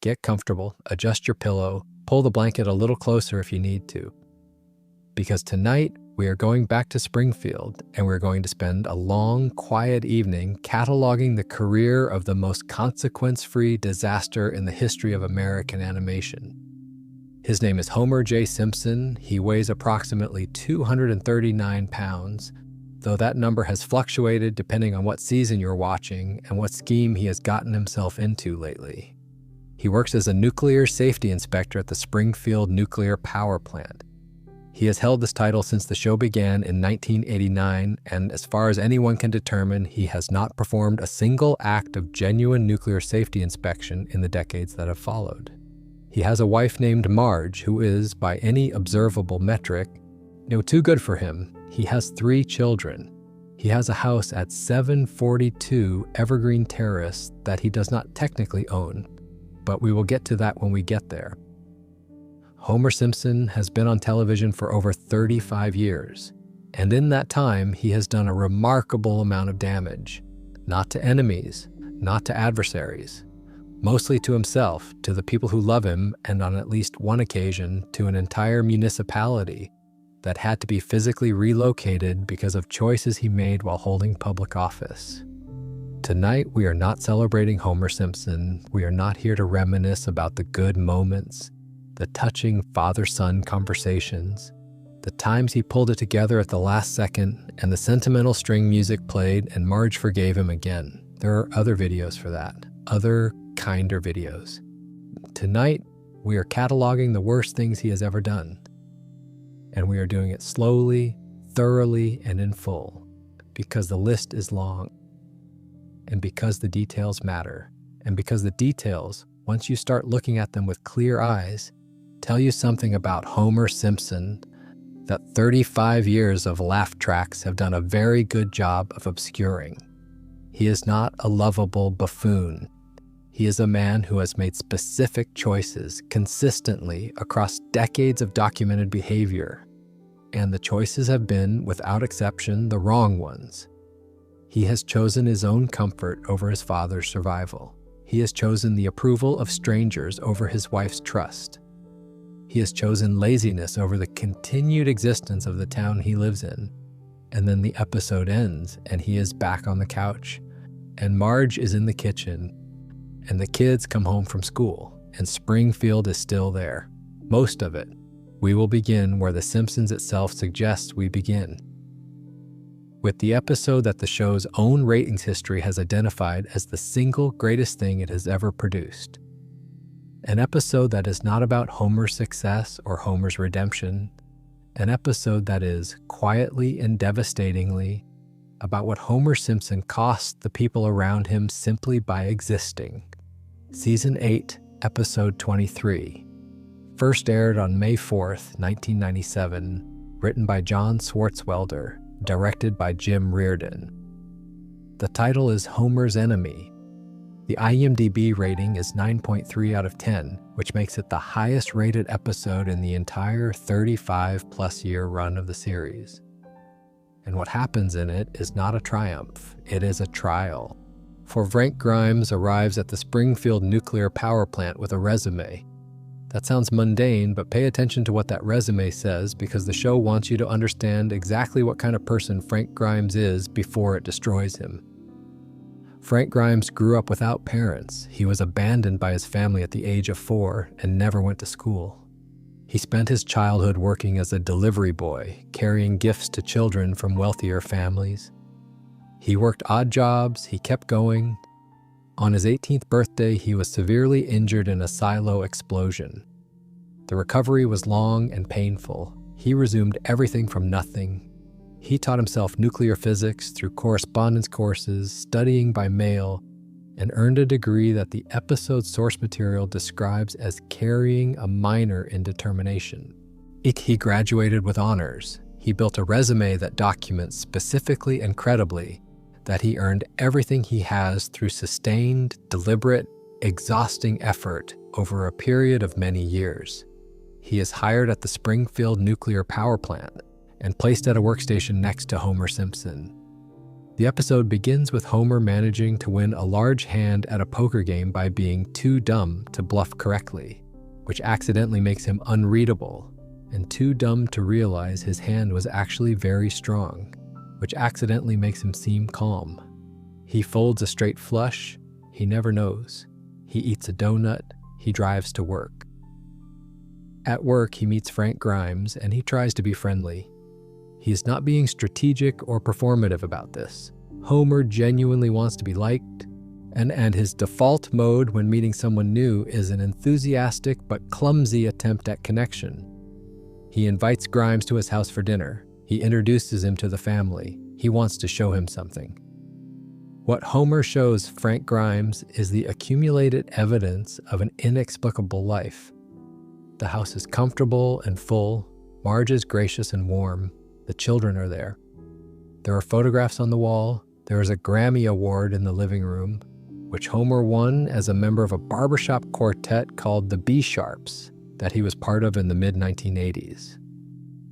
get comfortable, adjust your pillow, pull the blanket a little closer if you need to. Because tonight, we are going back to Springfield, and we're going to spend a long, quiet evening cataloging the career of the most consequence-free disaster in the history of American animation. His name is Homer J. Simpson. He weighs approximately 239 pounds, though that number has fluctuated depending on what season you're watching and what scheme he has gotten himself into lately. He works as a nuclear safety inspector at the Springfield Nuclear Power Plant. He has held this title since the show began in 1989, and as far as anyone can determine, he has not performed a single act of genuine nuclear safety inspection in the decades that have followed. He has a wife named Marge, who is, by any observable metric, too good for him. He has 3 children. He has a house at 742 Evergreen Terrace that he does not technically own, but we will get to that when we get there. Homer Simpson has been on television for over 35 years, and in that time, he has done a remarkable amount of damage. Not to enemies, not to adversaries, mostly to himself, to the people who love him, and on at least one occasion, to an entire municipality that had to be physically relocated because of choices he made while holding public office. Tonight, we are not celebrating Homer Simpson. We are not here to reminisce about the good moments, the touching father-son conversations, the times he pulled it together at the last second, and the sentimental string music played and Marge forgave him again. There are other videos for that, other kinder videos. Tonight, we are cataloging the worst things he has ever done. And we are doing it slowly, thoroughly, and in full, because the list is long, and because the details matter, and because the details, once you start looking at them with clear eyes, tell you something about Homer Simpson that 35 years of laugh tracks have done a very good job of obscuring. He is not a lovable buffoon. He is a man who has made specific choices consistently across decades of documented behavior, and the choices have been, without exception, the wrong ones. He has chosen his own comfort over his father's survival. He has chosen the approval of strangers over his wife's trust. He has chosen laziness over the continued existence of the town he lives in. And then the episode ends, and he is back on the couch, and Marge is in the kitchen, and the kids come home from school, and Springfield is still there. Most of it. We will begin where The Simpsons itself suggests we begin, with the episode that the show's own ratings history has identified as the single greatest thing it has ever produced. An episode that is not about Homer's success or Homer's redemption. An episode that is, quietly and devastatingly, about what Homer Simpson cost the people around him simply by existing. Season 8, Episode 23. First aired on May 4th, 1997, written by John Swartzwelder, directed by Jim Reardon. The title is Homer's Enemy. The IMDb rating is 9.3 out of 10, which makes it the highest rated episode in the entire 35-plus year run of the series. And what happens in it is not a triumph, it is a trial. For Frank Grimes arrives at the Springfield Nuclear Power Plant with a resume. That sounds mundane, but pay attention to what that resume says because the show wants you to understand exactly what kind of person Frank Grimes is before it destroys him. Frank Grimes grew up without parents. He was abandoned by his family at the age of 4 and never went to school. He spent his childhood working as a delivery boy, carrying gifts to children from wealthier families. He worked odd jobs, he kept going. On his 18th birthday, he was severely injured in a silo explosion. The recovery was long and painful. He resumed everything from nothing. He taught himself nuclear physics through correspondence courses, studying by mail, and earned a degree that the episode's source material describes as carrying a minor in determination. He graduated with honors. He built a resume that documents specifically and credibly that he earned everything he has through sustained, deliberate, exhausting effort over a period of many years. He is hired at the Springfield Nuclear Power Plant and placed at a workstation next to Homer Simpson. The episode begins with Homer managing to win a large hand at a poker game by being too dumb to bluff correctly, which accidentally makes him unreadable, and too dumb to realize his hand was actually very strong, which accidentally makes him seem calm. He folds a straight flush, he never knows. He eats a donut, he drives to work. At work, he meets Frank Grimes and he tries to be friendly. He is not being strategic or performative about this. Homer genuinely wants to be liked, and his default mode when meeting someone new is an enthusiastic but clumsy attempt at connection. He invites Grimes to his house for dinner. He introduces him to the family. He wants to show him something. What Homer shows Frank Grimes is the accumulated evidence of an inexplicable life. The house is comfortable and full. Marge is gracious and warm. The children are there. There are photographs on the wall. There is a Grammy Award in the living room, which Homer won as a member of a barbershop quartet called the B-Sharps that he was part of in the mid-1980s.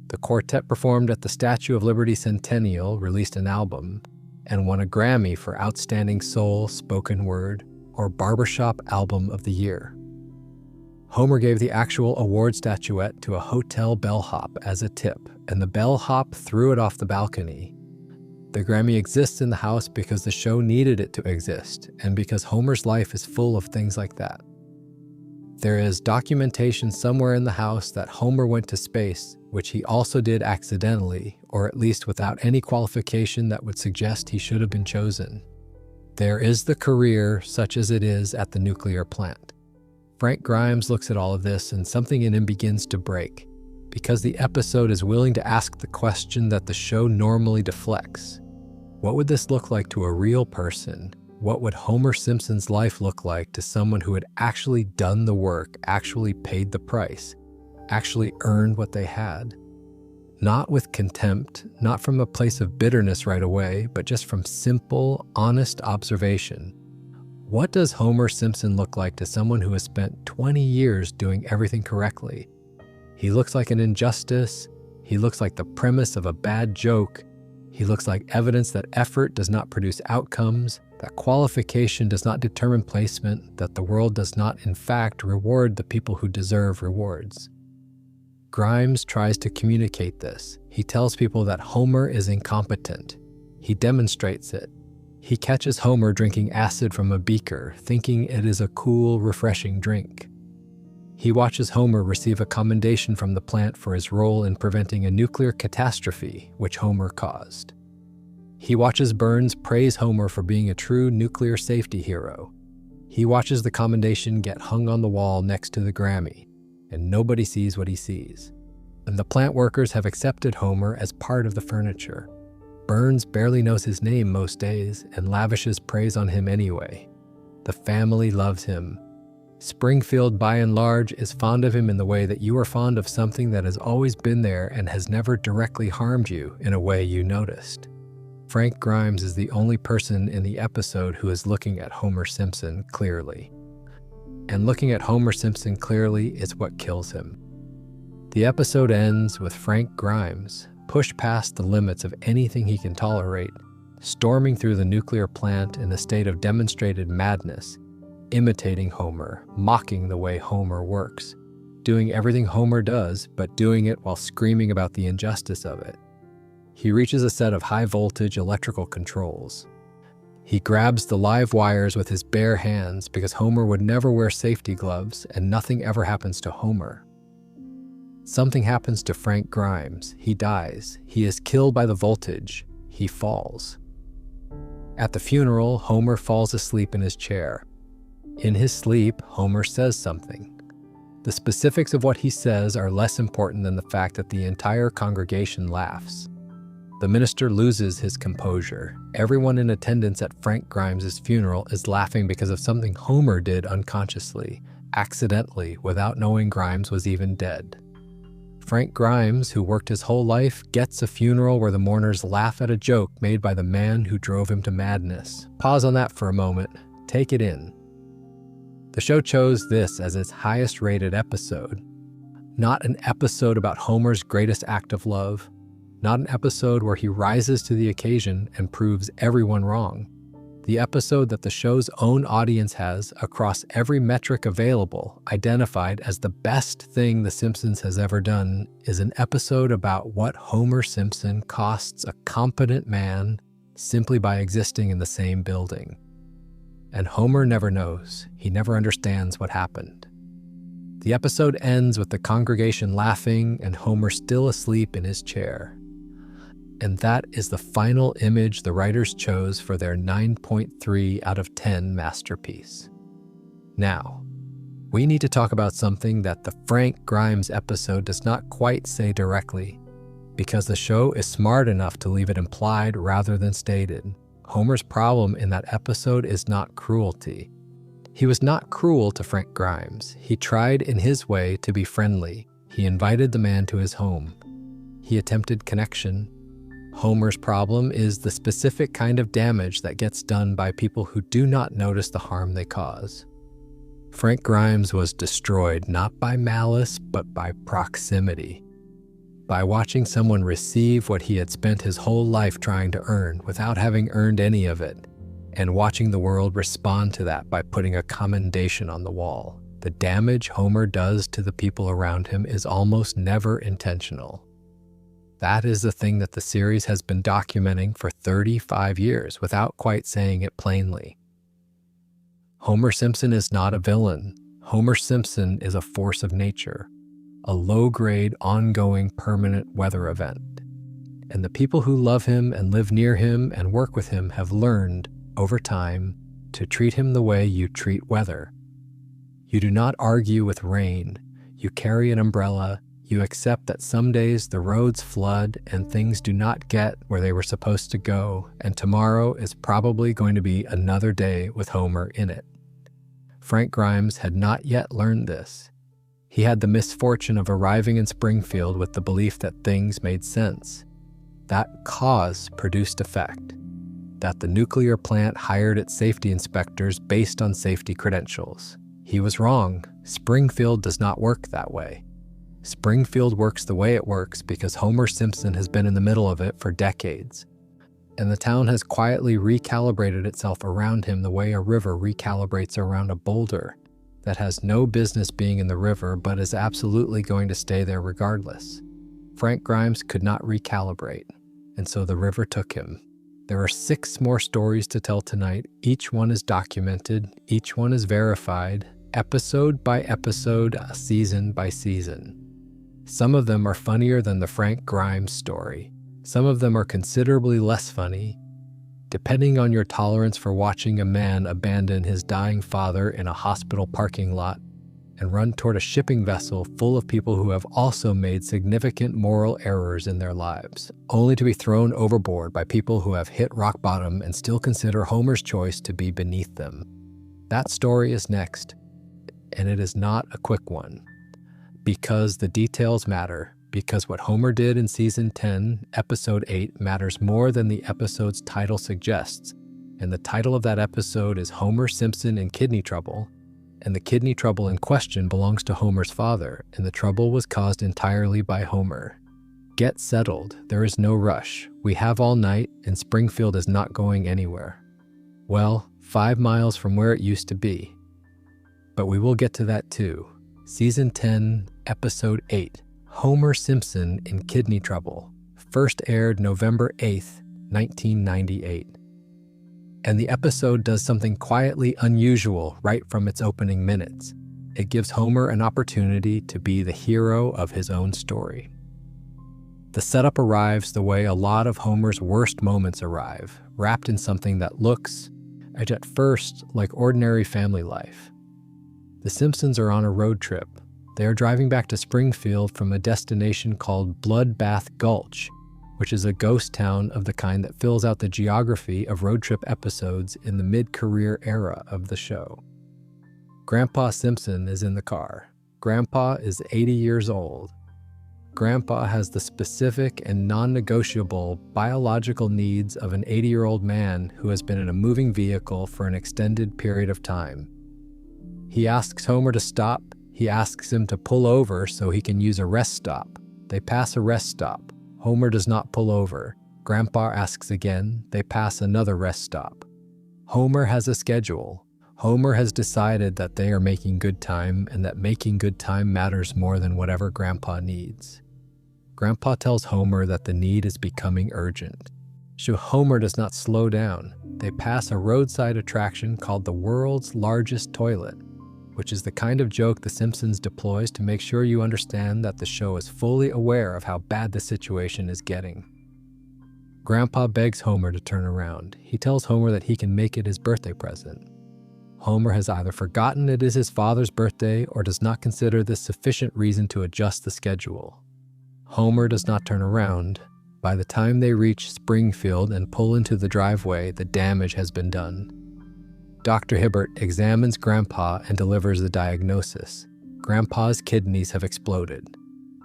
The quartet performed at the Statue of Liberty Centennial, released an album, and won a Grammy for Outstanding Soul, Spoken Word, or Barbershop Album of the Year. Homer gave the actual award statuette to a hotel bellhop as a tip, and the bellhop threw it off the balcony. The Grammy exists in the house because the show needed it to exist, and because Homer's life is full of things like that. There is documentation somewhere in the house that Homer went to space, which he also did accidentally, or at least without any qualification that would suggest he should have been chosen. There is the career, such as it is at the nuclear plant. Frank Grimes looks at all of this and something in him begins to break, because the episode is willing to ask the question that the show normally deflects. What would this look like to a real person? What would Homer Simpson's life look like to someone who had actually done the work, actually paid the price, actually earned what they had? Not with contempt, not from a place of bitterness right away, but just from simple, honest observation. What does Homer Simpson look like to someone who has spent 20 years doing everything correctly? He looks like an injustice. He looks like the premise of a bad joke. He looks like evidence that effort does not produce outcomes, that qualification does not determine placement, that the world does not in fact reward the people who deserve rewards. Grimes tries to communicate this. He tells people that Homer is incompetent. He demonstrates it. He catches Homer drinking acid from a beaker, thinking it is a cool, refreshing drink. He watches Homer receive a commendation from the plant for his role in preventing a nuclear catastrophe, which Homer caused. He watches Burns praise Homer for being a true nuclear safety hero. He watches the commendation get hung on the wall next to the Grammy, and nobody sees what he sees. And the plant workers have accepted Homer as part of the furniture. Burns barely knows his name most days and lavishes praise on him anyway. The family loves him. Springfield, by and large, is fond of him in the way that you are fond of something that has always been there and has never directly harmed you in a way you noticed. Frank Grimes is the only person in the episode who is looking at Homer Simpson clearly. And looking at Homer Simpson clearly is what kills him. The episode ends with Frank Grimes, pushed past the limits of anything he can tolerate, storming through the nuclear plant in a state of demonstrated madness, imitating Homer, mocking the way Homer works, doing everything Homer does, but doing it while screaming about the injustice of it. He reaches a set of high-voltage electrical controls. He grabs the live wires with his bare hands because Homer would never wear safety gloves and nothing ever happens to Homer. Something happens to Frank Grimes. He dies. He is killed by the voltage. He falls. At the funeral, Homer falls asleep in his chair. In his sleep, Homer says something. The specifics of what he says are less important than the fact that the entire congregation laughs. The minister loses his composure. Everyone in attendance at Frank Grimes' funeral is laughing because of something Homer did unconsciously, accidentally, without knowing Grimes was even dead. Frank Grimes, who worked his whole life, gets a funeral where the mourners laugh at a joke made by the man who drove him to madness. Pause on that for a moment. Take it in. The show chose this as its highest rated episode. Not an episode about Homer's greatest act of love, not an episode where he rises to the occasion and proves everyone wrong. The episode that the show's own audience has, across every metric available, identified as the best thing The Simpsons has ever done, is an episode about what Homer Simpson costs a competent man simply by existing in the same building. And Homer never knows. He never understands what happened. The episode ends with the congregation laughing and Homer still asleep in his chair. And that is the final image the writers chose for their 9.3 out of 10 masterpiece. Now, we need to talk about something that the Frank Grimes episode does not quite say directly, because the show is smart enough to leave it implied rather than stated. Homer's problem in that episode is not cruelty. He was not cruel to Frank Grimes. He tried in his way to be friendly. He invited the man to his home. He attempted connection. Homer's problem is the specific kind of damage that gets done by people who do not notice the harm they cause. Frank Grimes was destroyed not by malice, but by proximity. By watching someone receive what he had spent his whole life trying to earn without having earned any of it, and watching the world respond to that by putting a commendation on the wall. The damage Homer does to the people around him is almost never intentional. That is the thing that the series has been documenting for 35 years without quite saying it plainly. Homer Simpson is not a villain. Homer Simpson is a force of nature, a low-grade, ongoing, permanent weather event. And the people who love him and live near him and work with him have learned, over time, to treat him the way you treat weather. You do not argue with rain. You carry an umbrella. You accept that some days the roads flood and things do not get where they were supposed to go, and tomorrow is probably going to be another day with Homer in it. Frank Grimes had not yet learned this. He had the misfortune of arriving in Springfield with the belief that things made sense. That cause produced effect. That the nuclear plant hired its safety inspectors based on safety credentials. He was wrong. Springfield does not work that way. Springfield works the way it works because Homer Simpson has been in the middle of it for decades. And the town has quietly recalibrated itself around him the way a river recalibrates around a boulder that has no business being in the river but is absolutely going to stay there regardless. Frank Grimes could not recalibrate, and so the river took him. There are 6 more stories to tell tonight. Each one is documented, each one is verified, episode by episode, season by season. Some of them are funnier than the Frank Grimes story. Some of them are considerably less funny, depending on your tolerance for watching a man abandon his dying father in a hospital parking lot and run toward a shipping vessel full of people who have also made significant moral errors in their lives, only to be thrown overboard by people who have hit rock bottom and still consider Homer's choice to be beneath them. That story is next, and it is not a quick one. Because the details matter, because what Homer did in Season 10, Episode 8, matters more than the episode's title suggests, and the title of that episode is Homer Simpson in Kidney Trouble, and the kidney trouble in question belongs to Homer's father, and the trouble was caused entirely by Homer. Get settled, there is no rush. We have all night, and Springfield is not going anywhere. Well, 5 miles from where it used to be. But we will get to that too. Season 10, Episode 8, Homer Simpson in Kidney Trouble, first aired November 8th, 1998. And the episode does something quietly unusual right from its opening minutes. It gives Homer an opportunity to be the hero of his own story. The setup arrives the way a lot of Homer's worst moments arrive, wrapped in something that looks, at first, like ordinary family life. The Simpsons are on a road trip. They are driving back to Springfield from a destination called Bloodbath Gulch, which is a ghost town of the kind that fills out the geography of road trip episodes in the mid-career era of the show. Grandpa Simpson is in the car. Grandpa is 80 years old. Grandpa has the specific and non-negotiable biological needs of an 80-year-old man who has been in a moving vehicle for an extended period of time. He asks Homer to stop. He asks him to pull over so he can use a rest stop. They pass a rest stop. Homer does not pull over. Grandpa asks again. They pass another rest stop. Homer has a schedule. Homer has decided that they are making good time and that making good time matters more than whatever Grandpa needs. Grandpa tells Homer that the need is becoming urgent. So Homer does not slow down. They pass a roadside attraction called the world's largest toilet, which is the kind of joke The Simpsons deploys to make sure you understand that the show is fully aware of how bad the situation is getting. Grandpa begs Homer to turn around. He tells Homer that he can make it his birthday present. Homer has either forgotten it is his father's birthday or does not consider this sufficient reason to adjust the schedule. Homer does not turn around. By the time they reach Springfield and pull into the driveway, the damage has been done. Dr. Hibbert examines Grandpa and delivers the diagnosis. Grandpa's kidneys have exploded.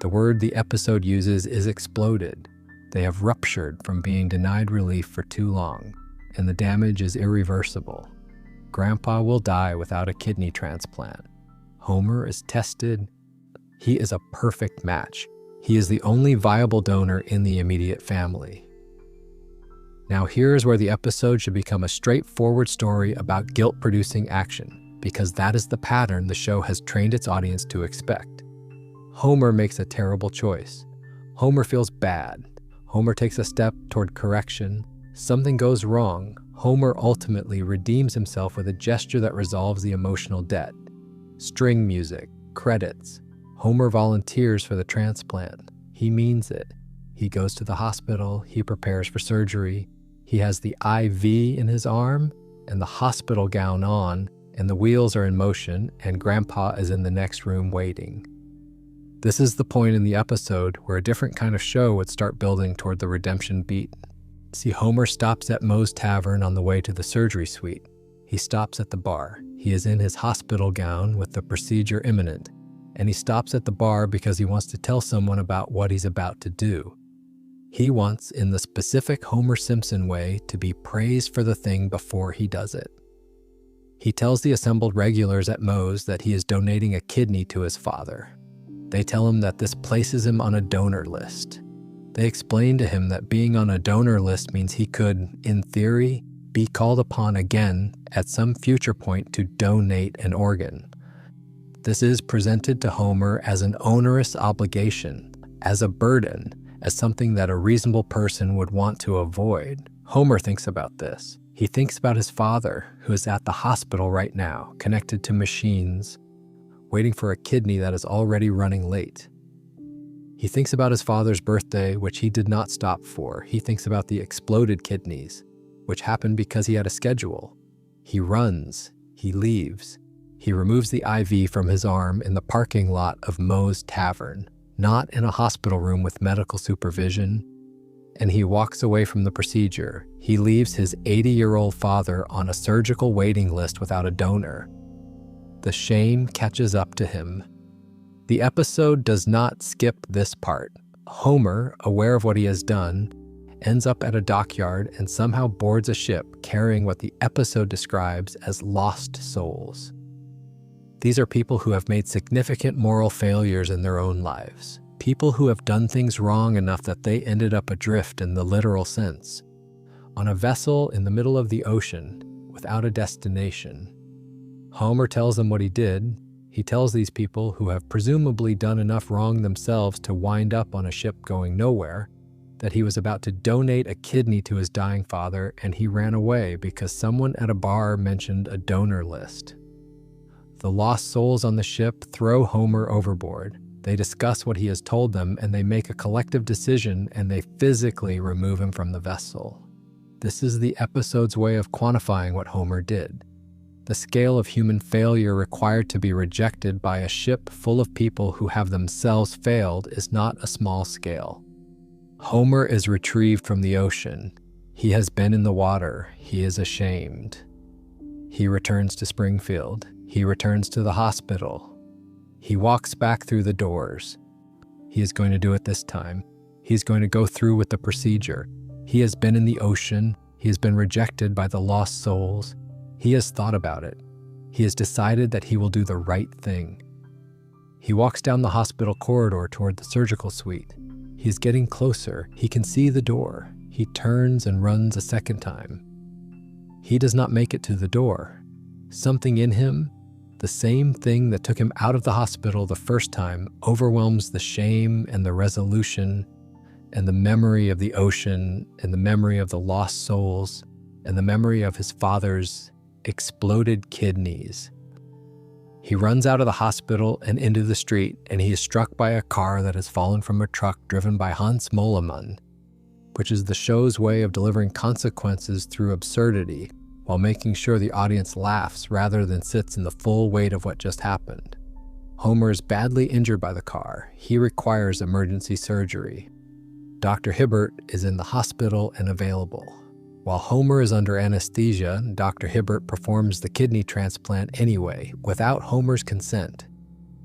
The word the episode uses is exploded. They have ruptured from being denied relief for too long, and the damage is irreversible. Grandpa will die without a kidney transplant. Homer is tested. He is a perfect match. He is the only viable donor in the immediate family. Now here's where the episode should become a straightforward story about guilt-producing action, because that is the pattern the show has trained its audience to expect. Homer makes a terrible choice. Homer feels bad. Homer takes a step toward correction. Something goes wrong. Homer ultimately redeems himself with a gesture that resolves the emotional debt. String music, credits. Homer volunteers for the transplant. He means it. He goes to the hospital. He prepares for surgery. He has the IV in his arm and the hospital gown on, and the wheels are in motion, and Grandpa is in the next room waiting. This is the point in the episode where a different kind of show would start building toward the redemption beat. See, Homer stops at Moe's Tavern on the way to the surgery suite. He stops at the bar. He is in his hospital gown with the procedure imminent, and he stops at the bar because he wants to tell someone about what he's about to do. He wants, in the specific Homer Simpson way, to be praised for the thing before he does it. He tells the assembled regulars at Moe's that he is donating a kidney to his father. They tell him that this places him on a donor list. They explain to him that being on a donor list means he could, in theory, be called upon again at some future point to donate an organ. This is presented to Homer as an onerous obligation, as a burden, as something that a reasonable person would want to avoid. Homer thinks about this. He thinks about his father, who is at the hospital right now, connected to machines, waiting for a kidney that is already running late. He thinks about his father's birthday, which he did not stop for. He thinks about the exploded kidneys, which happened because he had a schedule. He runs. He leaves. He removes the IV from his arm in the parking lot of Moe's Tavern, not in a hospital room with medical supervision, and he walks away from the procedure. He leaves his 80-year-old father on a surgical waiting list without a donor. The shame catches up to him. The episode does not skip this part. Homer, aware of what he has done, ends up at a dockyard and somehow boards a ship carrying what the episode describes as lost souls. These are people who have made significant moral failures in their own lives. People who have done things wrong enough that they ended up adrift in the literal sense, on a vessel in the middle of the ocean without a destination. Homer tells them what he did. He tells these people who have presumably done enough wrong themselves to wind up on a ship going nowhere that he was about to donate a kidney to his dying father, and he ran away because someone at a bar mentioned a donor list. The lost souls on the ship throw Homer overboard. They discuss what he has told them, and they make a collective decision, and they physically remove him from the vessel. This is the episode's way of quantifying what Homer did. The scale of human failure required to be rejected by a ship full of people who have themselves failed is not a small scale. Homer is retrieved from the ocean. He has been in the water. He is ashamed. He returns to Springfield. He returns to the hospital. He walks back through the doors. He is going to do it this time. He's going to go through with the procedure. He has been in the ocean. He has been rejected by the lost souls. He has thought about it. He has decided that he will do the right thing. He walks down the hospital corridor toward the surgical suite. He He's getting closer. He can see the door. He turns and runs a second time. He does not make it to the door. Something in him, the same thing that took him out of the hospital the first time, overwhelms the shame and the resolution and the memory of the ocean and the memory of the lost souls and the memory of his father's exploded kidneys. He runs out of the hospital and into the street, and he is struck by a car that has fallen from a truck driven by Hans Moleman, which is the show's way of delivering consequences through absurdity while making sure the audience laughs rather than sits in the full weight of what just happened. Homer is badly injured by the car. He requires emergency surgery. Dr. Hibbert is in the hospital and available. While Homer is under anesthesia, Dr. Hibbert performs the kidney transplant anyway, without Homer's consent,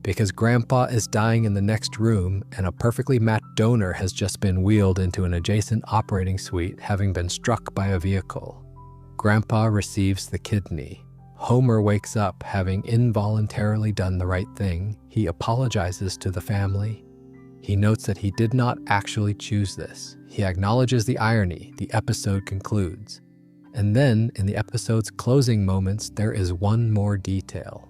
because Grandpa is dying in the next room and a perfectly matched donor has just been wheeled into an adjacent operating suite, having been struck by a vehicle. Grandpa receives the kidney. Homer wakes up having involuntarily done the right thing. He apologizes to the family. He notes that he did not actually choose this. He acknowledges the irony. The episode concludes. And then, in the episode's closing moments, there is one more detail.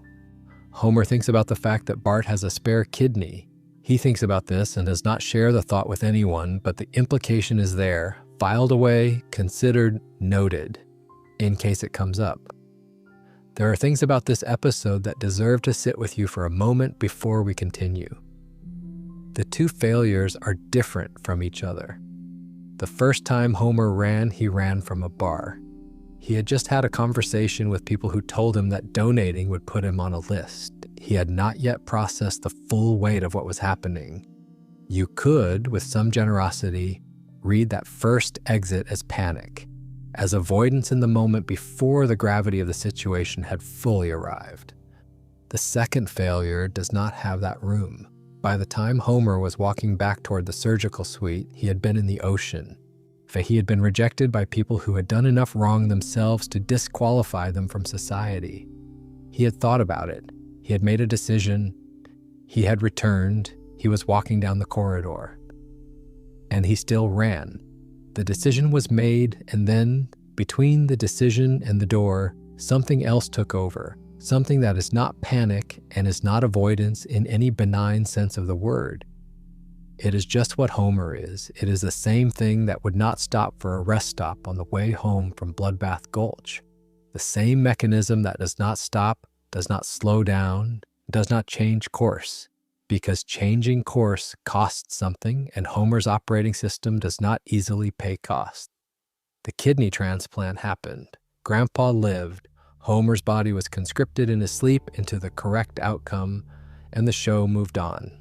Homer thinks about the fact that Bart has a spare kidney. He thinks about this and does not share the thought with anyone, but the implication is there, filed away, considered, noted, in case it comes up. There are things about this episode that deserve to sit with you for a moment before we continue. The two failures are different from each other. The first time Homer ran, he ran from a bar. He had just had a conversation with people who told him that donating would put him on a list. He had not yet processed the full weight of what was happening. You could, with some generosity, read that first exit as panic, as avoidance in the moment before the gravity of the situation had fully arrived. The second failure does not have that room. By the time Homer was walking back toward the surgical suite, he had been in the ocean. He had been rejected by people who had done enough wrong themselves to disqualify them from society. He had thought about it. He had made a decision. He had returned. He was walking down the corridor. And he still ran. The decision was made, and then, between the decision and the door, something else took over. Something that is not panic and is not avoidance in any benign sense of the word. It is just what Homer is. It is the same thing that would not stop for a rest stop on the way home from Bloodbath Gulch. The same mechanism that does not stop, does not slow down, does not change course. Because changing course costs something, and Homer's operating system does not easily pay costs. The kidney transplant happened. Grandpa lived. Homer's body was conscripted in his sleep into the correct outcome, and the show moved on.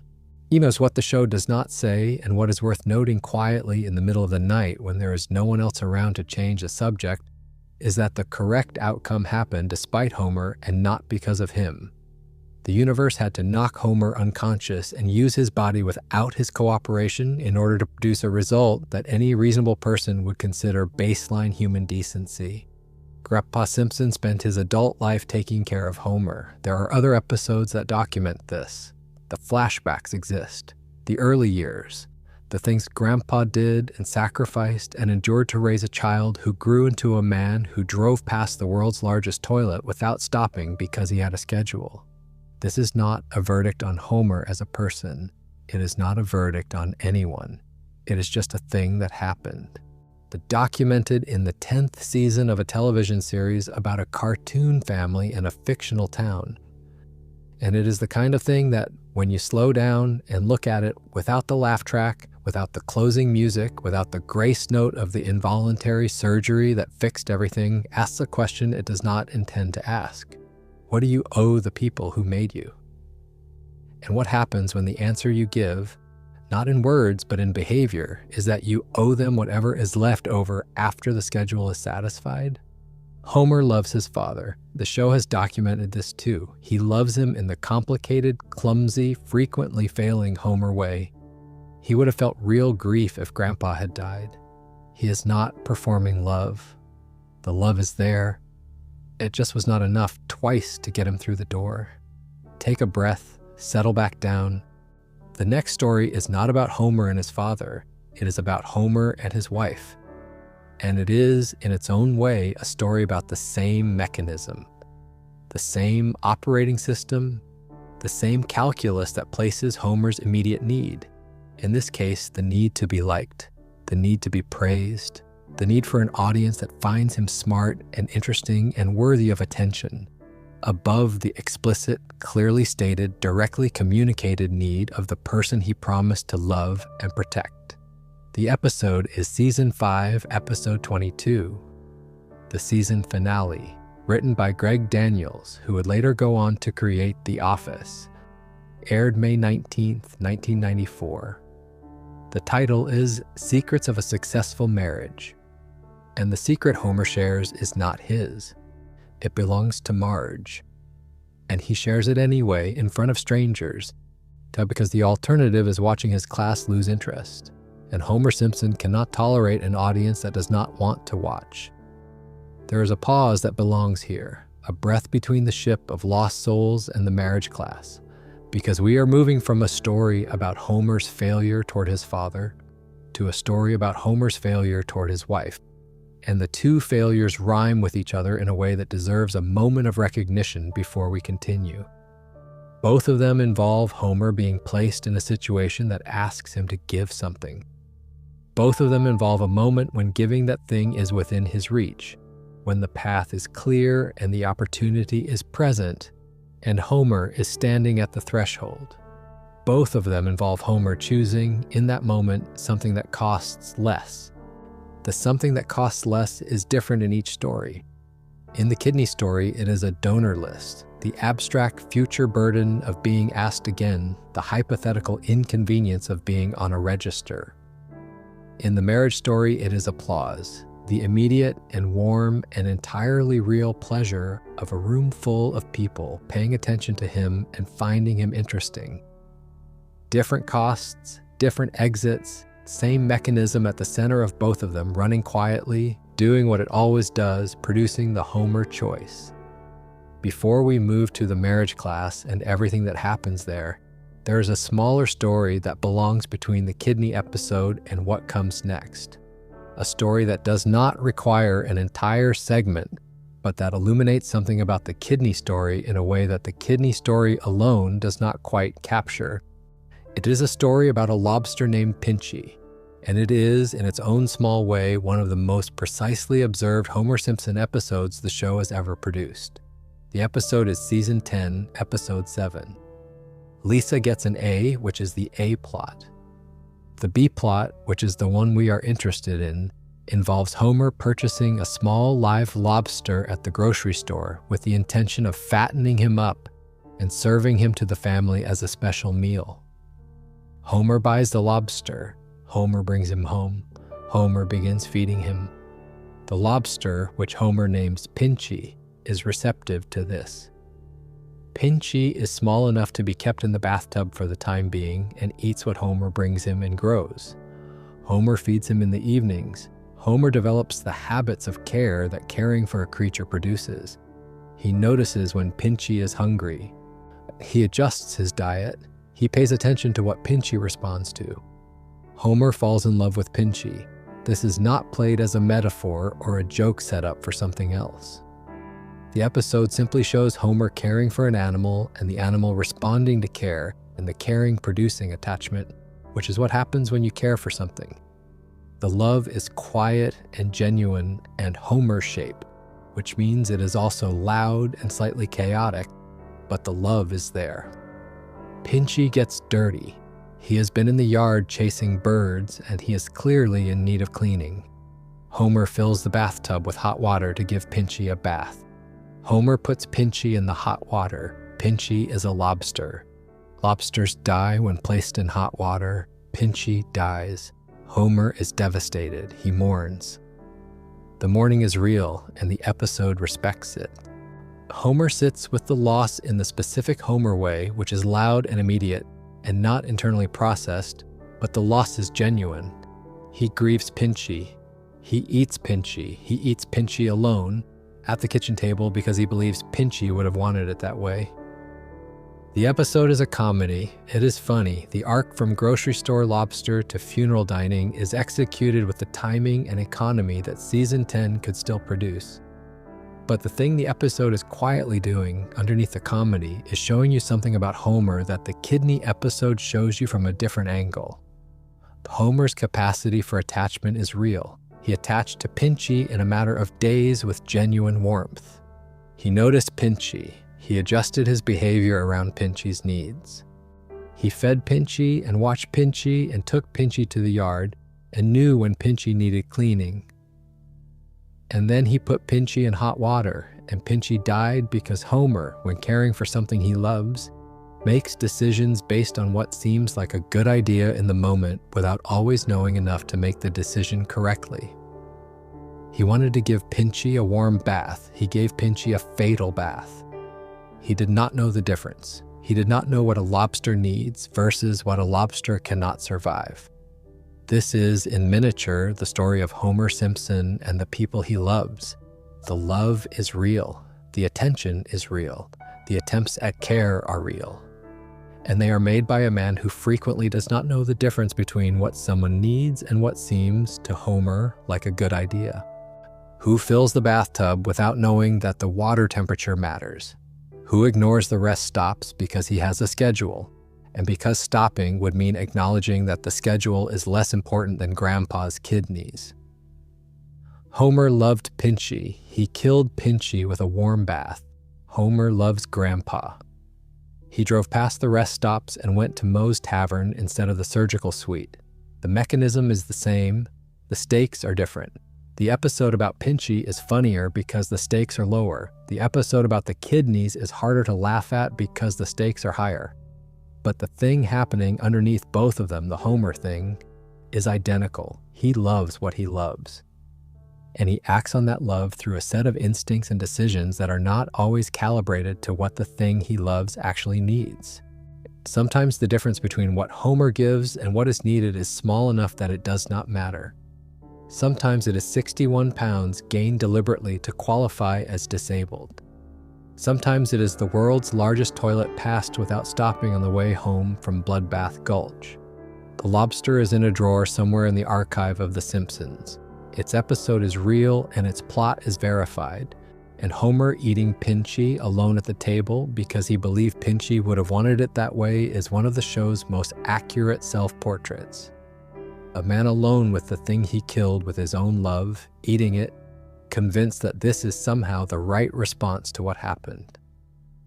What the show does not say, and what is worth noting quietly in the middle of the night when there is no one else around to change the subject, is that the correct outcome happened despite Homer and not because of him. The universe had to knock Homer unconscious and use his body without his cooperation in order to produce a result that any reasonable person would consider baseline human decency. Grandpa Simpson spent his adult life taking care of Homer. There are other episodes that document this. The flashbacks exist. The early years. The things Grandpa did and sacrificed and endured to raise a child who grew into a man who drove past the world's largest toilet without stopping because he had a schedule. This is not a verdict on Homer as a person. It is not a verdict on anyone. It is just a thing that happened. Documented in the 10th season of a television series about a cartoon family in a fictional town. And it is the kind of thing that, when you slow down and look at it without the laugh track, without the closing music, without the grace note of the involuntary surgery that fixed everything, asks a question it does not intend to ask. What do you owe the people who made you? And what happens when the answer you give, not in words, but in behavior, is that you owe them whatever is left over after the schedule is satisfied? Homer loves his father. The show has documented this too. He loves him in the complicated, clumsy, frequently failing Homer way. He would have felt real grief if Grandpa had died. He is not performing love. The love is there. It just was not enough twice to get him through the door. Take a breath, settle back down. The next story is not about Homer and his father. It is about Homer and his wife. And it is, in its own way, a story about the same mechanism, the same operating system, the same calculus that places Homer's immediate need. In this case, the need to be liked, the need to be praised, the need for an audience that finds him smart and interesting and worthy of attention, above the explicit, clearly stated, directly communicated need of the person he promised to love and protect. The episode is Season 5, Episode 22, the season finale, written by Greg Daniels, who would later go on to create The Office, aired May 19th, 1994. The title is Secrets of a Successful Marriage, and the secret Homer shares is not his. It belongs to Marge, and he shares it anyway in front of strangers, because the alternative is watching his class lose interest, and Homer Simpson cannot tolerate an audience that does not want to watch. There is a pause that belongs here, a breath between the ship of lost souls and the marriage class, because we are moving from a story about Homer's failure toward his father to a story about Homer's failure toward his wife. And the two failures rhyme with each other in a way that deserves a moment of recognition before we continue. Both of them involve Homer being placed in a situation that asks him to give something. Both of them involve a moment when giving that thing is within his reach, when the path is clear and the opportunity is present, and Homer is standing at the threshold. Both of them involve Homer choosing, in that moment, something that costs less. The something that costs less is different in each story. In the kidney story, it is a donor list, the abstract future burden of being asked again, the hypothetical inconvenience of being on a register. In the marriage story, it is applause, the immediate and warm and entirely real pleasure of a room full of people paying attention to him and finding him interesting. Different costs, different exits, same mechanism at the center of both of them, running quietly, doing what it always does, producing the Homer choice. Before we move to the marriage class and everything that happens there, there is a smaller story that belongs between the kidney episode and what comes next. A story that does not require an entire segment, but that illuminates something about the kidney story in a way that the kidney story alone does not quite capture. It is a story about a lobster named Pinchy, and it is, in its own small way, one of the most precisely observed Homer Simpson episodes the show has ever produced. The episode is Season 10, Episode 7. Lisa gets an A, which is the A plot. The B plot, which is the one we are interested in, involves Homer purchasing a small live lobster at the grocery store with the intention of fattening him up and serving him to the family as a special meal. Homer buys the lobster. Homer brings him home. Homer begins feeding him. The lobster, which Homer names Pinchy, is receptive to this. Pinchy is small enough to be kept in the bathtub for the time being and eats what Homer brings him and grows. Homer feeds him in the evenings. Homer develops the habits of care that caring for a creature produces. He notices when Pinchy is hungry. He adjusts his diet. He pays attention to what Pinchy responds to. Homer falls in love with Pinchy. This is not played as a metaphor or a joke set up for something else. The episode simply shows Homer caring for an animal and the animal responding to care and the caring producing attachment, which is what happens when you care for something. The love is quiet and genuine and Homer-shaped, which means it is also loud and slightly chaotic, but the love is there. Pinchy gets dirty. He has been in the yard chasing birds and he is clearly in need of cleaning. Homer fills the bathtub with hot water to give Pinchy a bath. Homer puts Pinchy in the hot water. Pinchy is a lobster. Lobsters die when placed in hot water. Pinchy dies. Homer is devastated. He mourns. The mourning is real, and the episode respects it. Homer sits with the loss in the specific Homer way, which is loud and immediate, and not internally processed, but the loss is genuine. He grieves Pinchy. He eats Pinchy. He eats Pinchy alone, at the kitchen table because he believes Pinchy would have wanted it that way. The episode is a comedy. It is funny. The arc from grocery store lobster to funeral dining is executed with the timing and economy that season 10 could still produce. But the thing the episode is quietly doing underneath the comedy is showing you something about Homer that the kidney episode shows you from a different angle. Homer's capacity for attachment is real. He attached to Pinchy in a matter of days with genuine warmth. He noticed Pinchy. He adjusted his behavior around Pinchy's needs. He fed Pinchy and watched Pinchy and took Pinchy to the yard and knew when Pinchy needed cleaning. And then he put Pinchy in hot water, and Pinchy died because Homer, when caring for something he loves, makes decisions based on what seems like a good idea in the moment without always knowing enough to make the decision correctly. He wanted to give Pinchy a warm bath. He gave Pinchy a fatal bath. He did not know the difference. He did not know what a lobster needs versus what a lobster cannot survive. This is, in miniature, the story of Homer Simpson and the people he loves. The love is real. The attention is real. The attempts at care are real. And they are made by a man who frequently does not know the difference between what someone needs and what seems, to Homer, like a good idea. Who fills the bathtub without knowing that the water temperature matters? Who ignores the rest stops because he has a schedule, and because stopping would mean acknowledging that the schedule is less important than Grandpa's kidneys? Homer loved Pinchy. He killed Pinchy with a warm bath. Homer loves Grandpa. He drove past the rest stops and went to Moe's Tavern instead of the surgical suite. The mechanism is the same. The stakes are different. The episode about Pinchy is funnier because the stakes are lower. The episode about the kidneys is harder to laugh at because the stakes are higher. But the thing happening underneath both of them, the Homer thing, is identical. He loves what he loves. And he acts on that love through a set of instincts and decisions that are not always calibrated to what the thing he loves actually needs. Sometimes the difference between what Homer gives and what is needed is small enough that it does not matter. Sometimes it is 61 pounds gained deliberately to qualify as disabled. Sometimes it is the world's largest toilet passed without stopping on the way home from Bloodbath Gulch. The lobster is in a drawer somewhere in the archive of The Simpsons. Its episode is real and its plot is verified. And Homer eating Pinchy alone at the table because he believed Pinchy would have wanted it that way is one of the show's most accurate self-portraits. A man alone with the thing he killed with his own love, eating it, convinced that this is somehow the right response to what happened.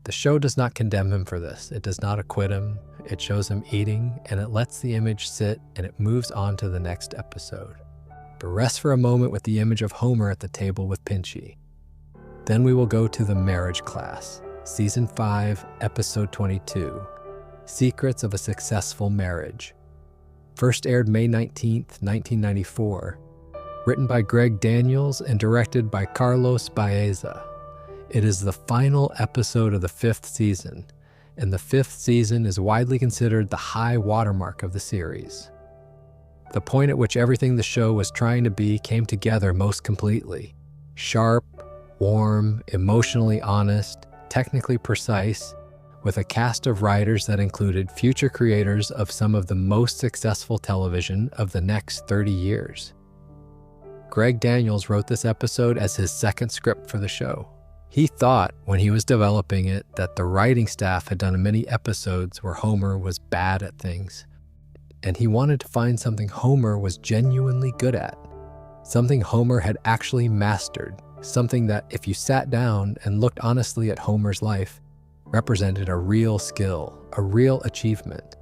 The show does not condemn him for this. It does not acquit him. It shows him eating, and it lets the image sit, and it moves on to the next episode. But rest for a moment with the image of Homer at the table with Pinchy. Then we will go to The Marriage Class, Season 5, Episode 22, Secrets of a Successful Marriage. First aired May 19th, 1994. Written by Greg Daniels and directed by Carlos Baeza. It is the final episode of the 5th season, and the 5th season is widely considered the high watermark of the series. The point at which everything the show was trying to be came together most completely. Sharp, warm, emotionally honest, technically precise, with a cast of writers that included future creators of some of the most successful television of the next 30 years. Greg Daniels wrote this episode as his second script for the show. He thought, when he was developing it, that the writing staff had done many episodes where Homer was bad at things, and he wanted to find something Homer was genuinely good at, something Homer had actually mastered, something that, if you sat down and looked honestly at Homer's life, represented a real skill, a real achievement.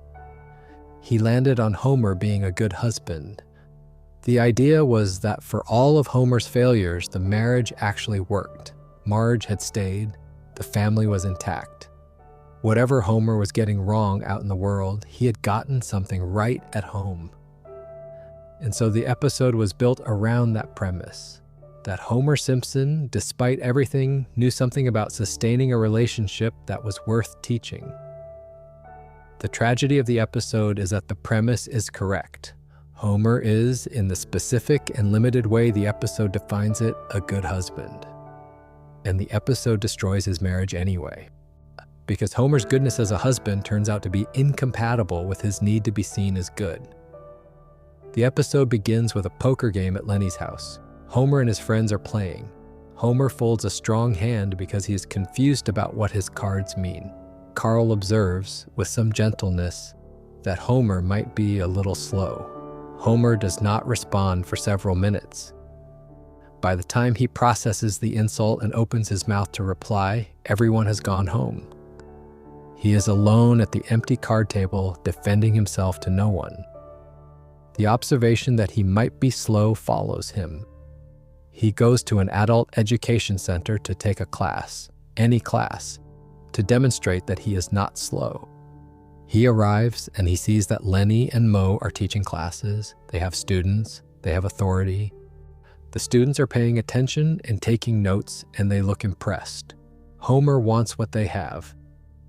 He landed on Homer being a good husband. The idea was that for all of Homer's failures, the marriage actually worked. Marge had stayed. The family was intact. Whatever Homer was getting wrong out in the world, he had gotten something right at home. And so the episode was built around that premise. That Homer Simpson, despite everything, knew something about sustaining a relationship that was worth teaching. The tragedy of the episode is that the premise is correct. Homer is, in the specific and limited way the episode defines it, a good husband. And the episode destroys his marriage anyway. because Homer's goodness as a husband turns out to be incompatible with his need to be seen as good. The episode begins with a poker game at Lenny's house. Homer and his friends are playing. Homer folds a strong hand because he is confused about what his cards mean. Carl observes, with some gentleness, that Homer might be a little slow. Homer does not respond for several minutes. By the time he processes the insult and opens his mouth to reply, everyone has gone home. He is alone at the empty card table, defending himself to no one. The observation that he might be slow follows him. He goes to an adult education center to take a class, any class, to demonstrate that he is not slow. He arrives and he sees that Lenny and Moe are teaching classes. They have students, they have authority. The students are paying attention and taking notes, and they look impressed. Homer wants what they have.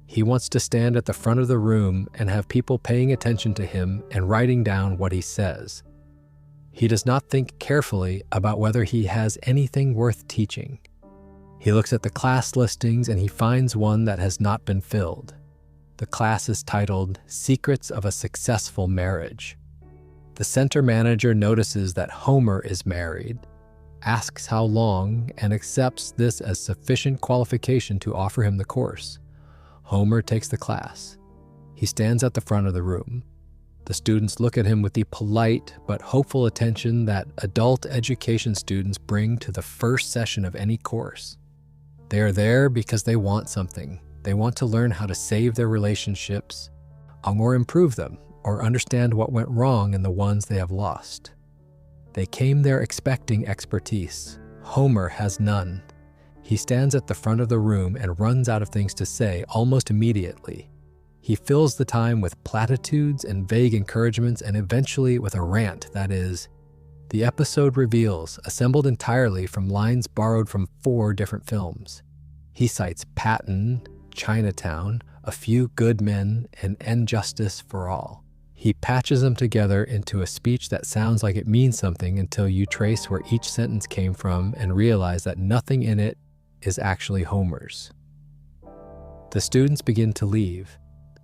He wants to stand at the front of the room and have people paying attention to him and writing down what he says. He does not think carefully about whether he has anything worth teaching. He looks at the class listings and he finds one that has not been filled. The class is titled Secrets of a Successful Marriage. The center manager notices that Homer is married, asks how long, and accepts this as sufficient qualification to offer him the course. Homer takes the class. He stands at the front of the room. The students look at him with the polite but hopeful attention that adult education students bring to the first session of any course. They are there because they want something. They want to learn how to save their relationships, or improve them, or understand what went wrong in the ones they have lost. They came there expecting expertise. Homer has none. He stands at the front of the room and runs out of things to say almost immediately. He fills the time with platitudes and vague encouragements and eventually with a rant that is, the episode reveals, assembled entirely from lines borrowed from 4 different films. He cites Patton, Chinatown, A Few Good Men, and And Justice for All. He patches them together into a speech that sounds like it means something until you trace where each sentence came from and realize that nothing in it is actually Homer's. The students begin to leave,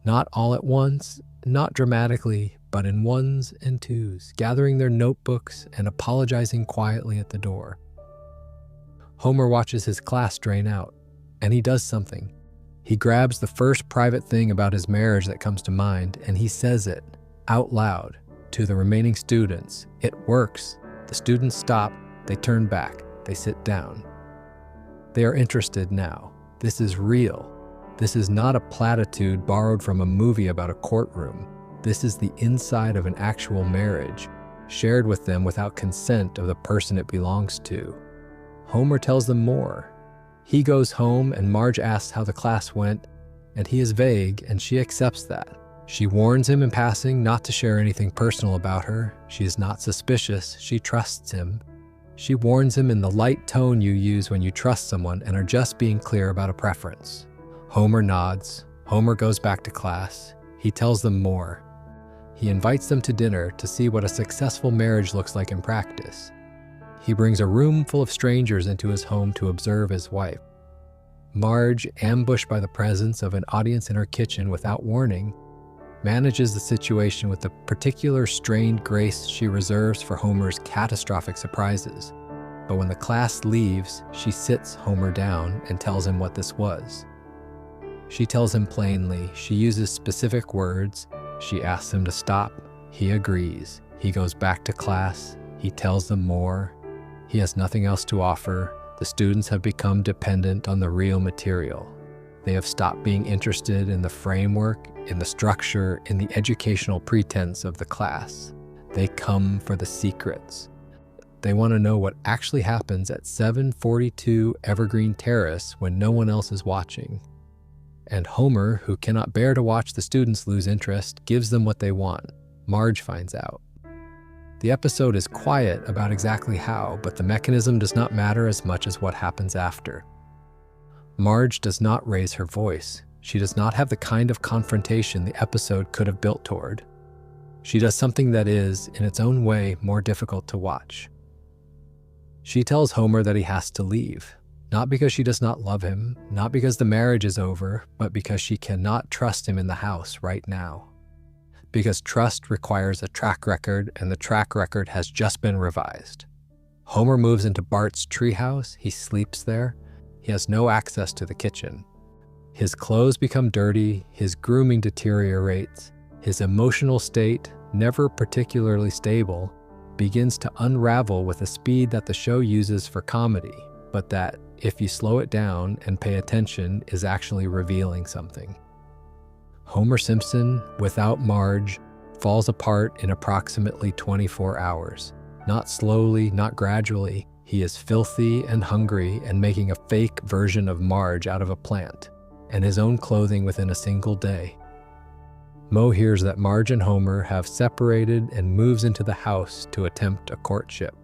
not all at once, not dramatically, but in ones and twos, gathering their notebooks and apologizing quietly at the door. Homer watches his class drain out, and he does something. He grabs the first private thing about his marriage that comes to mind, and he says it out loud to the remaining students. It works. The students stop, they turn back, they sit down. They are interested now. This is real. This is not a platitude borrowed from a movie about a courtroom. This is the inside of an actual marriage, shared with them without consent of the person it belongs to. Homer tells them more. He goes home and Marge asks how the class went, and he is vague, and she accepts that. She warns him in passing not to share anything personal about her. She is not suspicious. She trusts him. She warns him in the light tone you use when you trust someone and are just being clear about a preference. Homer nods. Homer goes back to class. He tells them more. He invites them to dinner to see what a successful marriage looks like in practice. He brings a room full of strangers into his home to observe his wife. Marge, ambushed by the presence of an audience in her kitchen without warning, manages the situation with the particular strained grace she reserves for Homer's catastrophic surprises. But when the class leaves, she sits Homer down and tells him what this was. She tells him plainly. She uses specific words. She asks him to stop. He agrees. He goes back to class. He tells them more. He has nothing else to offer. The students have become dependent on the real material. They have stopped being interested in the framework, in the structure, in the educational pretense of the class. They come for the secrets. They want to know what actually happens at 742 Evergreen Terrace when no one else is watching. And Homer, who cannot bear to watch the students lose interest, gives them what they want. Marge finds out. The episode is quiet about exactly how, but the mechanism does not matter as much as what happens after. Marge does not raise her voice. She does not have the kind of confrontation the episode could have built toward. She does something that is, in its own way, more difficult to watch. She tells Homer that he has to leave. Not because she does not love him, not because the marriage is over, but because she cannot trust him in the house right now. Because trust requires a track record, and the track record has just been revised. Homer moves into Bart's treehouse. He sleeps there. He has no access to the kitchen. His clothes become dirty. His grooming deteriorates. His emotional state, never particularly stable, begins to unravel with a speed that the show uses for comedy, but that, if you slow it down and pay attention, is actually revealing something. Homer Simpson, without Marge, falls apart in approximately 24 hours. Not slowly, not gradually. He is filthy and hungry and making a fake version of Marge out of a plant, and his own clothing within a single day. Moe hears that Marge and Homer have separated and moves into the house to attempt a courtship.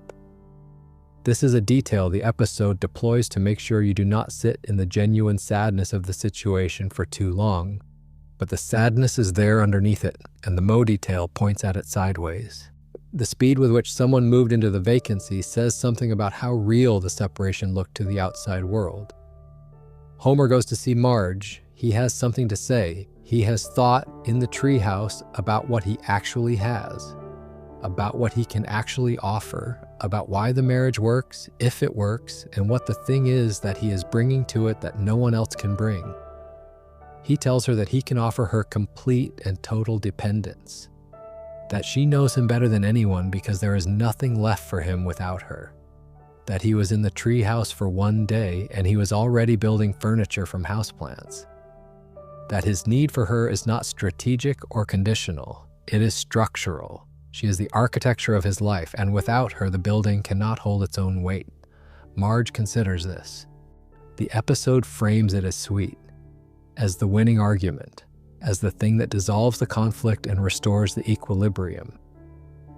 This is a detail the episode deploys to make sure you do not sit in the genuine sadness of the situation for too long, but the sadness is there underneath it, and the Moe detail points at it sideways. The speed with which someone moved into the vacancy says something about how real the separation looked to the outside world. Homer goes to see Marge. He has something to say. He has thought in the treehouse about what he actually has, about what he can actually offer, about why the marriage works, if it works, and what the thing is that he is bringing to it that no one else can bring. He tells her that he can offer her complete and total dependence, that she knows him better than anyone because there is nothing left for him without her, that he was in the treehouse for one day and he was already building furniture from houseplants, that his need for her is not strategic or conditional, it is structural. She is the architecture of his life, and without her, the building cannot hold its own weight. Marge considers this. The episode frames it as sweet, as the winning argument, as the thing that dissolves the conflict and restores the equilibrium.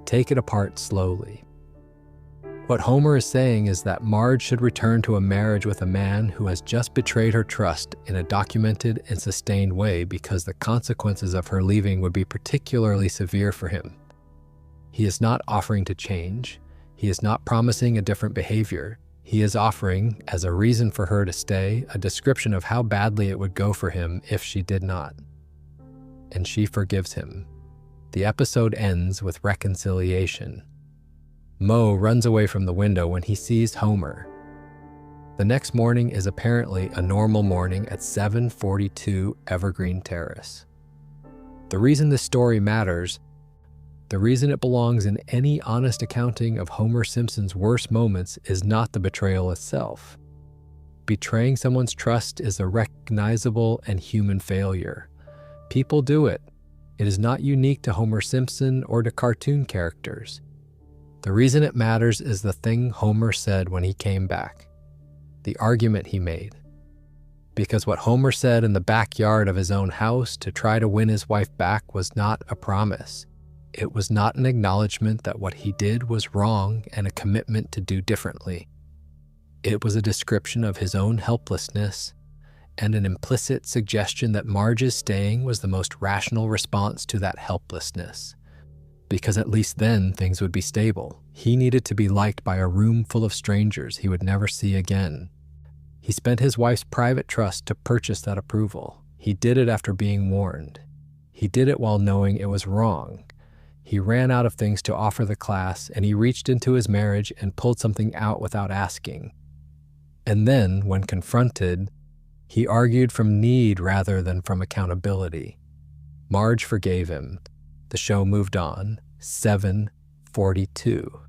Take it apart slowly. What Homer is saying is that Marge should return to a marriage with a man who has just betrayed her trust in a documented and sustained way because the consequences of her leaving would be particularly severe for him. He is not offering to change. He is not promising a different behavior. He is offering, as a reason for her to stay, a description of how badly it would go for him if she did not. And she forgives him. The episode ends with reconciliation. Moe runs away from the window when he sees Homer. The next morning is apparently a normal morning at 742 Evergreen Terrace. The reason this story matters, the reason it belongs in any honest accounting of Homer Simpson's worst moments, is not the betrayal itself. Betraying someone's trust is a recognizable and human failure. People do it. It is not unique to Homer Simpson or to cartoon characters. The reason it matters is the thing Homer said when he came back, the argument he made. Because what Homer said in the backyard of his own house to try to win his wife back was not a promise. It was not an acknowledgement that what he did was wrong and a commitment to do differently. It was a description of his own helplessness and an implicit suggestion that Marge's staying was the most rational response to that helplessness. Because at least then things would be stable. He needed to be liked by a room full of strangers he would never see again. He spent his wife's private trust to purchase that approval. He did it after being warned. He did it while knowing it was wrong. He ran out of things to offer the class, and he reached into his marriage and pulled something out without asking. And then, when confronted, he argued from need rather than from accountability. Marge forgave him. The show moved on. 7:42.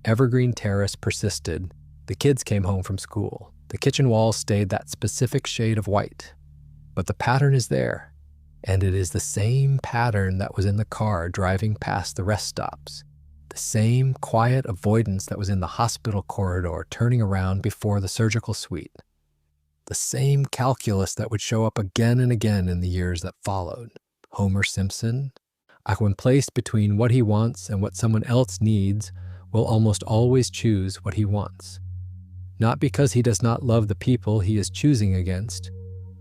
Evergreen Terrace persisted. The kids came home from school. The kitchen walls stayed that specific shade of white. But the pattern is there. And it is the same pattern that was in the car driving past the rest stops. The same quiet avoidance that was in the hospital corridor turning around before the surgical suite. The same calculus that would show up again and again in the years that followed. Homer Simpson, when placed between what he wants and what someone else needs, will almost always choose what he wants. Not because he does not love the people he is choosing against,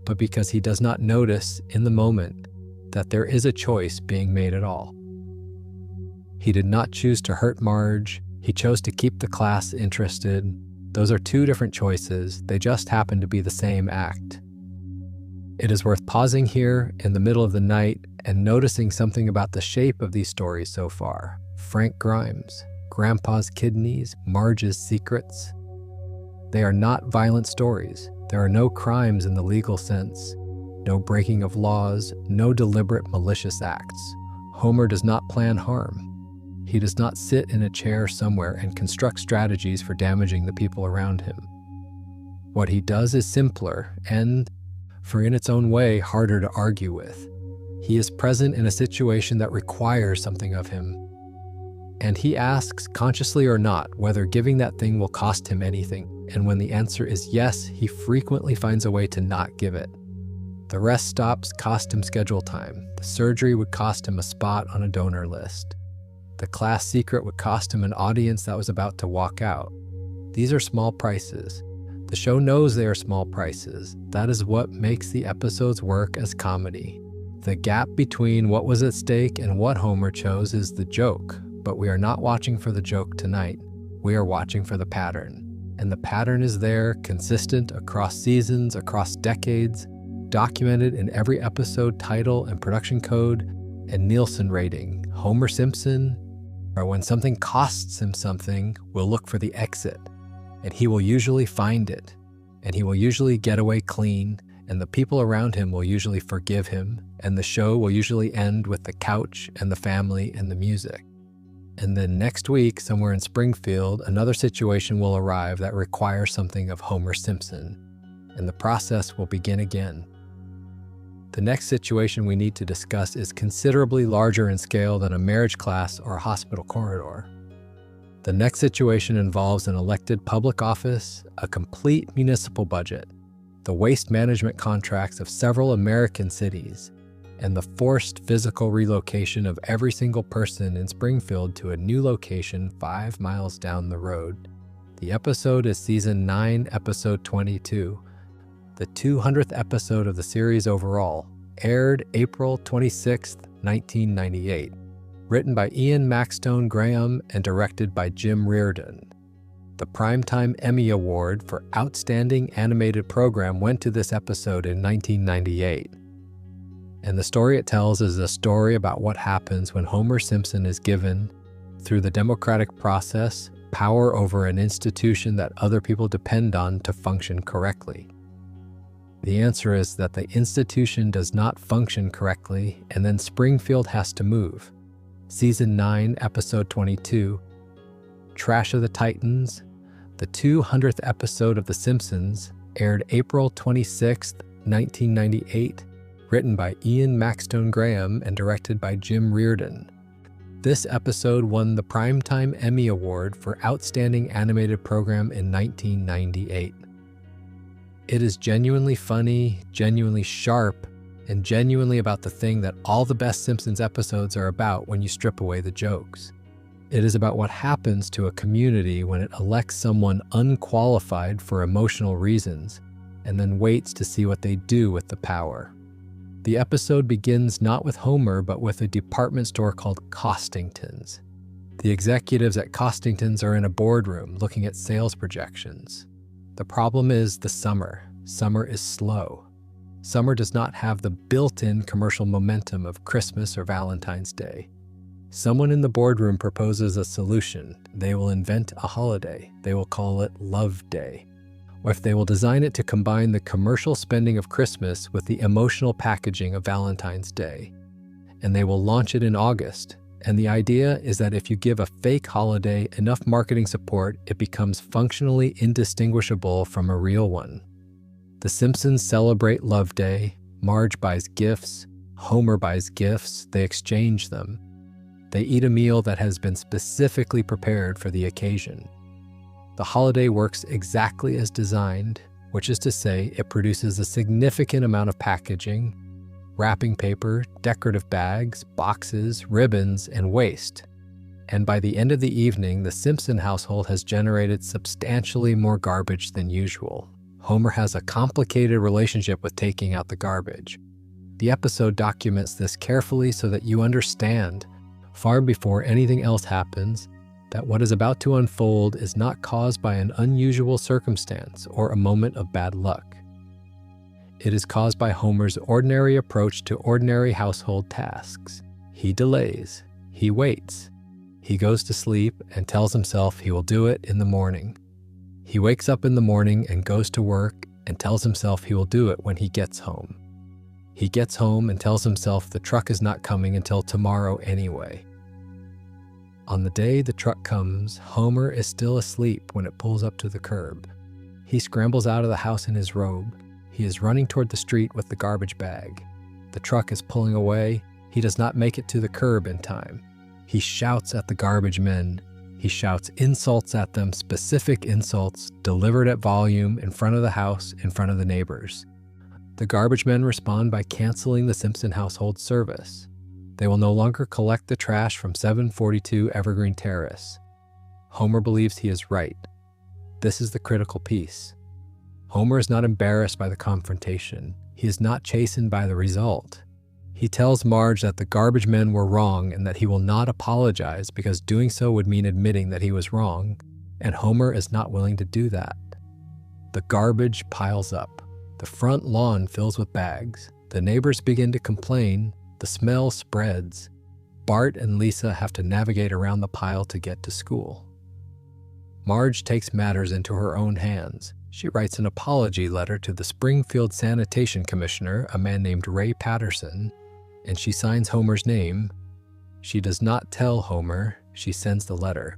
but because he does not notice in the moment that there is a choice being made at all. He did not choose to hurt Marge. He chose to keep the class interested. The Those are two different choices. They just happen to be the same act. It is worth pausing here in the middle of the night and noticing something about the shape of these stories so far. Frank Grimes, Grandpa's Kidneys, Marge's Secrets. They are not violent stories. There are no crimes in the legal sense, no breaking of laws, no deliberate malicious acts. Homer does not plan harm. He does not sit in a chair somewhere and construct strategies for damaging the people around him. What he does is simpler and, for in its own way, harder to argue with. He is present in a situation that requires something of him, and he asks, consciously or not, whether giving that thing will cost him anything, and when the answer is yes, he frequently finds a way to not give it. The rest stops cost him schedule time. The surgery would cost him a spot on a donor list. The class secret would cost him an audience that was about to walk out. These are small prices. The show knows they are small prices. That is what makes the episodes work as comedy. The gap between what was at stake and what Homer chose is the joke, but we are not watching for the joke tonight. We are watching for the pattern. And the pattern is there, consistent across seasons, across decades, documented in every episode title and production code and Nielsen rating. Homer Simpson, or when something costs him something, will look for the exit. And he will usually find it. And he will usually get away clean. And the people around him will usually forgive him. And the show will usually end with the couch and the family and the music. And then next week, somewhere in Springfield, another situation will arrive that requires something of Homer Simpson. And the process will begin again. The next situation we need to discuss is considerably larger in scale than a marriage class or a hospital corridor. The next situation involves an elected public office, a complete municipal budget, the waste management contracts of several American cities, and the forced physical relocation of every single person in Springfield to a new location 5 miles down the road. The episode is Season 9, Episode 22. The 200th episode of the series overall, aired April 26, 1998. Written by Ian Maxtone Graham and directed by Jim Reardon. The Primetime Emmy Award for Outstanding Animated Program went to this episode in 1998. And the story it tells is a story about what happens when Homer Simpson is given, through the democratic process, power over an institution that other people depend on to function correctly. The answer is that the institution does not function correctly, and then Springfield has to move. Season 9, Episode 22, Trash of the Titans, the 200th episode of The Simpsons, aired April 26, 1998, written by Ian Maxtone Graham and directed by Jim Reardon. This episode won the Primetime Emmy Award for Outstanding Animated Program in 1998. It is genuinely funny, genuinely sharp, and genuinely about the thing that all the best Simpsons episodes are about when you strip away the jokes. It is about what happens to a community when it elects someone unqualified for emotional reasons, and then waits to see what they do with the power. The episode begins not with Homer, but with a department store called Costington's. The executives at Costington's are in a boardroom looking at sales projections. The problem is the summer. Summer is slow. Summer does not have the built-in commercial momentum of Christmas or Valentine's Day. Someone in the boardroom proposes a solution. They will invent a holiday. They will call it Love Day. Or if they will design it to combine the commercial spending of Christmas with the emotional packaging of Valentine's Day. And they will launch it in August. And the idea is that if you give a fake holiday enough marketing support, it becomes functionally indistinguishable from a real one. The Simpsons celebrate Love Day. Marge buys gifts. Homer buys gifts. They exchange them. They eat a meal that has been specifically prepared for the occasion. The holiday works exactly as designed, which is to say it produces a significant amount of packaging, wrapping paper, decorative bags, boxes, ribbons, and waste. And by the end of the evening, the Simpson household has generated substantially more garbage than usual. Homer has a complicated relationship with taking out the garbage. The episode documents this carefully so that you understand, far before anything else happens, that what is about to unfold is not caused by an unusual circumstance or a moment of bad luck. It is caused by Homer's ordinary approach to ordinary household tasks. He delays, he waits, he goes to sleep and tells himself he will do it in the morning. He wakes up in the morning and goes to work and tells himself he will do it when he gets home. He gets home and tells himself the truck is not coming until tomorrow anyway. On the day the truck comes, Homer is still asleep when it pulls up to the curb. He scrambles out of the house in his robe. He is running toward the street with the garbage bag. The truck is pulling away. He does not make it to the curb in time. He shouts at the garbage men. He shouts insults at them, specific insults, delivered at volume in front of the house, in front of the neighbors. The garbage men respond by canceling the Simpson household service. They will no longer collect the trash from 742 Evergreen Terrace. Homer believes he is right. This is the critical piece. Homer is not embarrassed by the confrontation. He is not chastened by the result. He tells Marge that the garbage men were wrong and that he will not apologize because doing so would mean admitting that he was wrong, and Homer is not willing to do that. The garbage piles up. The front lawn fills with bags. The neighbors begin to complain. The smell spreads. Bart and Lisa have to navigate around the pile to get to school. Marge takes matters into her own hands. She writes an apology letter to the Springfield Sanitation Commissioner, a man named Ray Patterson, and she signs Homer's name. She does not tell Homer. She sends the letter.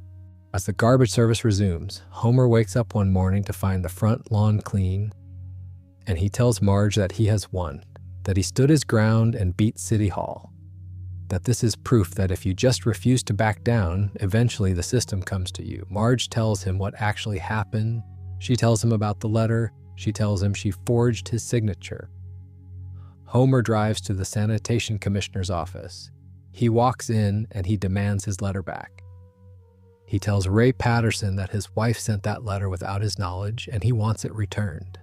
As the garbage service resumes, Homer wakes up one morning to find the front lawn clean, and he tells Marge that he has won, that he stood his ground and beat City Hall, that this is proof that if you just refuse to back down, eventually the system comes to you. Marge tells him what actually happened. She tells him about the letter. She tells him she forged his signature. Homer drives to the sanitation commissioner's office. He walks in and he demands his letter back. He tells Ray Patterson that his wife sent that letter without his knowledge and he wants it returned.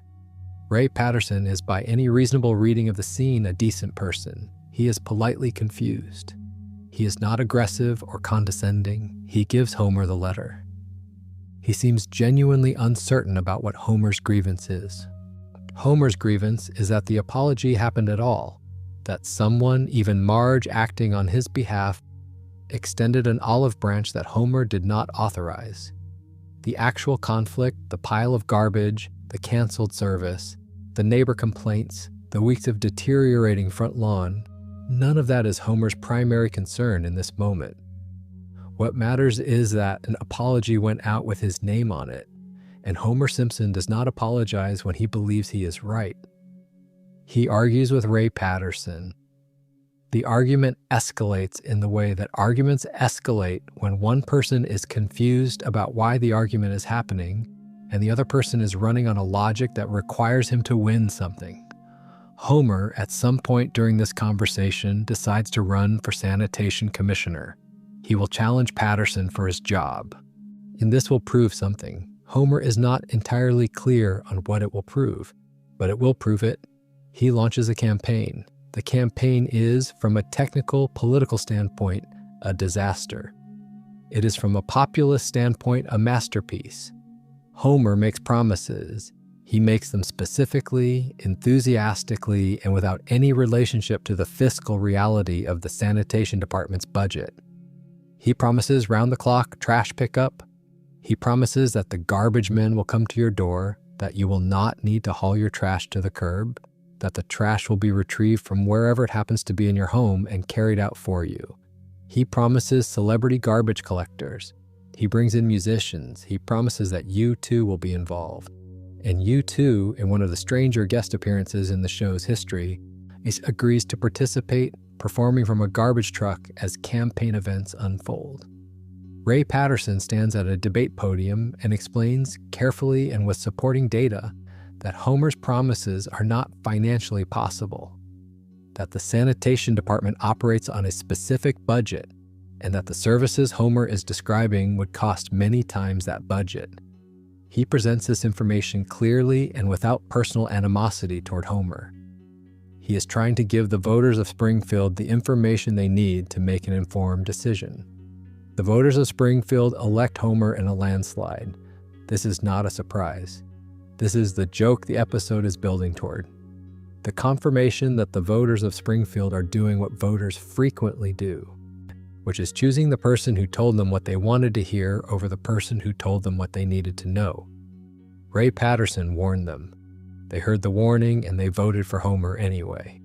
Ray Patterson is, by any reasonable reading of the scene, a decent person. He is politely confused. He is not aggressive or condescending. He gives Homer the letter. He seems genuinely uncertain about what Homer's grievance is. Homer's grievance is that the apology happened at all, that someone, even Marge acting on his behalf, extended an olive branch that Homer did not authorize. The actual conflict, the pile of garbage, the canceled service, the neighbor complaints, the weeks of deteriorating front lawn, none of that is Homer's primary concern in this moment. What matters is that an apology went out with his name on it, and Homer Simpson does not apologize when he believes he is right. He argues with Ray Patterson. The argument escalates in the way that arguments escalate when one person is confused about why the argument is happening, and the other person is running on a logic that requires him to win something. Homer, at some point during this conversation, decides to run for sanitation commissioner. He will challenge Patterson for his job, and this will prove something. Homer is not entirely clear on what it will prove, but it will prove it. He launches a campaign. The campaign is, from a technical, political standpoint, a disaster. It is, from a populist standpoint, a masterpiece. Homer makes promises. He makes them specifically, enthusiastically, and without any relationship to the fiscal reality of the sanitation department's budget. He promises round-the-clock trash pickup. He promises that the garbage men will come to your door, that you will not need to haul your trash to the curb, that the trash will be retrieved from wherever it happens to be in your home and carried out for you. He promises celebrity garbage collectors. He brings in musicians. He promises that you too will be involved. And you too, in one of the stranger guest appearances in the show's history, agrees to participate, performing from a garbage truck as campaign events unfold. Ray Patterson stands at a debate podium and explains carefully and with supporting data that Homer's promises are not financially possible, that the sanitation department operates on a specific budget, and that the services Homer is describing would cost many times that budget. He presents this information clearly and without personal animosity toward Homer. He is trying to give the voters of Springfield the information they need to make an informed decision. The voters of Springfield elect Homer in a landslide. This is not a surprise. This is the joke the episode is building toward. The confirmation that the voters of Springfield are doing what voters frequently do, which is choosing the person who told them what they wanted to hear over the person who told them what they needed to know. Ray Patterson warned them. They heard the warning and they voted for Homer anyway.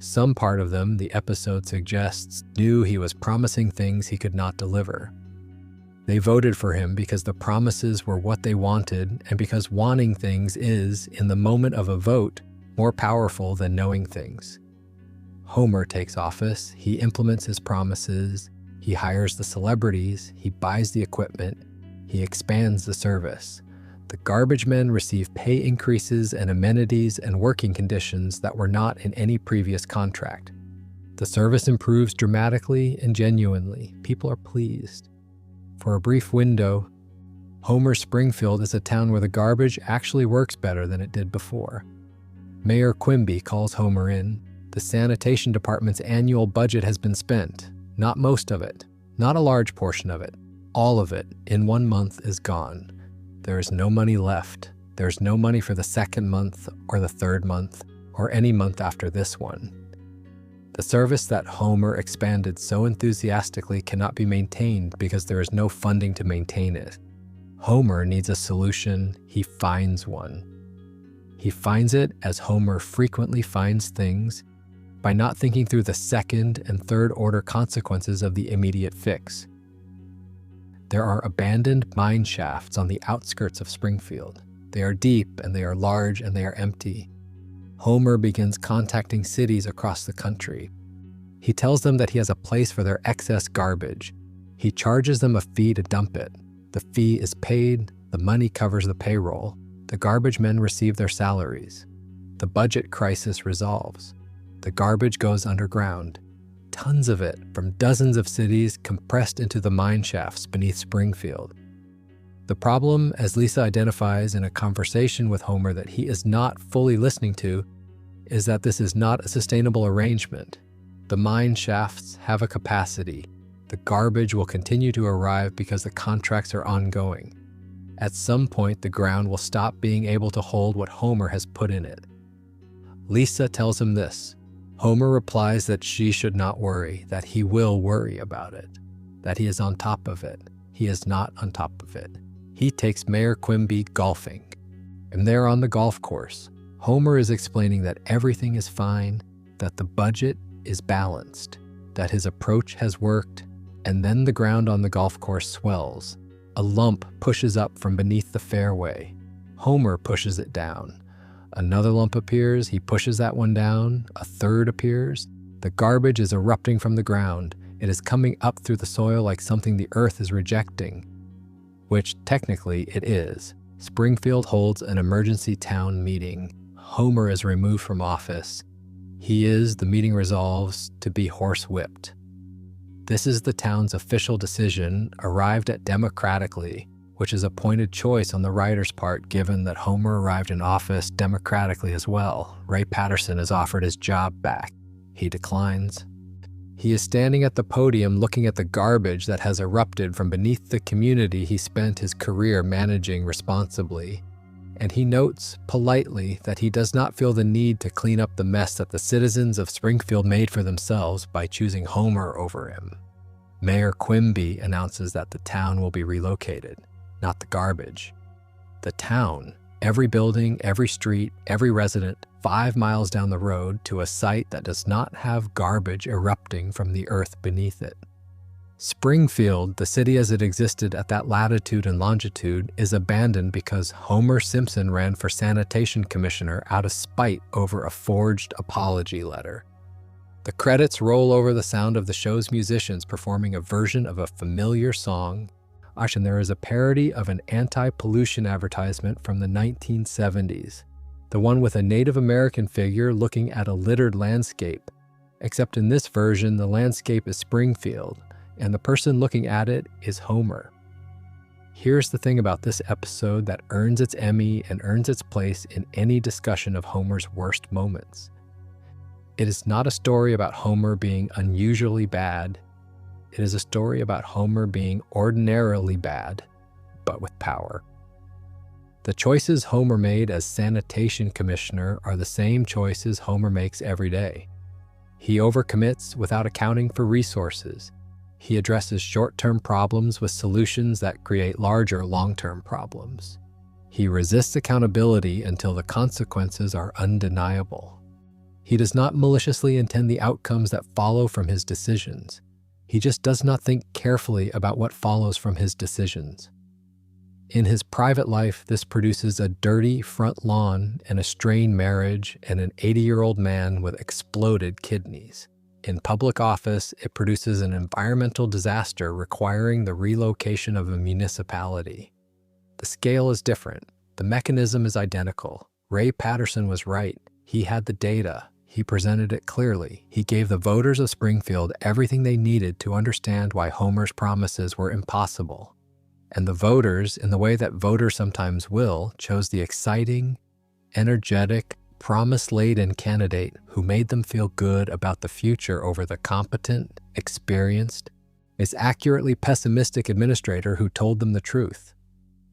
Some part of them, the episode suggests, knew he was promising things he could not deliver. They voted for him because the promises were what they wanted and because wanting things is, in the moment of a vote, more powerful than knowing things. Homer takes office, he implements his promises, he hires the celebrities, he buys the equipment, he expands the service. The garbage men receive pay increases and amenities and working conditions that were not in any previous contract. The service improves dramatically and genuinely. People are pleased. For a brief window, Homer Springfield is a town where the garbage actually works better than it did before. Mayor Quimby calls Homer in. The sanitation department's annual budget has been spent. Not most of it, not a large portion of it. All of it, in 1 month, is gone. There is no money left. There's no money for the second month or the third month or any month after this one. The service that Homer expanded so enthusiastically cannot be maintained because there is no funding to maintain it. Homer needs a solution. He finds one. He finds it, as Homer frequently finds things, by not thinking through the second and third order consequences of the immediate fix. There are abandoned mine shafts on the outskirts of Springfield. They are deep and they are large and they are empty. Homer begins contacting cities across the country. He tells them that he has a place for their excess garbage. He charges them a fee to dump it. The fee is paid, the money covers the payroll. The garbage men receive their salaries. The budget crisis resolves. The garbage goes underground. Tons of it, from dozens of cities, compressed into the mine shafts beneath Springfield. The problem, as Lisa identifies in a conversation with Homer that he is not fully listening to, is that this is not a sustainable arrangement. The mine shafts have a capacity. The garbage will continue to arrive because the contracts are ongoing. At some point, the ground will stop being able to hold what Homer has put in it. Lisa tells him this. Homer replies that she should not worry, that he will worry about it, that he is on top of it. He is not on top of it. He takes Mayor Quimby golfing. And there on the golf course, Homer is explaining that everything is fine, that the budget is balanced, that his approach has worked, and then the ground on the golf course swells. A lump pushes up from beneath the fairway. Homer pushes it down. Another lump appears, he pushes that one down. A third appears. The garbage is erupting from the ground. It is coming up through the soil like something the earth is rejecting, which technically it is. Springfield holds an emergency town meeting. Homer is removed from office. The meeting resolves, to be horsewhipped. This is the town's official decision, arrived at democratically, which is a pointed choice on the writer's part given that Homer arrived in office democratically as well. Ray Patterson is offered his job back. He declines. He is standing at the podium looking at the garbage that has erupted from beneath the community he spent his career managing responsibly. And he notes, politely, that he does not feel the need to clean up the mess that the citizens of Springfield made for themselves by choosing Homer over him. Mayor Quimby announces that the town will be relocated, not the garbage. The town, every building, every street, every resident, 5 miles down the road to a site that does not have garbage erupting from the earth beneath it. Springfield, the city as it existed at that latitude and longitude, is abandoned because Homer Simpson ran for sanitation commissioner out of spite over a forged apology letter. The credits roll over the sound of the show's musicians performing a version of a familiar song. And there is a parody of an anti-pollution advertisement from the 1970s, the one with a Native American figure looking at a littered landscape, except in this version the landscape is Springfield, and the person looking at it is Homer. Here's the thing about this episode that earns its Emmy and earns its place in any discussion of Homer's worst moments. It is not a story about Homer being unusually bad. It is a story about Homer being ordinarily bad, but with power. The choices Homer made as sanitation commissioner are the same choices Homer makes every day. He overcommits without accounting for resources. He addresses short-term problems with solutions that create larger long-term problems. He resists accountability until the consequences are undeniable. He does not maliciously intend the outcomes that follow from his decisions. He just does not think carefully about what follows from his decisions. In his private life, this produces a dirty front lawn and a strained marriage and an 80-year-old man with exploded kidneys. In public office, it produces an environmental disaster requiring the relocation of a municipality. The scale is different. The mechanism is identical. Ray Patterson was right. He had the data. He presented it clearly. He gave the voters of Springfield everything they needed to understand why Homer's promises were impossible. And the voters, in the way that voters sometimes will, chose the exciting, energetic, promise-laden candidate who made them feel good about the future over the competent, experienced, accurately pessimistic administrator who told them the truth.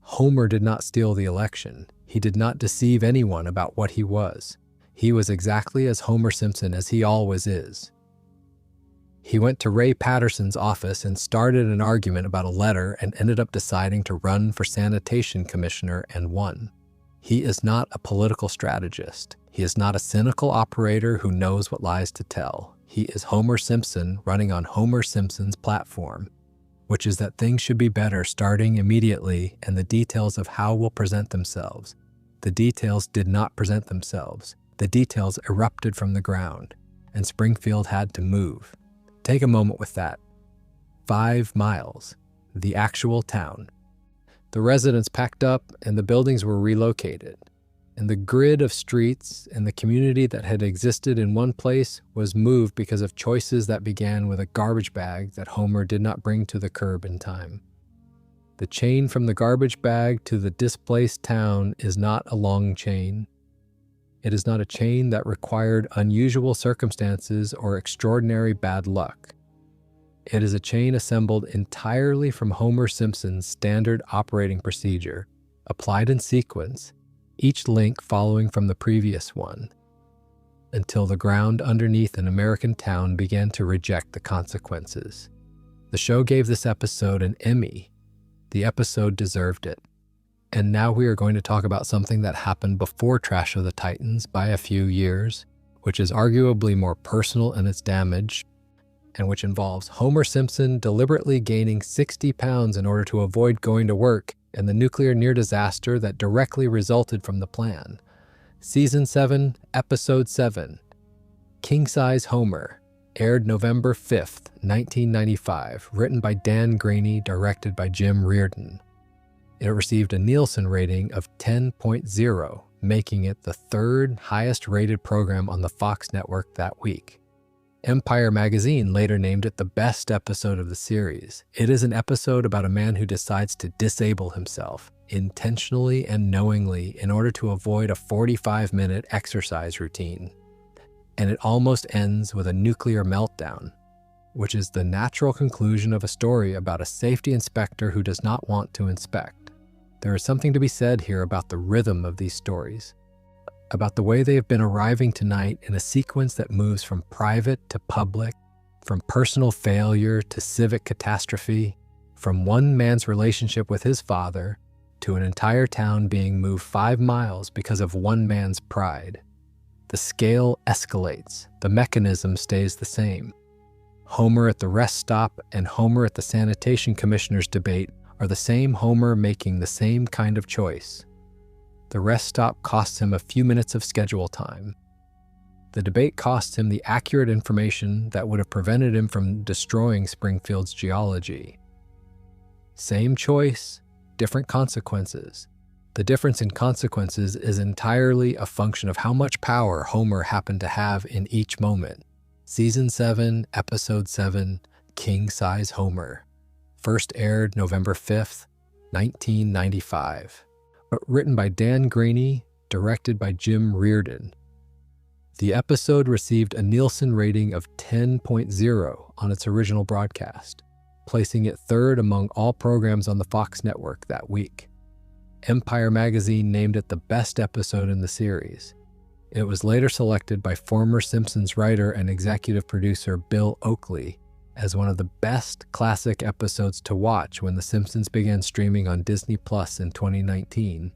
Homer did not steal the election. He did not deceive anyone about what he was. He was exactly as Homer Simpson as he always is. He went to Ray Patterson's office and started an argument about a letter and ended up deciding to run for sanitation commissioner and won. He is not a political strategist. He is not a cynical operator who knows what lies to tell. He is Homer Simpson running on Homer Simpson's platform, which is that things should be better starting immediately and the details of how will present themselves. The details did not present themselves. The details erupted from the ground, and Springfield had to move. Take a moment with that. 5 miles, the actual town. The residents packed up and the buildings were relocated. And the grid of streets and the community that had existed in one place was moved because of choices that began with a garbage bag that Homer did not bring to the curb in time. The chain from the garbage bag to the displaced town is not a long chain. It is not a chain that required unusual circumstances or extraordinary bad luck. It is a chain assembled entirely from Homer Simpson's standard operating procedure, applied in sequence, each link following from the previous one, until the ground underneath an American town began to reject the consequences. The show gave this episode an Emmy. The episode deserved it. And now we are going to talk about something that happened before Trash of the Titans by a few years, which is arguably more personal in its damage, and which involves Homer Simpson deliberately gaining 60 pounds in order to avoid going to work and the nuclear near disaster that directly resulted from the plan. Season 7, Episode 7, King Size Homer, aired November 5th, 1995, written by Dan Graney, directed by Jim Reardon. It received a Nielsen rating of 10.0, making it the third highest-rated program on the Fox network that week. Empire magazine later named it the best episode of the series. It is an episode about a man who decides to disable himself, intentionally and knowingly, in order to avoid a 45-minute exercise routine. And it almost ends with a nuclear meltdown, which is the natural conclusion of a story about a safety inspector who does not want to inspect. There is something to be said here about the rhythm of these stories, about the way they have been arriving tonight in a sequence that moves from private to public, from personal failure to civic catastrophe, from one man's relationship with his father to an entire town being moved 5 miles because of one man's pride. The scale escalates, the mechanism stays the same. Homer at the rest stop and Homer at the sanitation commissioner's debate are the same Homer making the same kind of choice. The rest stop costs him a few minutes of schedule time. The debate costs him the accurate information that would have prevented him from destroying Springfield's geology. Same choice, different consequences. The difference in consequences is entirely a function of how much power Homer happened to have in each moment. Season 7, Episode 7, King Size Homer. First aired November 5th, 1995. Written by Dan Graney, directed by Jim Reardon. The episode received a Nielsen rating of 10.0 on its original broadcast, placing it third among all programs on the Fox network that week. Empire magazine named it the best episode in the series. It was later selected by former Simpsons writer and executive producer Bill Oakley as one of the best classic episodes to watch when The Simpsons began streaming on Disney Plus in 2019.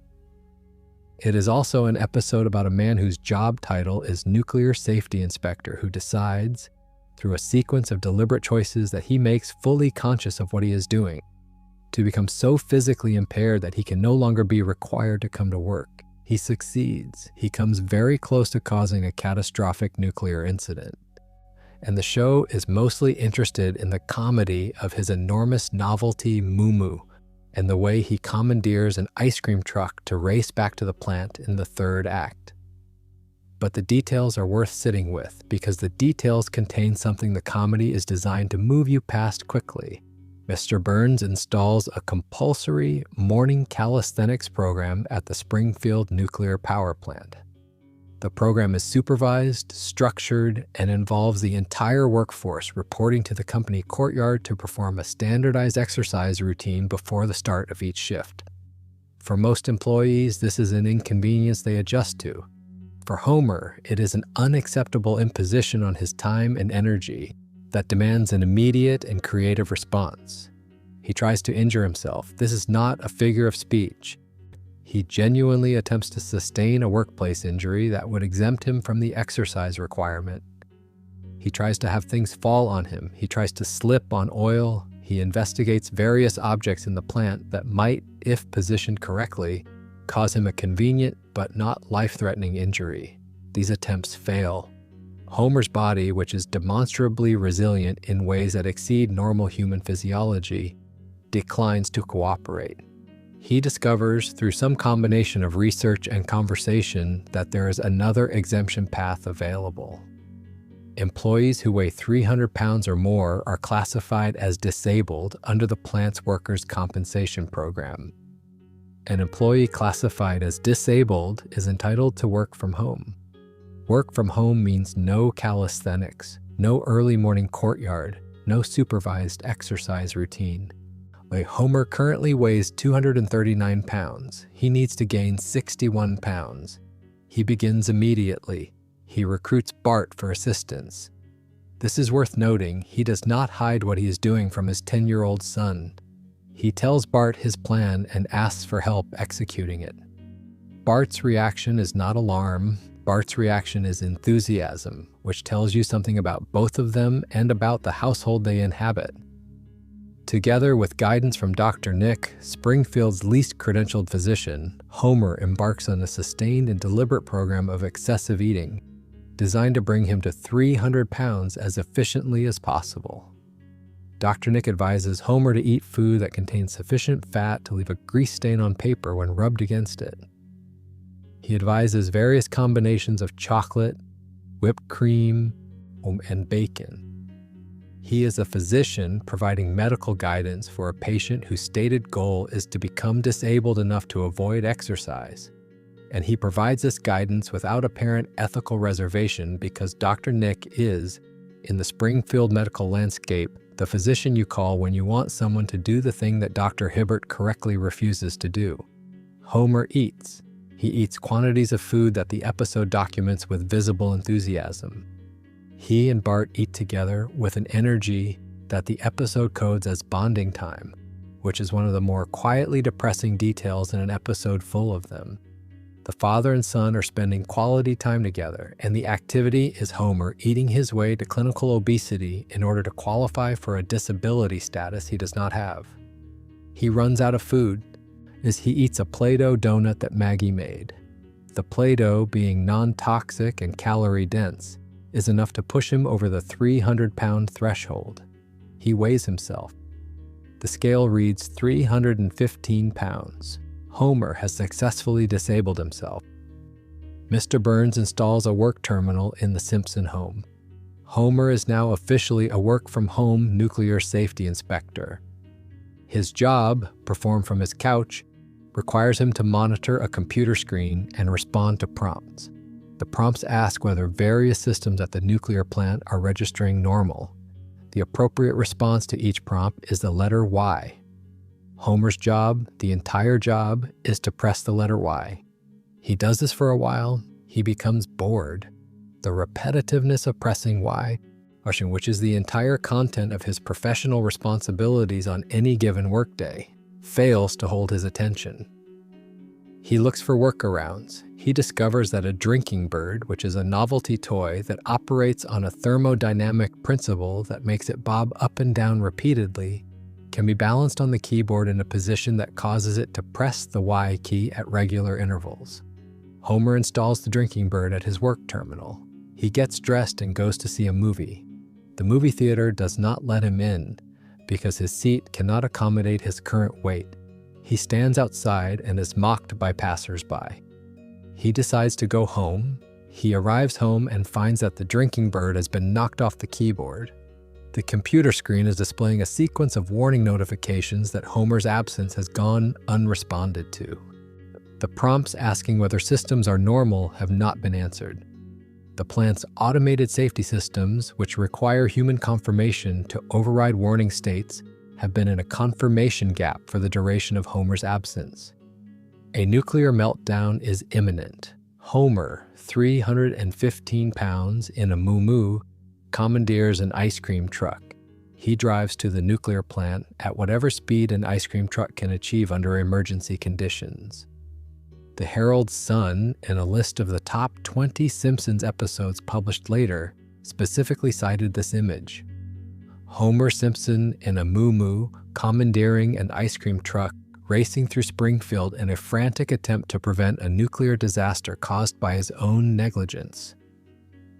It is also an episode about a man whose job title is Nuclear Safety Inspector, who decides, through a sequence of deliberate choices that he makes fully conscious of what he is doing, to become so physically impaired that he can no longer be required to come to work. He succeeds. He comes very close to causing a catastrophic nuclear incident. And the show is mostly interested in the comedy of his enormous novelty moo-moo and the way he commandeers an ice cream truck to race back to the plant in the third act. But the details are worth sitting with because the details contain something the comedy is designed to move you past quickly. Mr. Burns installs a compulsory morning calisthenics program at the Springfield nuclear power plant. The program is supervised, structured, and involves the entire workforce reporting to the company courtyard to perform a standardized exercise routine before the start of each shift. For most employees, this is an inconvenience they adjust to. For Homer, it is an unacceptable imposition on his time and energy that demands an immediate and creative response. He tries to injure himself. This is not a figure of speech. He genuinely attempts to sustain a workplace injury that would exempt him from the exercise requirement. He tries to have things fall on him. He tries to slip on oil. He investigates various objects in the plant that might, if positioned correctly, cause him a convenient but not life-threatening injury. These attempts fail. Homer's body, which is demonstrably resilient in ways that exceed normal human physiology, declines to cooperate. He discovers, through some combination of research and conversation, that there is another exemption path available. Employees who weigh 300 pounds or more are classified as disabled under the plant's workers' compensation program. An employee classified as disabled is entitled to work from home. Work from home means no calisthenics, no early morning courtyard, no supervised exercise routine. Homer currently weighs 239 pounds. He needs to gain 61 pounds. He begins immediately. He recruits Bart for assistance. This is worth noting. He does not hide what he is doing from his 10-year-old son. He tells Bart his plan and asks for help executing it. Bart's reaction is not alarm. Bart's reaction is enthusiasm, which tells you something about both of them and about the household they inhabit. Together with guidance from Dr. Nick, Springfield's least credentialed physician, Homer embarks on a sustained and deliberate program of excessive eating, designed to bring him to 300 pounds as efficiently as possible. Dr. Nick advises Homer to eat food that contains sufficient fat to leave a grease stain on paper when rubbed against it. He advises various combinations of chocolate, whipped cream, and bacon. He is a physician providing medical guidance for a patient whose stated goal is to become disabled enough to avoid exercise. And he provides this guidance without apparent ethical reservation because Dr. Nick is, in the Springfield medical landscape, the physician you call when you want someone to do the thing that Dr. Hibbert correctly refuses to do. Homer eats. He eats quantities of food that the episode documents with visible enthusiasm. He and Bart eat together with an energy that the episode codes as bonding time, which is one of the more quietly depressing details in an episode full of them. The father and son are spending quality time together, and the activity is Homer eating his way to clinical obesity in order to qualify for a disability status he does not have. He runs out of food as he eats a Play-Doh donut that Maggie made. The Play-Doh, being non-toxic and calorie-dense, is enough to push him over the 300-pound threshold. He weighs himself. The scale reads 315 pounds. Homer has successfully disabled himself. Mr. Burns installs a work terminal in the Simpson home. Homer is now officially a work-from-home nuclear safety inspector. His job, performed from his couch, requires him to monitor a computer screen and respond to prompts. The prompts ask whether various systems at the nuclear plant are registering normal. The appropriate response to each prompt is the letter Y. Homer's job, the entire job, is to press the letter Y. He does this for a while. He becomes bored. The repetitiveness of pressing Y, which is the entire content of his professional responsibilities on any given workday, fails to hold his attention. He looks for workarounds. He discovers that a drinking bird, which is a novelty toy that operates on a thermodynamic principle that makes it bob up and down repeatedly, can be balanced on the keyboard in a position that causes it to press the Y key at regular intervals. Homer installs the drinking bird at his work terminal. He gets dressed and goes to see a movie. The movie theater does not let him in because his seat cannot accommodate his current weight. He stands outside and is mocked by passers-by. He decides to go home. He arrives home and finds that the drinking bird has been knocked off the keyboard. The computer screen is displaying a sequence of warning notifications that Homer's absence has gone unresponded to. The prompts asking whether systems are normal have not been answered. The plant's automated safety systems, which require human confirmation to override warning states, have been in a confirmation gap for the duration of Homer's absence. A nuclear meltdown is imminent. Homer, 315 pounds in a moo-moo, commandeers an ice cream truck. He drives to the nuclear plant at whatever speed an ice cream truck can achieve under emergency conditions. The Herald Sun, in a list of the top 20 Simpsons episodes published later, specifically cited this image. Homer Simpson in a moo-moo, commandeering an ice cream truck, racing through Springfield in a frantic attempt to prevent a nuclear disaster caused by his own negligence.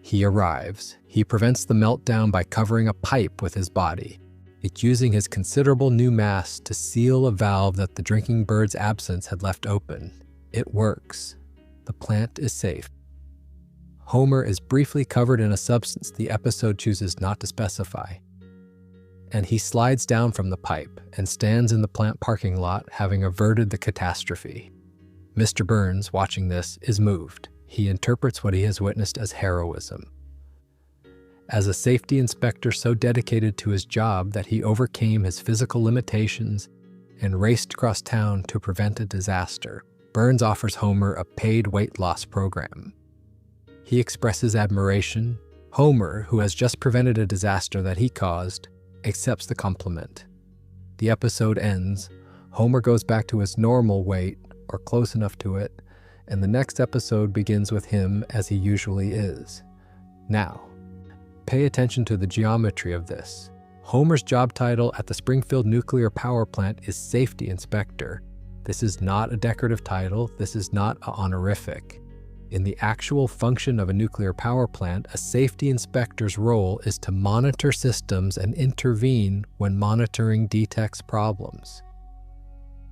He arrives. He prevents the meltdown by covering a pipe with his body. It's using his considerable new mass to seal a valve that the drinking bird's absence had left open. It works. The plant is safe. Homer is briefly covered in a substance the episode chooses not to specify. And he slides down from the pipe and stands in the plant parking lot, having averted the catastrophe. Mr. Burns, watching this, is moved. He interprets what he has witnessed as heroism. As a safety inspector so dedicated to his job that he overcame his physical limitations and raced across town to prevent a disaster, Burns offers Homer a paid weight loss program. He expresses admiration. Homer, who has just prevented a disaster that he caused, accepts the compliment. The episode ends. Homer goes back to his normal weight, or close enough to it, and the next episode begins with him as he usually is. Now, pay attention to the geometry of this. Homer's job title at the Springfield Nuclear Power Plant is Safety Inspector. This is not a decorative title. This is not an honorific. In the actual function of a nuclear power plant, a safety inspector's role is to monitor systems and intervene when monitoring detects problems.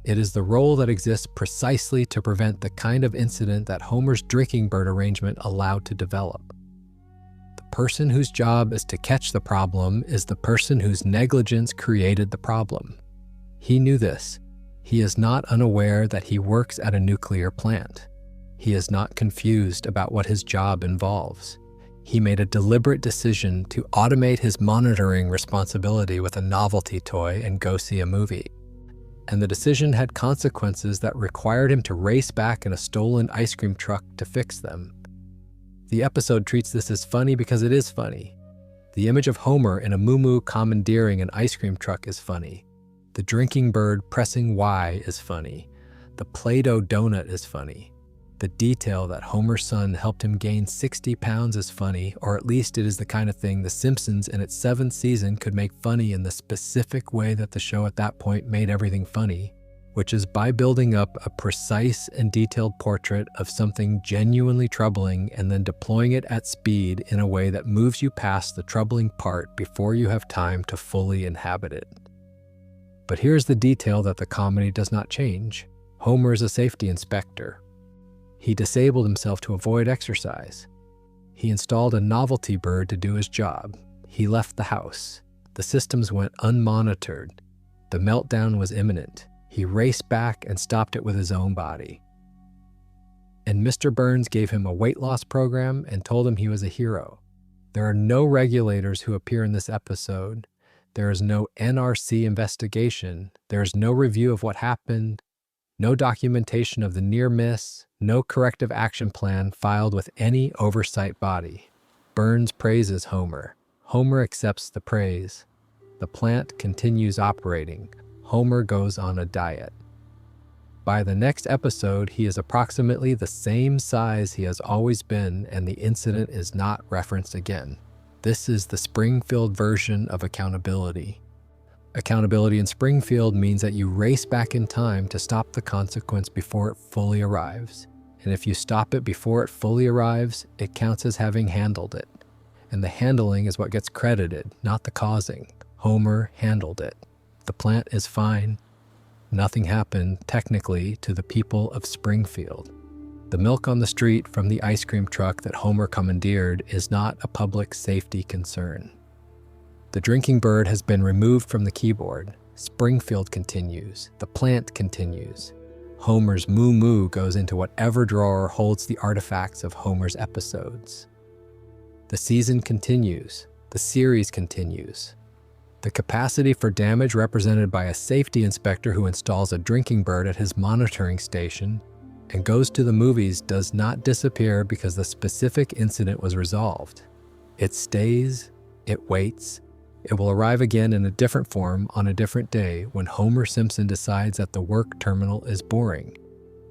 It is the role that exists precisely to prevent the kind of incident that Homer's drinking bird arrangement allowed to develop. The person whose job is to catch the problem is the person whose negligence created the problem. He knew this. He is not unaware that he works at a nuclear plant. He is not confused about what his job involves. He made a deliberate decision to automate his monitoring responsibility with a novelty toy and go see a movie. And the decision had consequences that required him to race back in a stolen ice cream truck to fix them. The episode treats this as funny because it is funny. The image of Homer in a moo-moo commandeering an ice cream truck is funny. The drinking bird pressing Y is funny. The Play-Doh donut is funny. The detail that Homer's son helped him gain 60 pounds is funny, or at least it is the kind of thing The Simpsons in its 7th season could make funny in the specific way that the show at that point made everything funny, which is by building up a precise and detailed portrait of something genuinely troubling and then deploying it at speed in a way that moves you past the troubling part before you have time to fully inhabit it. But here's the detail that the comedy does not change. Homer is a safety inspector. He disabled himself to avoid exercise. He installed a novelty bird to do his job. He left the house. The systems went unmonitored. The meltdown was imminent. He raced back and stopped it with his own body. and Mr. Burns gave him a weight loss program and told him he was a hero. There are no regulators who appear in this episode. There is no NRC investigation. There is no review of what happened, no documentation of the near miss, no corrective action plan filed with any oversight body. Burns praises Homer. Homer accepts the praise. The plant continues operating. Homer goes on a diet. By the next episode, he is approximately the same size he has always been, and the incident is not referenced again. This is the Springfield version of accountability. Accountability in Springfield means that you race back in time to stop the consequence before it fully arrives. And if you stop it before it fully arrives, it counts as having handled it. And the handling is what gets credited, not the causing. Homer handled it. The plant is fine. Nothing happened, technically, to the people of Springfield. The milk on the street from the ice cream truck that Homer commandeered is not a public safety concern. The drinking bird has been removed from the keyboard. Springfield continues. The plant continues. Homer's moo-moo goes into whatever drawer holds the artifacts of Homer's episodes. The season continues. The series continues. The capacity for damage represented by a safety inspector who installs a drinking bird at his monitoring station and goes to the movies does not disappear because the specific incident was resolved. It stays, it waits, it will arrive again in a different form on a different day when Homer Simpson decides that the work terminal is boring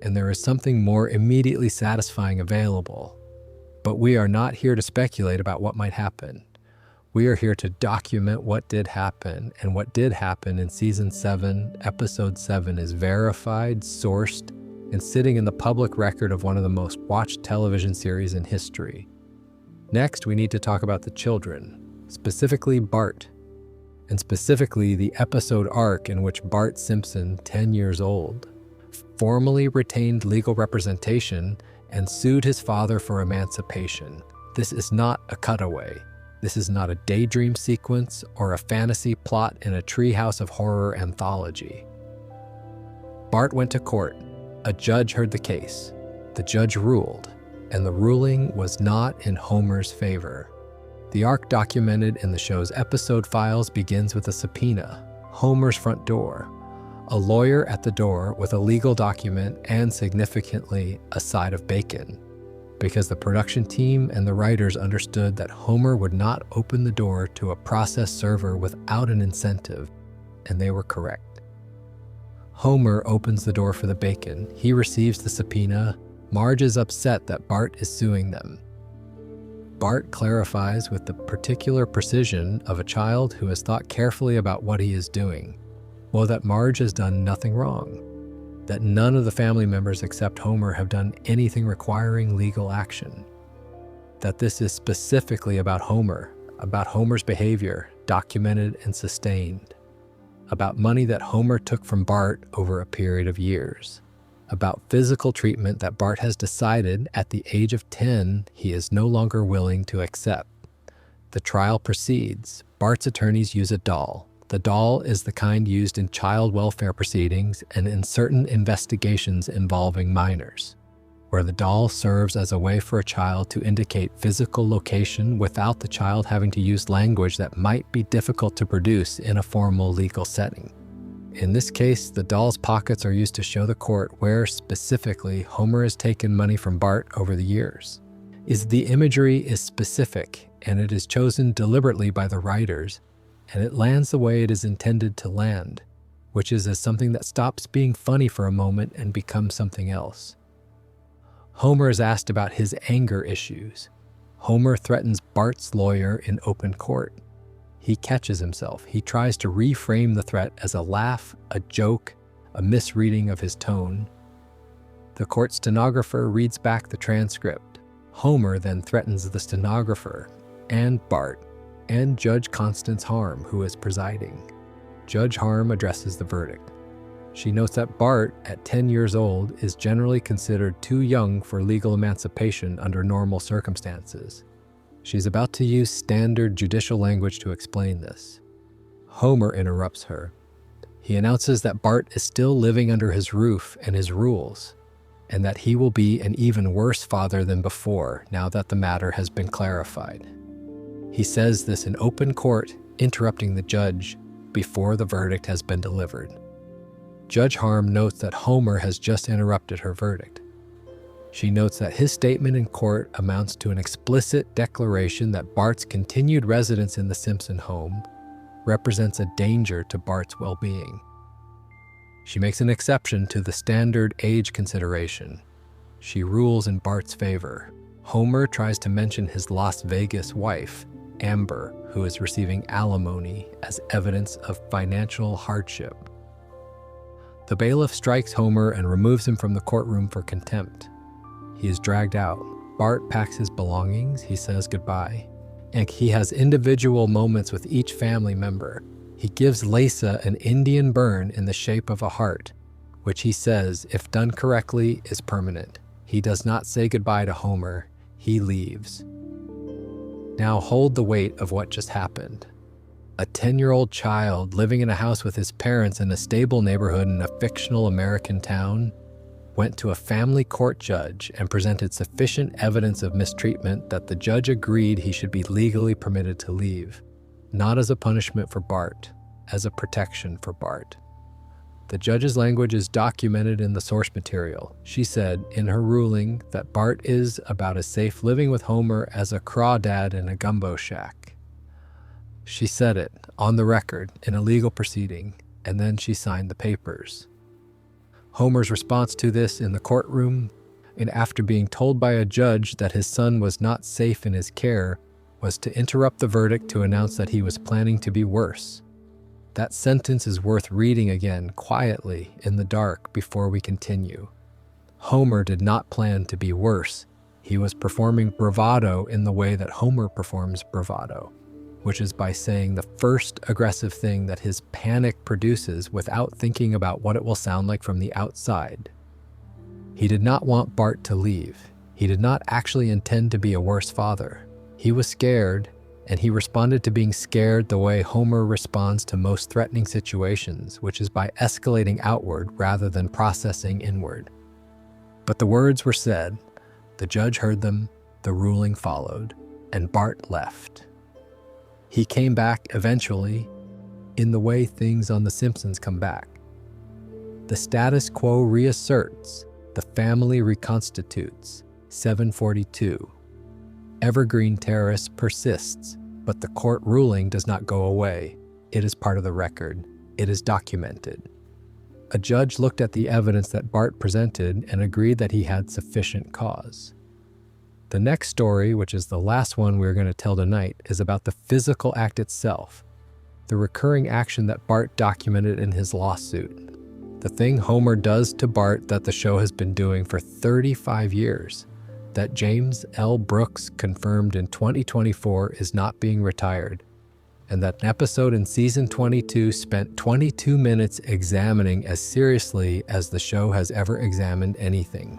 and there is something more immediately satisfying available. But we are not here to speculate about what might happen. We are here to document what did happen, and what did happen in Season 7, Episode 7 is verified, sourced, and sitting in the public record of one of the most watched television series in history. Next, we need to talk about the children, specifically Bart, and specifically the episode arc in which Bart Simpson, 10 years old, formally retained legal representation and sued his father for emancipation. This is not a cutaway. This is not a daydream sequence or a fantasy plot in a treehouse of horror anthology. Bart went to court. A judge heard the case. The judge ruled, and the ruling was not in Homer's favor. The arc documented in the show's episode files begins with a subpoena, Homer's front door, a lawyer at the door with a legal document, and significantly, a side of bacon. Because the production team and the writers understood that Homer would not open the door to a process server without an incentive, and they were correct. Homer opens the door for the bacon. He receives the subpoena. Marge is upset that Bart is suing them. Bart clarifies with the particular precision of a child who has thought carefully about what he is doing, that Marge has done nothing wrong. That none of the family members except Homer have done anything requiring legal action. That this is specifically about Homer's behavior, documented and sustained. About money that Homer took from Bart over a period of years. About physical treatment that Bart has decided at the age of 10 he is no longer willing to accept. The trial proceeds. Bart's attorneys use a doll. The doll is the kind used in child welfare proceedings and in certain investigations involving minors, where the doll serves as a way for a child to indicate physical location without the child having to use language that might be difficult to produce in a formal legal setting. In this case, the doll's pockets are used to show the court where, specifically, Homer has taken money from Bart over the years. The imagery is specific, and it is chosen deliberately by the writers, and it lands the way it is intended to land, which is as something that stops being funny for a moment and becomes something else. Homer is asked about his anger issues. Homer threatens Bart's lawyer in open court. He catches himself. He tries to reframe the threat as a laugh, a joke, a misreading of his tone. The court stenographer reads back the transcript. Homer then threatens the stenographer and Bart and Judge Constance Harm, who is presiding. Judge Harm addresses the verdict. She notes that Bart, at 10 years old, is generally considered too young for legal emancipation under normal circumstances. She's about to use standard judicial language to explain this. Homer interrupts her. He announces that Bart is still living under his roof and his rules. and that he will be an even worse father than before now that the matter has been clarified. He says this in open court, interrupting the judge before the verdict has been delivered. Judge Harm notes that Homer has just interrupted her verdict. She notes that his statement in court amounts to an explicit declaration that Bart's continued residence in the Simpson home represents a danger to Bart's well-being. She makes an exception to the standard age consideration. She rules in Bart's favor. Homer tries to mention his Las Vegas wife, Amber, who is receiving alimony as evidence of financial hardship. The bailiff strikes Homer and removes him from the courtroom for contempt. He is dragged out. Bart packs his belongings, he says goodbye, and he has individual moments with each family member. He gives Lisa an Indian burn in the shape of a heart, which he says, if done correctly, is permanent. He does not say goodbye to Homer. He leaves. Now hold the weight of what just happened. A 10-year-old child living in a house with his parents in a stable neighborhood in a fictional American town went to a family court judge and presented sufficient evidence of mistreatment that the judge agreed he should be legally permitted to leave, not as a punishment for Bart, as a protection for Bart. The judge's language is documented in the source material. She said in her ruling that Bart is about as safe living with Homer as a crawdad in a gumbo shack. She said it on the record in a legal proceeding, and then she signed the papers. Homer's response to this in the courtroom, and after being told by a judge that his son was not safe in his care, was to interrupt the verdict to announce that he was planning to be worse. That sentence is worth reading again quietly in the dark before we continue. Homer did not plan to be worse. He was performing bravado in the way that Homer performs bravado, which is by saying the first aggressive thing that his panic produces without thinking about what it will sound like from the outside. He did not want Bart to leave. He did not actually intend to be a worse father. He was scared, and he responded to being scared the way Homer responds to most threatening situations, which is by escalating outward rather than processing inward. But the words were said, the judge heard them, the ruling followed, and Bart left. He came back eventually in the way things on The Simpsons come back. The status quo reasserts, the family reconstitutes, 742. Evergreen Terrace persists, but the court ruling does not go away. It is part of the record. It is documented. A judge looked at the evidence that Bart presented and agreed that he had sufficient cause. The next story, which is the last one we're going to tell tonight, is about the physical act itself, the recurring action that Bart documented in his lawsuit, the thing Homer does to Bart that the show has been doing for 35 years, that James L. Brooks confirmed in 2024 is not being retired, and that an episode in season 22 spent 22 minutes examining as seriously as the show has ever examined anything.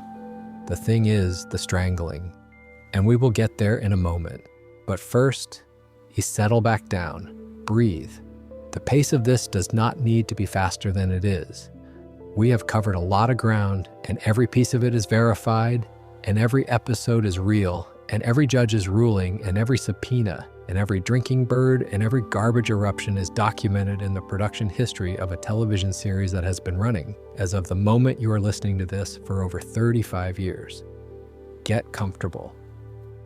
The thing is the strangling. And we will get there in a moment. But first, you settle back down. Breathe. The pace of this does not need to be faster than it is. We have covered a lot of ground, and every piece of it is verified, and every episode is real, and every judge's ruling, and every subpoena, and every drinking bird, and every garbage eruption is documented in the production history of a television series that has been running, as of the moment you are listening to this, for over 35 years. Get comfortable.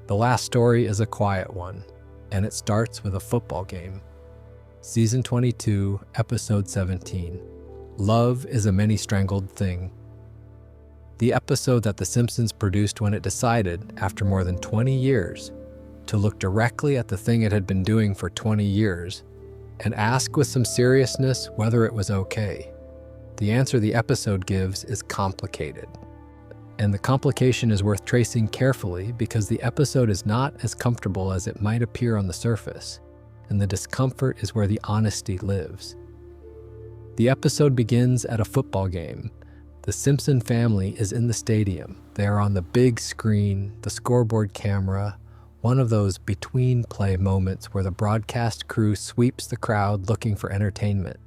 The last story is a quiet one, and it starts with a football game. Season 22, Episode 17. Love is a many-strangled thing. The episode that The Simpsons produced when it decided, after more than 20 years, to look directly at the thing it had been doing for 20 years and ask with some seriousness whether it was okay. The answer the episode gives is complicated. And the complication is worth tracing carefully because the episode is not as comfortable as it might appear on the surface, and the discomfort is where the honesty lives. The episode begins at a football game. The Simpson family is in the stadium. They are on the big screen, the scoreboard camera, one of those between-play moments where the broadcast crew sweeps the crowd looking for entertainment.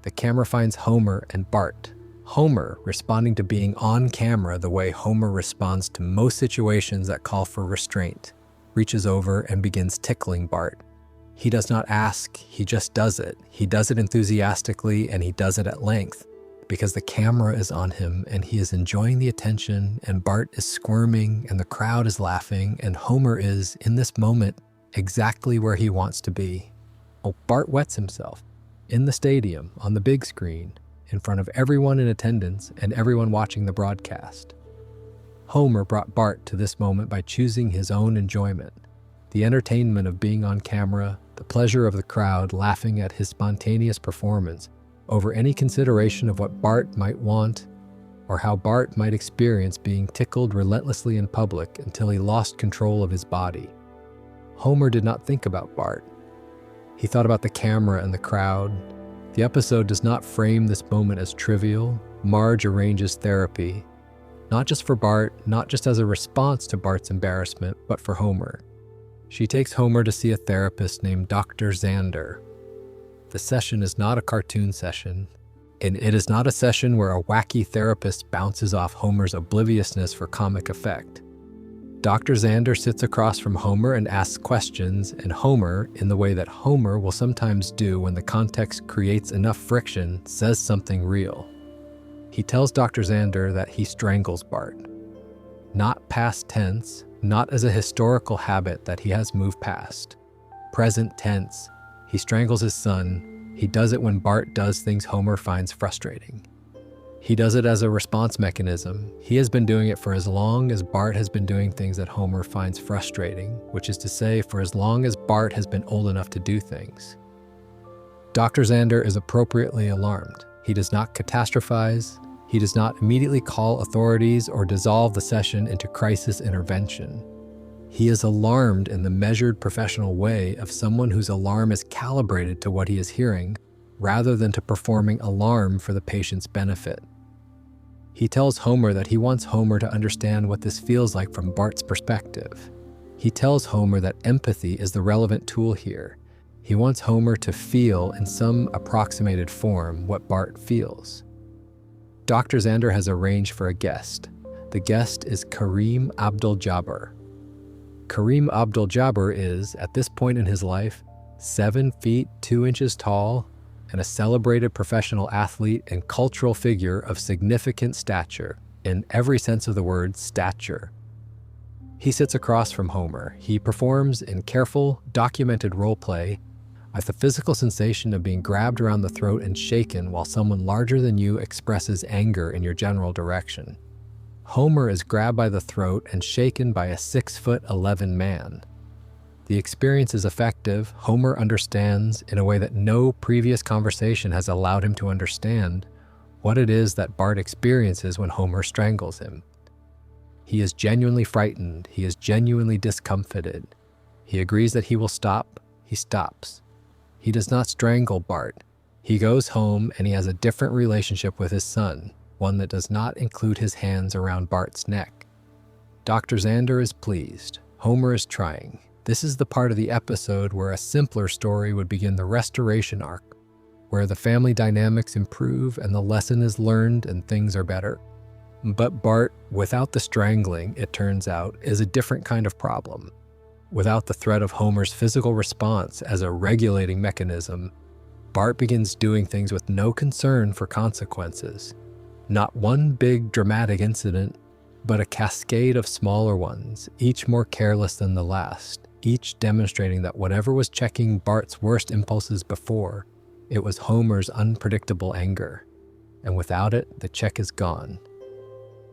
The camera finds Homer and Bart. Homer responding to being on camera the way Homer responds to most situations that call for restraint, reaches over and begins tickling Bart. He does not ask, he just does it. He does it enthusiastically and he does it at length because the camera is on him and he is enjoying the attention and Bart is squirming and the crowd is laughing and Homer is, in this moment, exactly where he wants to be. Oh, Bart wets himself in the stadium, on the big screen, in front of everyone in attendance and everyone watching the broadcast. Homer brought Bart to this moment by choosing his own enjoyment, the entertainment of being on camera, the pleasure of the crowd laughing at his spontaneous performance, over any consideration of what Bart might want or how Bart might experience being tickled relentlessly in public until he lost control of his body. Homer did not think about Bart. He thought about the camera and the crowd. The episode does not frame this moment as trivial. Marge arranges therapy, not just for Bart, not just as a response to Bart's embarrassment, but for Homer. She takes Homer to see a therapist named Dr. Xander. The session is not a cartoon session, and it is not a session where a wacky therapist bounces off Homer's obliviousness for comic effect. Dr. Xander sits across from Homer and asks questions, and Homer, in the way that Homer will sometimes do when the context creates enough friction, says something real. He tells Dr. Xander that he strangles Bart. Not past tense, not as a historical habit that he has moved past. Present tense, he strangles his son. He does it when Bart does things Homer finds frustrating. He does it as a response mechanism. He has been doing it for as long as Bart has been doing things that Homer finds frustrating, which is to say, for as long as Bart has been old enough to do things. Dr. Xander is appropriately alarmed. He does not catastrophize. He does not immediately call authorities or dissolve the session into crisis intervention. He is alarmed in the measured professional way of someone whose alarm is calibrated to what he is hearing, rather than to performing alarm for the patient's benefit. He tells Homer that he wants Homer to understand what this feels like from Bart's perspective. He tells Homer that empathy is the relevant tool here. He wants Homer to feel in some approximated form what Bart feels. Dr. Xander has arranged for a guest. The guest is Kareem Abdul-Jabbar. Kareem Abdul-Jabbar is, at this point in his life, 7 feet 2 inches tall and a celebrated professional athlete and cultural figure of significant stature, in every sense of the word stature. He sits across from Homer. He performs in careful, documented role play with the physical sensation of being grabbed around the throat and shaken while someone larger than you expresses anger in your general direction. Homer is grabbed by the throat and shaken by a 6'11" man. The experience is effective. Homer understands, in a way that no previous conversation has allowed him to understand, what it is that Bart experiences when Homer strangles him. He is genuinely frightened. He is genuinely discomfited. He agrees that he will stop. He stops. He does not strangle Bart. He goes home and he has a different relationship with his son, one that does not include his hands around Bart's neck. Dr. Xander is pleased. Homer is trying. This is the part of the episode where a simpler story would begin the restoration arc, where the family dynamics improve and the lesson is learned and things are better. But Bart, without the strangling, it turns out, is a different kind of problem. Without the threat of Homer's physical response as a regulating mechanism, Bart begins doing things with no concern for consequences. Not one big dramatic incident, but a cascade of smaller ones, each more careless than the last, each demonstrating that whatever was checking Bart's worst impulses before, it was Homer's unpredictable anger. And without it, the check is gone.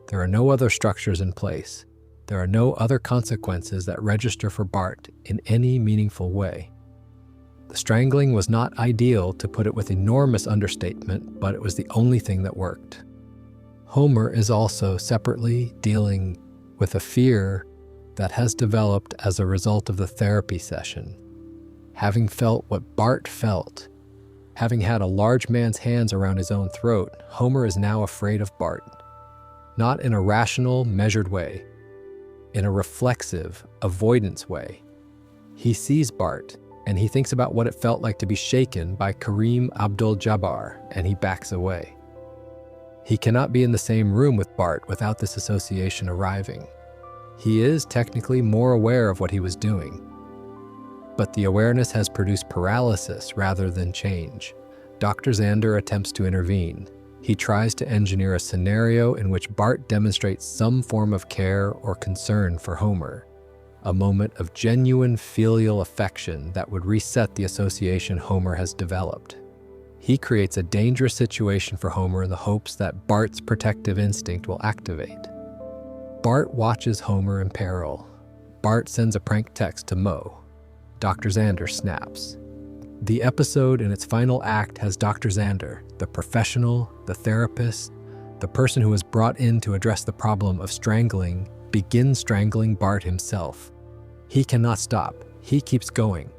There are no other structures in place. There are no other consequences that register for Bart in any meaningful way. The strangling was not ideal, to put it with enormous understatement, but it was the only thing that worked. Homer is also separately dealing with a fear that has developed as a result of the therapy session. Having felt what Bart felt, having had a large man's hands around his own throat, Homer is now afraid of Bart. Not in a rational, measured way, in a reflexive, avoidance way. He sees Bart, and he thinks about what it felt like to be shaken by Kareem Abdul-Jabbar, and he backs away. He cannot be in the same room with Bart without this association arriving. He is technically more aware of what he was doing, but the awareness has produced paralysis rather than change. Dr. Xander attempts to intervene. He tries to engineer a scenario in which Bart demonstrates some form of care or concern for Homer, a moment of genuine filial affection that would reset the association Homer has developed. He creates a dangerous situation for Homer in the hopes that Bart's protective instinct will activate. Bart watches Homer in peril. Bart sends a prank text to Moe. Dr. Xander snaps. The episode in its final act has Dr. Xander, the professional, the therapist, the person who was brought in to address the problem of strangling, begin strangling Bart himself. He cannot stop. He keeps going.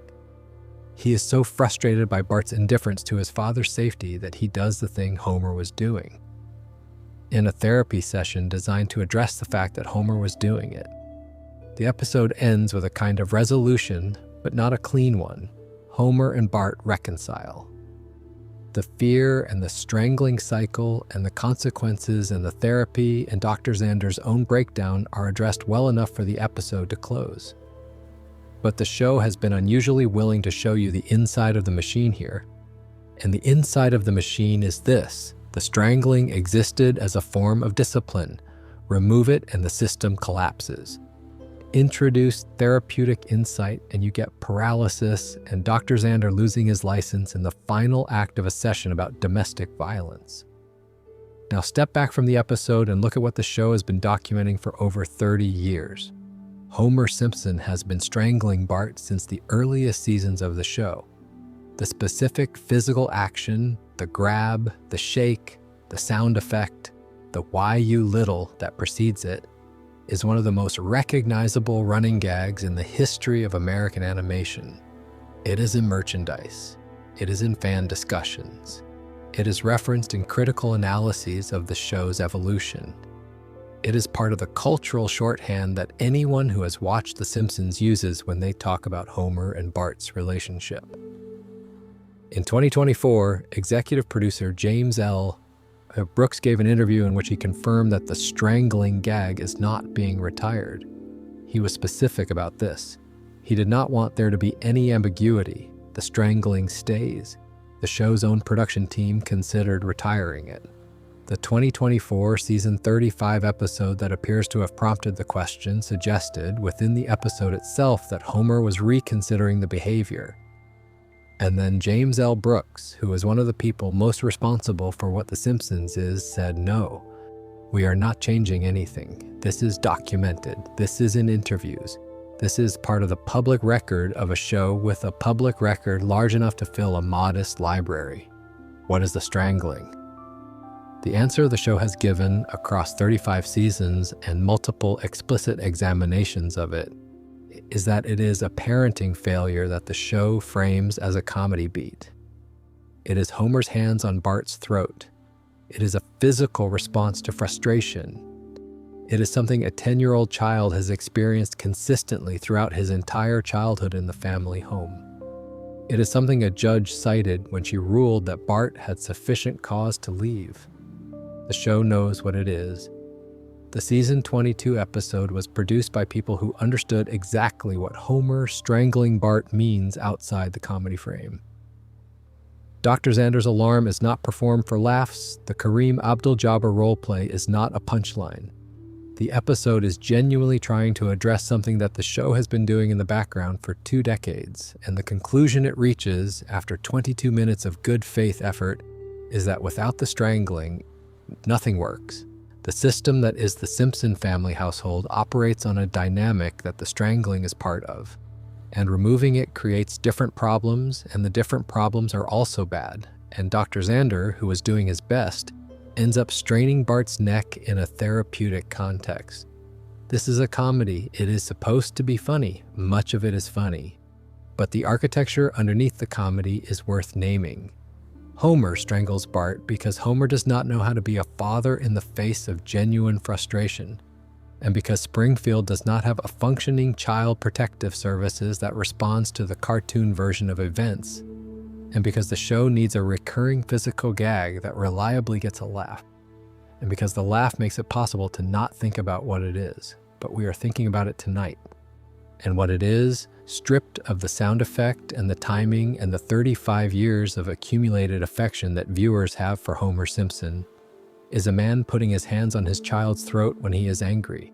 He is so frustrated by Bart's indifference to his father's safety that he does the thing Homer was doing. In a therapy session designed to address the fact that Homer was doing it. The episode ends with a kind of resolution, but not a clean one. Homer and Bart reconcile. The fear and the strangling cycle and the consequences and the therapy and Dr. Xander's own breakdown are addressed well enough for the episode to close. But the show has been unusually willing to show you the inside of the machine here. And the inside of the machine is this: the strangling existed as a form of discipline. Remove it and the system collapses. Introduce therapeutic insight and you get paralysis and Dr. Xander losing his license in the final act of a session about domestic violence. Now step back from the episode and look at what the show has been documenting for over 30 years. Homer Simpson has been strangling Bart since the earliest seasons of the show. The specific physical action, the grab, the shake, the sound effect, the "why you little" that precedes it, is one of the most recognizable running gags in the history of American animation. It is in merchandise. It is in fan discussions. It is referenced in critical analyses of the show's evolution. It is part of the cultural shorthand that anyone who has watched The Simpsons uses when they talk about Homer and Bart's relationship. In 2024, executive producer James L. Brooks gave an interview in which he confirmed that the strangling gag is not being retired. He was specific about this. He did not want there to be any ambiguity. The strangling stays. The show's own production team considered retiring it. The 2024 season 35 episode that appears to have prompted the question suggested within the episode itself that Homer was reconsidering the behavior. And then James L. Brooks, who is one of the people most responsible for what The Simpsons is, said, "No, we are not changing anything. This is documented. This is in interviews. This is part of the public record of a show with a public record large enough to fill a modest library. What is the strangling?" The answer the show has given across 35 seasons and multiple explicit examinations of it is that it is a parenting failure that the show frames as a comedy beat. It is Homer's hands on Bart's throat. It is a physical response to frustration. It is something a 10-year-old child has experienced consistently throughout his entire childhood in the family home. It is something a judge cited when she ruled that Bart had sufficient cause to leave. The show knows what it is. The season 22 episode was produced by people who understood exactly what Homer strangling Bart means outside the comedy frame. Dr. Xander's alarm is not performed for laughs. The Kareem Abdul-Jabbar roleplay is not a punchline. The episode is genuinely trying to address something that the show has been doing in the background for 2 decades, and the conclusion it reaches after 22 minutes of good faith effort is that without the strangling, nothing works. The system that is the Simpson family household operates on a dynamic that the strangling is part of, and removing it creates different problems, and the different problems are also bad, and Dr. Xander, who is doing his best, ends up straining Bart's neck in a therapeutic context. This is a comedy. It is supposed to be funny. Much of it is funny. But the architecture underneath the comedy is worth naming. Homer strangles Bart because Homer does not know how to be a father in the face of genuine frustration, and because Springfield does not have a functioning child protective services that responds to the cartoon version of events, and because the show needs a recurring physical gag that reliably gets a laugh. and because the laugh makes it possible to not think about what it is, but we are thinking about it tonight. And what it is, stripped of the sound effect and the timing and the 35 years of accumulated affection that viewers have for Homer Simpson, is a man putting his hands on his child's throat when he is angry.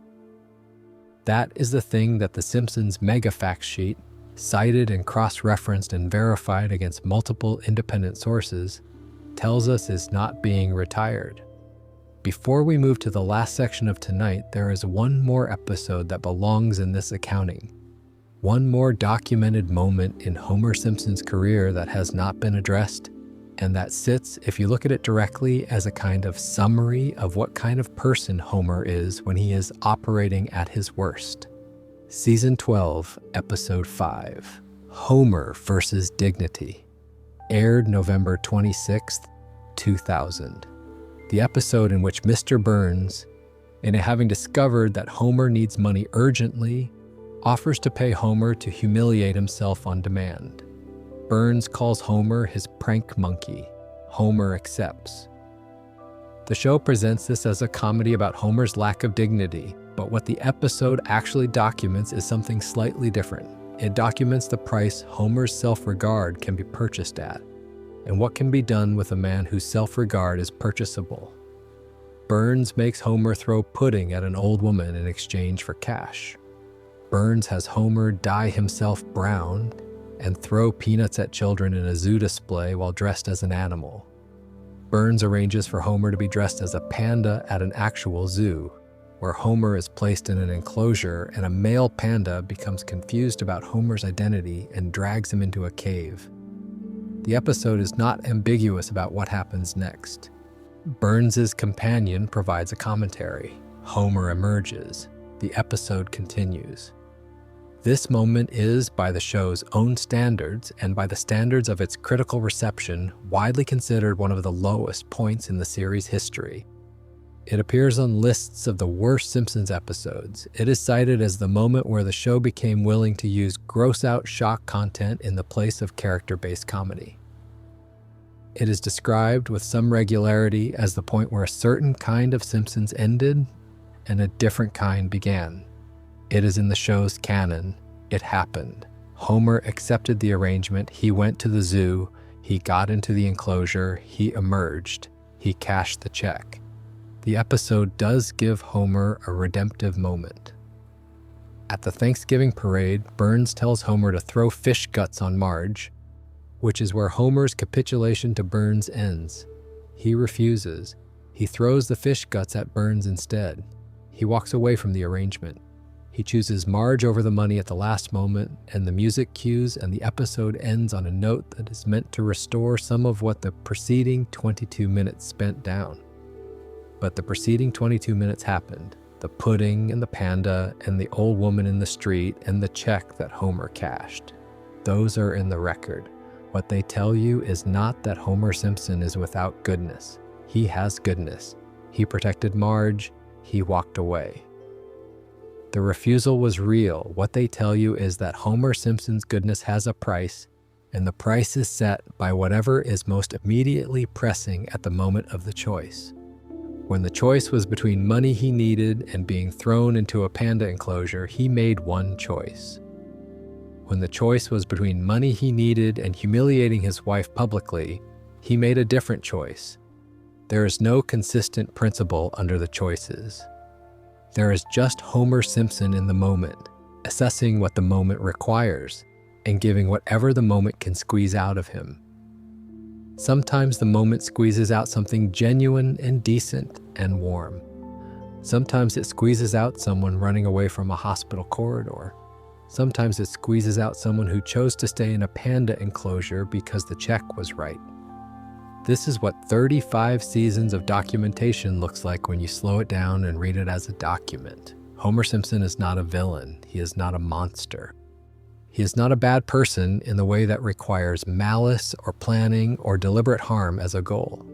That is the thing that the Simpsons mega fact sheet, cited and cross-referenced and verified against multiple independent sources, tells us is not being retired. Before we move to the last section of tonight, there is one more episode that belongs in this accounting. One more documented moment in Homer Simpson's career that has not been addressed, and that sits, if you look at it directly, as a kind of summary of what kind of person Homer is when he is operating at his worst. Season 12, Episode 5, Homer versus Dignity, aired November 26th, 2000. The episode in which Mr. Burns, in having discovered that Homer needs money urgently, offers to pay Homer to humiliate himself on demand. Burns calls Homer his prank monkey. Homer accepts. The show presents this as a comedy about Homer's lack of dignity, but what the episode actually documents is something slightly different. It documents the price Homer's self-regard can be purchased at, and what can be done with a man whose self-regard is purchasable. Burns makes Homer throw pudding at an old woman in exchange for cash. Burns has Homer dye himself brown and throw peanuts at children in a zoo display while dressed as an animal. Burns arranges for Homer to be dressed as a panda at an actual zoo, where Homer is placed in an enclosure and a male panda becomes confused about Homer's identity and drags him into a cave. The episode is not ambiguous about what happens next. Burns's companion provides a commentary. Homer emerges. The episode continues. This moment is, by the show's own standards and by the standards of its critical reception, widely considered one of the lowest points in the series' history. It appears on lists of the worst Simpsons episodes. It is cited as the moment where the show became willing to use gross-out shock content in the place of character-based comedy. It is described with some regularity as the point where a certain kind of Simpsons ended and a different kind began. It is in the show's canon. It happened. Homer accepted the arrangement. He went to the zoo. He got into the enclosure. He emerged. He cashed the check. The episode does give Homer a redemptive moment. At the Thanksgiving parade, Burns tells Homer to throw fish guts on Marge, which is where Homer's capitulation to Burns ends. He refuses. He throws the fish guts at Burns instead. He walks away from the arrangement. He chooses Marge over the money at the last moment, and the music cues and the episode ends on a note that is meant to restore some of what the preceding 22 minutes spent down. But the preceding 22 minutes happened. The pudding and the panda and the old woman in the street and the check that Homer cashed. Those are in the record. What they tell you is not that Homer Simpson is without goodness. He has goodness. He protected Marge. He walked away. The refusal was real. What they tell you is that Homer Simpson's goodness has a price, and the price is set by whatever is most immediately pressing at the moment of the choice. When the choice was between money he needed and being thrown into a panda enclosure, he made one choice. When the choice was between money he needed and humiliating his wife publicly, he made a different choice. There is no consistent principle under the choices. There is just Homer Simpson in the moment, assessing what the moment requires and giving whatever the moment can squeeze out of him. Sometimes the moment squeezes out something genuine and decent and warm. Sometimes it squeezes out someone running away from a hospital corridor. Sometimes it squeezes out someone who chose to stay in a panda enclosure because the check was right. This is what 35 seasons of documentation looks like when you slow it down and read it as a document. Homer Simpson is not a villain. He is not a monster. He is not a bad person in the way that requires malice or planning or deliberate harm as a goal.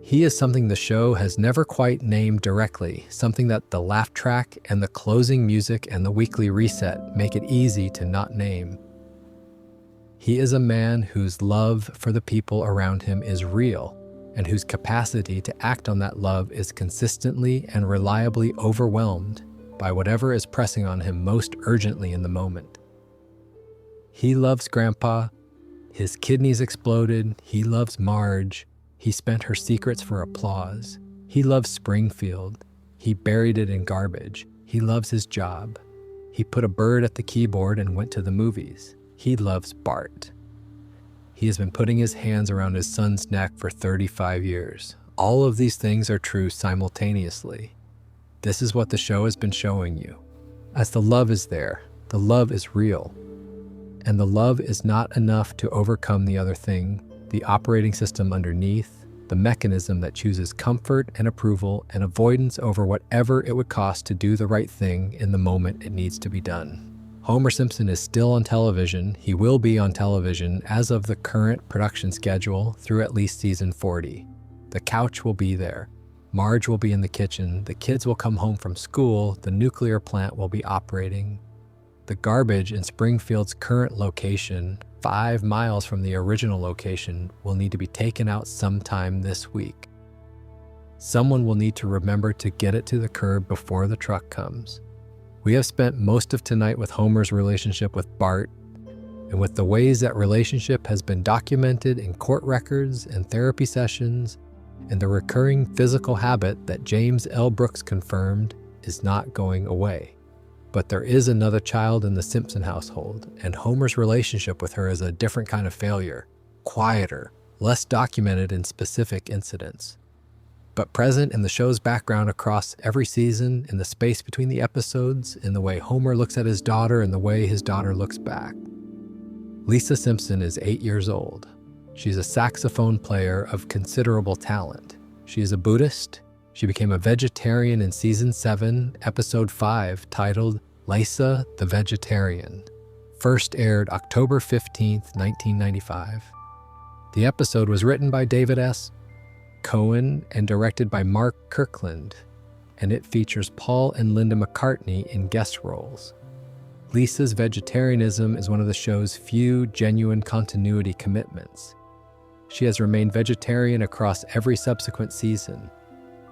He is something the show has never quite named directly, something that the laugh track and the closing music and the weekly reset make it easy to not name. He is a man whose love for the people around him is real and whose capacity to act on that love is consistently and reliably overwhelmed by whatever is pressing on him most urgently in the moment. He loves Grandpa. His kidneys exploded. He loves Marge. He spent her secrets for applause. He loves Springfield. He buried it in garbage. He loves his job. He put a bird at the keyboard and went to the movies. He loves Bart. He has been putting his hands around his son's neck for 35 years. All of these things are true simultaneously. This is what the show has been showing you. As the love is there, the love is real. And the love is not enough to overcome the other thing, the operating system underneath, the mechanism that chooses comfort and approval and avoidance over whatever it would cost to do the right thing in the moment it needs to be done. Homer Simpson is still on television. He will be on television as of the current production schedule through at least season 40. The couch will be there. Marge will be in the kitchen. The kids will come home from school. The nuclear plant will be operating. The garbage in Springfield's current location, 5 miles from the original location, will need to be taken out sometime this week. Someone will need to remember to get it to the curb before the truck comes. We have spent most of tonight with Homer's relationship with Bart, and with the ways that relationship has been documented in court records and therapy sessions, and the recurring physical habit that James L. Brooks confirmed is not going away. But there is another child in the Simpson household, and Homer's relationship with her is a different kind of failure, quieter, less documented in specific incidents, but present in the show's background across every season, in the space between the episodes, in the way Homer looks at his daughter and the way his daughter looks back. Lisa Simpson is 8 years old. She's a saxophone player of considerable talent. She is a Buddhist. She became a vegetarian in season 7, episode 5, titled Lisa the Vegetarian. First aired October 15th, 1995. The episode was written by David S. Cohen and directed by Mark Kirkland, and it features Paul and Linda McCartney in guest roles. Lisa's vegetarianism is one of the show's few genuine continuity commitments. She has remained vegetarian across every subsequent season.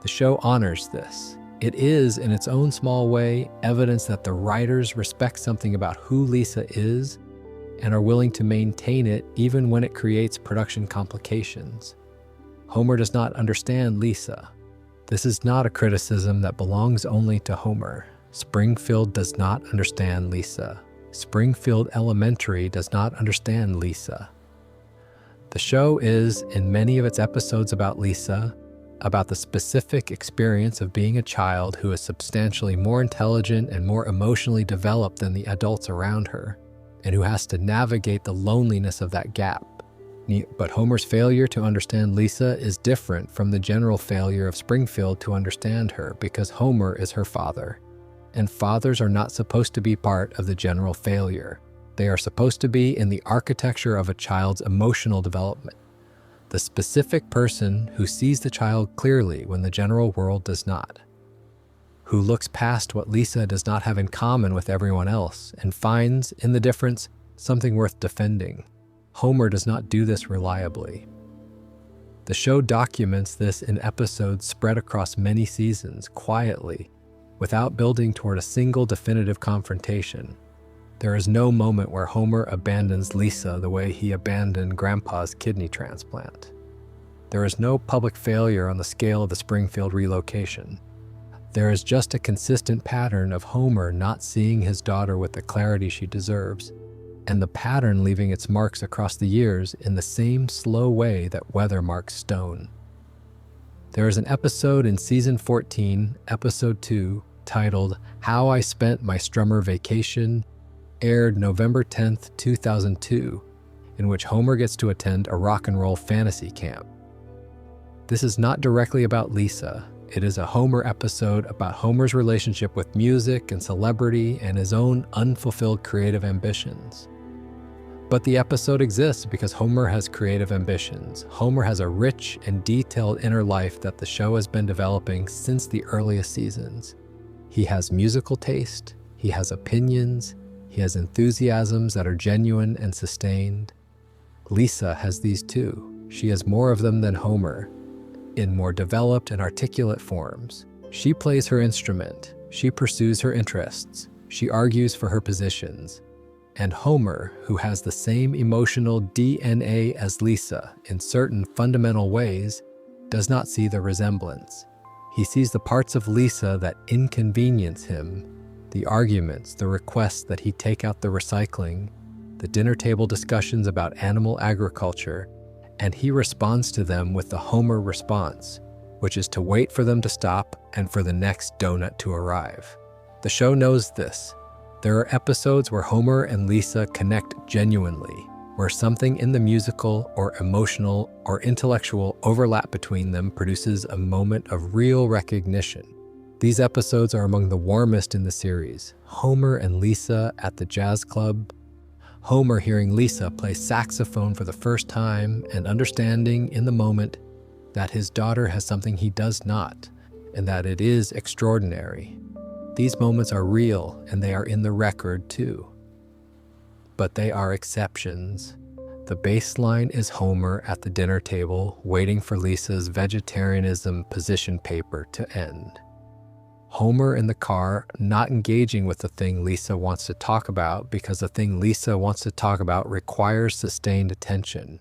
The show honors this. It is, in its own small way, evidence that the writers respect something about who Lisa is and are willing to maintain it even when it creates production complications. Homer does not understand Lisa. This is not a criticism that belongs only to Homer. Springfield does not understand Lisa. Springfield Elementary does not understand Lisa. The show is, in many of its episodes about Lisa, about the specific experience of being a child who is substantially more intelligent and more emotionally developed than the adults around her, and who has to navigate the loneliness of that gap. But Homer's failure to understand Lisa is different from the general failure of Springfield to understand her because Homer is her father. And fathers are not supposed to be part of the general failure. They are supposed to be in the architecture of a child's emotional development. The specific person who sees the child clearly when the general world does not. Who looks past what Lisa does not have in common with everyone else and finds, in the difference, something worth defending. Homer does not do this reliably. The show documents this in episodes spread across many seasons, quietly, without building toward a single definitive confrontation. There is no moment where Homer abandons Lisa the way he abandoned Grandpa's kidney transplant. There is no public failure on the scale of the Springfield relocation. There is just a consistent pattern of Homer not seeing his daughter with the clarity she deserves, and the pattern leaving its marks across the years in the same slow way that weather marks stone. There is an episode in season 14, episode 2, titled How I Spent My Strummer Vacation, aired November 10th, 2002, in which Homer gets to attend a rock and roll fantasy camp. This is not directly about Lisa. It is a Homer episode about Homer's relationship with music and celebrity and his own unfulfilled creative ambitions. But the episode exists because Homer has creative ambitions. Homer has a rich and detailed inner life that the show has been developing since the earliest seasons. He has musical taste, he has opinions, he has enthusiasms that are genuine and sustained. Lisa has these too. She has more of them than Homer. in more developed and articulate forms. She plays her instrument, she pursues her interests, she argues for her positions. And Homer, who has the same emotional DNA as Lisa in certain fundamental ways, does not see the resemblance. He sees the parts of Lisa that inconvenience him, the arguments, the requests that he take out the recycling, the dinner table discussions about animal agriculture, and he responds to them with the Homer response, which is to wait for them to stop and for the next donut to arrive. The show knows this. There are episodes where Homer and Lisa connect genuinely, where something in the musical or emotional or intellectual overlap between them produces a moment of real recognition. These episodes are among the warmest in the series. Homer and Lisa at the jazz club, Homer hearing Lisa play saxophone for the first time and understanding in the moment that his daughter has something he does not, and that it is extraordinary. These moments are real and they are in the record too. But they are exceptions. The baseline is Homer at the dinner table waiting for Lisa's vegetarianism position paper to end. Homer in the car not engaging with the thing Lisa wants to talk about because the thing Lisa wants to talk about requires sustained attention.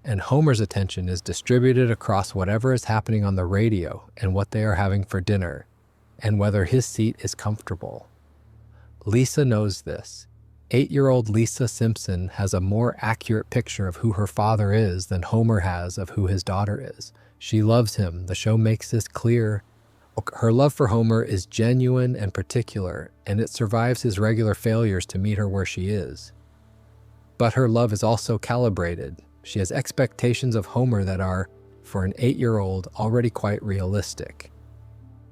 And Homer's attention is distributed across whatever is happening on the radio and what they are having for dinner, and whether his seat is comfortable. Lisa knows this. 8-year-old Lisa Simpson has a more accurate picture of who her father is than Homer has of who his daughter is. She loves him. The show makes this clear. Her love for Homer is genuine and particular, and it survives his regular failures to meet her where she is. But her love is also calibrated. She has expectations of Homer that are, for an 8-year-old, already quite realistic.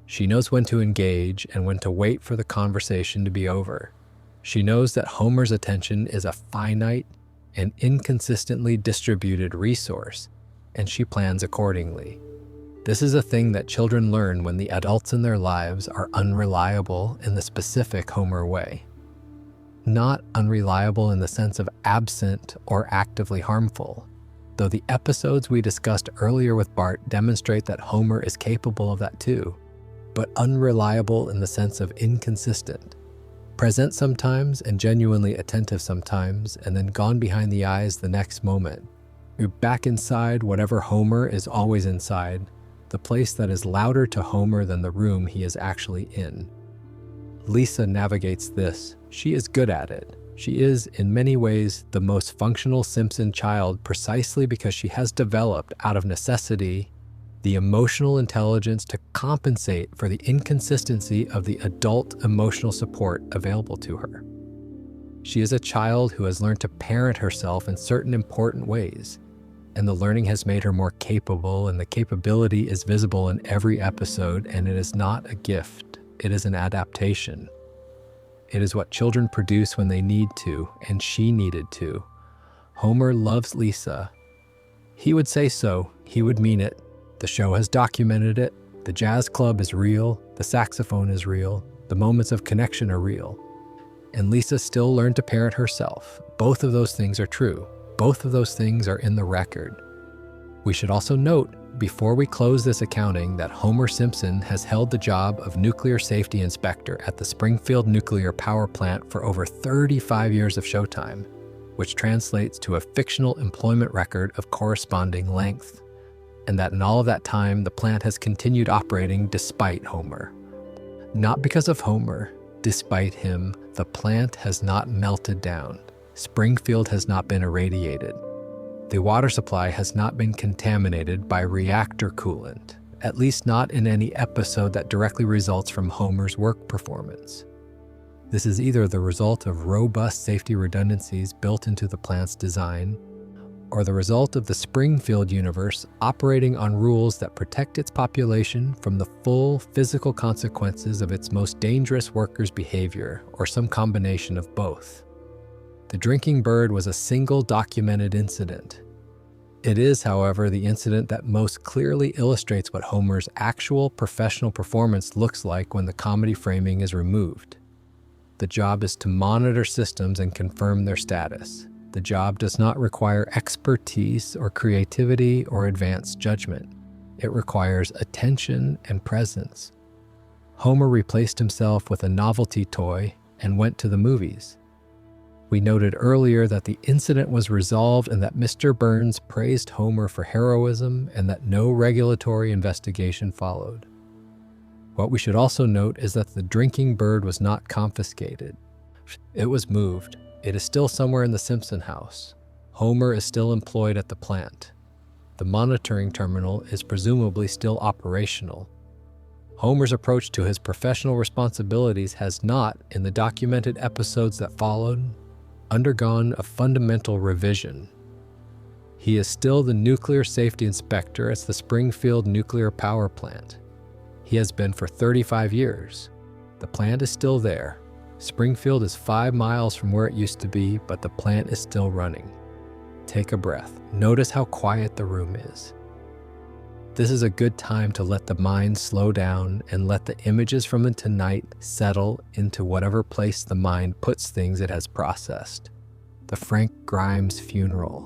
She knows when to engage and when to wait for the conversation to be over. She knows that Homer's attention is a finite and inconsistently distributed resource, and she plans accordingly. This is a thing that children learn when the adults in their lives are unreliable in the specific Homer way. Not unreliable in the sense of absent or actively harmful, though the episodes we discussed earlier with Bart demonstrate that Homer is capable of that too, but unreliable in the sense of inconsistent. Present sometimes and genuinely attentive sometimes, and then gone behind the eyes the next moment. You're back inside whatever Homer is always inside, the place that is louder to Homer than the room he is actually in. Lisa navigates this. She is good at it. She is, in many ways, the most functional Simpson child precisely because she has developed, out of necessity, the emotional intelligence to compensate for the inconsistency of the adult emotional support available to her. She is a child who has learned to parent herself in certain important ways, and the learning has made her more capable, and the capability is visible in every episode, and it is not a gift, it is an adaptation. It is what children produce when they need to, and she needed to. Homer loves Lisa. He would say so, he would mean it. The show has documented it. The jazz club is real, the saxophone is real, the moments of connection are real. And Lisa still learned to parent herself. Both of those things are true. Both of those things are in the record. We should also note, before we close this accounting, that Homer Simpson has held the job of nuclear safety inspector at the Springfield nuclear power plant for over 35 years of showtime, which translates to a fictional employment record of corresponding length, and that in all of that time, the plant has continued operating despite Homer. Not because of Homer, despite him, the plant has not melted down. Springfield has not been irradiated. The water supply has not been contaminated by reactor coolant, at least not in any episode that directly results from Homer's work performance. This is either the result of robust safety redundancies built into the plant's design, or the result of the Springfield universe operating on rules that protect its population from the full physical consequences of its most dangerous workers' behavior, or some combination of both. The drinking bird was a single documented incident. It is, however, the incident that most clearly illustrates what Homer's actual professional performance looks like when the comedy framing is removed. The job is to monitor systems and confirm their status. The job does not require expertise or creativity or advanced judgment. It requires attention and presence. Homer replaced himself with a novelty toy and went to the movies. We noted earlier that the incident was resolved and that Mr. Burns praised Homer for heroism and that no regulatory investigation followed. What we should also note is that the drinking bird was not confiscated. It was moved. It is still somewhere in the Simpson house. Homer is still employed at the plant. The monitoring terminal is presumably still operational. Homer's approach to his professional responsibilities has not, in the documented episodes that followed, undergone a fundamental revision. He is still the nuclear safety inspector at the Springfield nuclear power plant. He has been for 35 years. The plant is still there. Springfield is 5 miles from where it used to be, but the plant is still running. Take a breath. Notice how quiet the room is. This is a good time to let the mind slow down and let the images from the tonight settle into whatever place the mind puts things it has processed. The Frank Grimes funeral,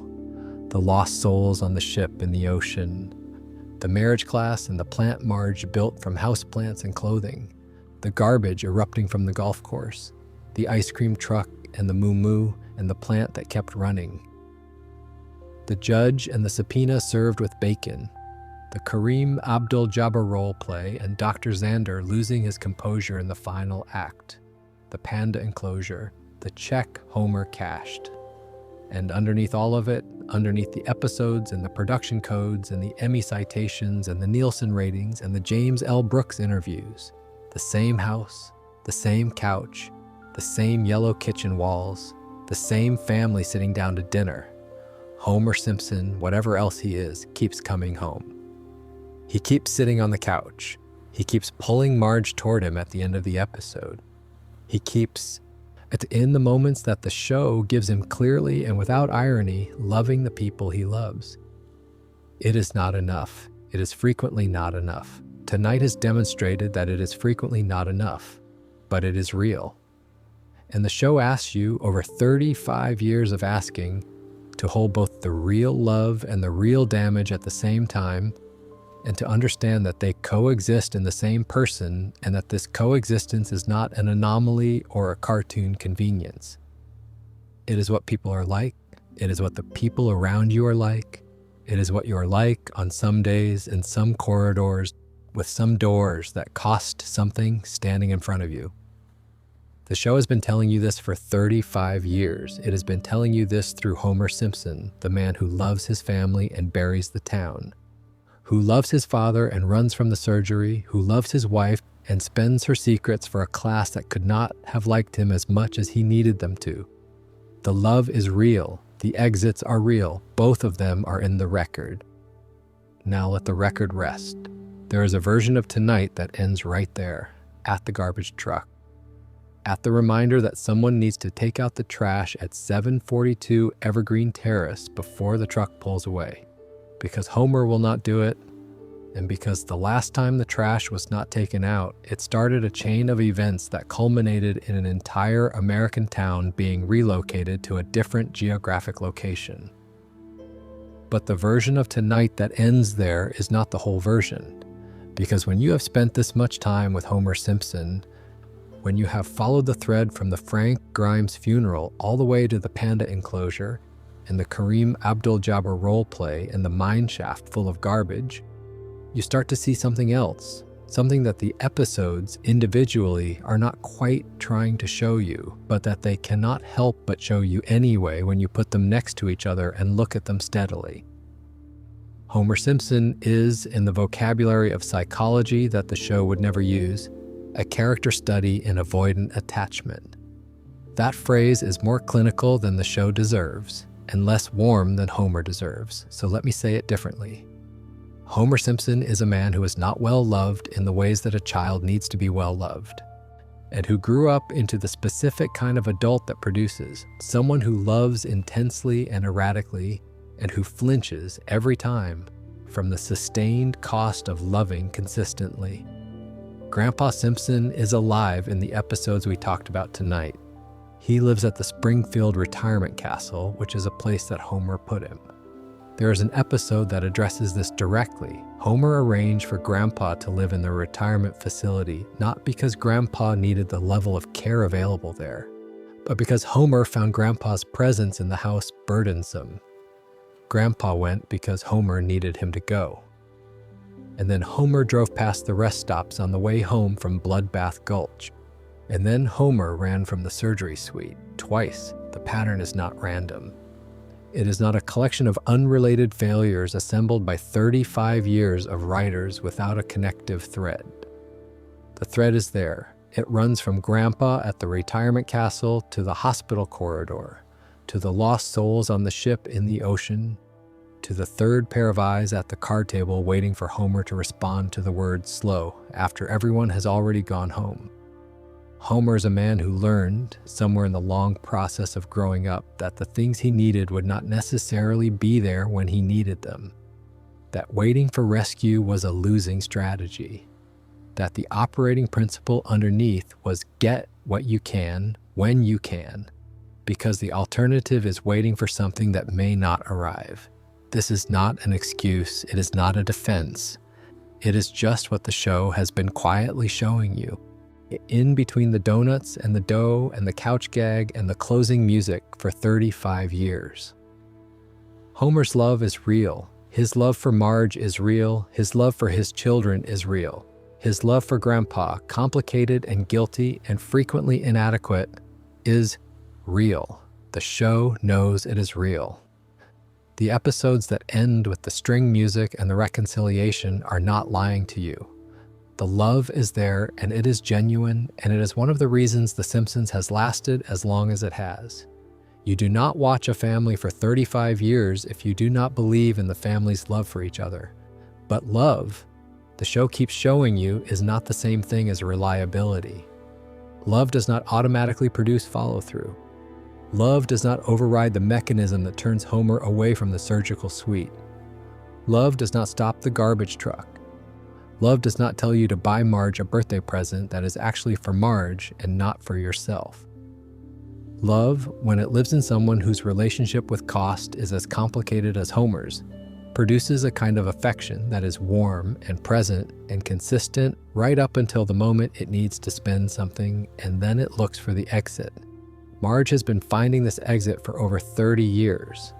the lost souls on the ship in the ocean, the marriage class and the plant Marge built from houseplants and clothing, the garbage erupting from the golf course, the ice cream truck and the moo-moo and the plant that kept running, the judge and the subpoena served with bacon, the Kareem Abdul-Jabbar role play and Dr. Xander losing his composure in the final act, the panda enclosure, the check Homer cashed. And underneath all of it, underneath the episodes and the production codes and the Emmy citations and the Nielsen ratings and the James L. Brooks interviews, the same house, the same couch, the same yellow kitchen walls, the same family sitting down to dinner. Homer Simpson, whatever else he is, keeps coming home. He keeps sitting on the couch. He keeps pulling Marge toward him at the end of the episode. He keeps, in the moments that the show gives him clearly and without irony, loving the people he loves. It is not enough. It is frequently not enough. Tonight has demonstrated that it is frequently not enough, but it is real. And the show asks you, over 35 years of asking, to hold both the real love and the real damage at the same time, and to understand that they coexist in the same person and that this coexistence is not an anomaly or a cartoon convenience. It is what people are like. It is what the people around you are like. It is what you are like on some days in some corridors with some doors that cost something standing in front of you. The show has been telling you this for 35 years. It has been telling you this through Homer Simpson, the man who loves his family and buries the town, who loves his father and runs from the surgery, who loves his wife and spends her secrets for a class that could not have liked him as much as he needed them to. The love is real. The exits are real. Both of them are in the record. Now let the record rest. There is a version of tonight that ends right there, at the garbage truck, at the reminder that someone needs to take out the trash at 742 Evergreen Terrace before the truck pulls away. Because Homer will not do it, and because the last time the trash was not taken out, it started a chain of events that culminated in an entire American town being relocated to a different geographic location. But the version of tonight that ends there is not the whole version, because when you have spent this much time with Homer Simpson, when you have followed the thread from the Frank Grimes funeral all the way to the panda enclosure, and the Kareem Abdul-Jabbar role play and the mine shaft full of garbage, you start to see something else, something that the episodes individually are not quite trying to show you, but that they cannot help but show you anyway when you put them next to each other and look at them steadily. Homer Simpson is, in the vocabulary of psychology that the show would never use, a character study in avoidant attachment. That phrase is more clinical than the show deserves, and less warm than Homer deserves, so let me say it differently. Homer Simpson is a man who is not well loved in the ways that a child needs to be well loved, and who grew up into the specific kind of adult that produces someone who loves intensely and erratically, and who flinches every time from the sustained cost of loving consistently. Grandpa Simpson is alive in the episodes we talked about tonight. He lives at the Springfield Retirement Castle, which is a place that Homer put him. There is an episode that addresses this directly. Homer arranged for Grandpa to live in the retirement facility, not because Grandpa needed the level of care available there, but because Homer found Grandpa's presence in the house burdensome. Grandpa went because Homer needed him to go. And then Homer drove past the rest stops on the way home from Bloodbath Gulch. And then Homer ran from the surgery suite. Twice. The pattern is not random. It is not a collection of unrelated failures assembled by 35 years of writers without a connective thread. The thread is there. It runs from Grandpa at the retirement castle to the hospital corridor, to the lost souls on the ship in the ocean, to the third pair of eyes at the card table waiting for Homer to respond to the word slow after everyone has already gone home. Homer is a man who learned, somewhere in the long process of growing up, that the things he needed would not necessarily be there when he needed them. That waiting for rescue was a losing strategy. That the operating principle underneath was get what you can, when you can, because the alternative is waiting for something that may not arrive. This is not an excuse, it is not a defense. It is just what the show has been quietly showing you. In between the donuts and the dough and the couch gag and the closing music for 35 years. Homer's love is real. His love for Marge is real. His love for his children is real. His love for Grandpa, complicated and guilty and frequently inadequate, is real. The show knows it is real. The episodes that end with the string music and the reconciliation are not lying to you. The love is there, and it is genuine, and it is one of the reasons The Simpsons has lasted as long as it has. You do not watch a family for 35 years if you do not believe in the family's love for each other. But love, the show keeps showing you, is not the same thing as reliability. Love does not automatically produce follow-through. Love does not override the mechanism that turns Homer away from the surgical suite. Love does not stop the garbage truck. Love does not tell you to buy Marge a birthday present that is actually for Marge and not for yourself. Love, when it lives in someone whose relationship with cost is as complicated as Homer's, produces a kind of affection that is warm and present and consistent right up until the moment it needs to spend something, and then it looks for the exit. Marge has been finding this exit for over 30 years.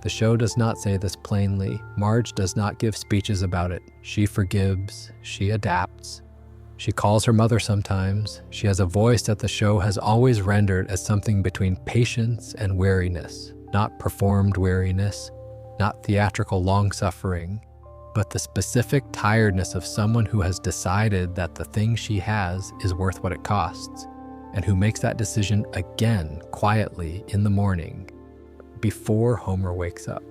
The show does not say this plainly. Marge does not give speeches about it. She forgives. She adapts. She calls her mother sometimes. She has a voice that the show has always rendered as something between patience and weariness, not performed weariness, not theatrical long-suffering, but the specific tiredness of someone who has decided that the thing she has is worth what it costs, and who makes that decision again quietly in the morning, before Homer wakes up.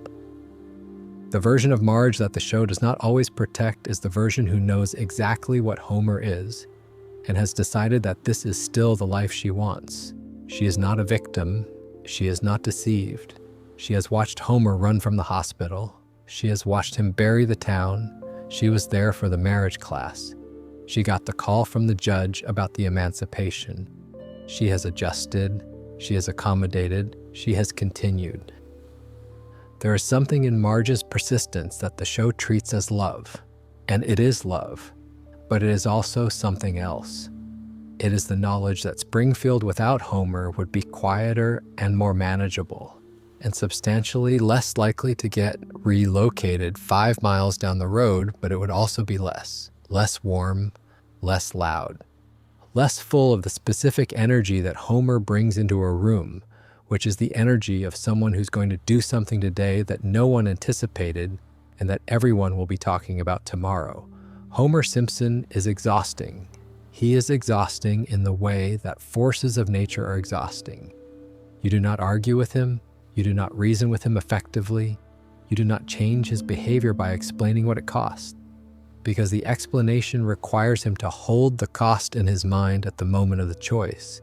The version of Marge that the show does not always protect is the version who knows exactly what Homer is and has decided that this is still the life she wants. She is not a victim. She is not deceived. She has watched Homer run from the hospital. She has watched him bury the town. She was there for the marriage class. She got the call from the judge about the emancipation. She has adjusted. She has accommodated. She has continued. There is something in Marge's persistence that the show treats as love, and it is love, but it is also something else. It is the knowledge that Springfield without Homer would be quieter and more manageable, and substantially less likely to get relocated 5 miles down the road, but it would also be less warm, less loud, less full of the specific energy that Homer brings into a room, which is the energy of someone who's going to do something today that no one anticipated and that everyone will be talking about tomorrow. Homer Simpson is exhausting. He is exhausting in the way that forces of nature are exhausting. You do not argue with him. You do not reason with him effectively. You do not change his behavior by explaining what it costs, because the explanation requires him to hold the cost in his mind at the moment of the choice.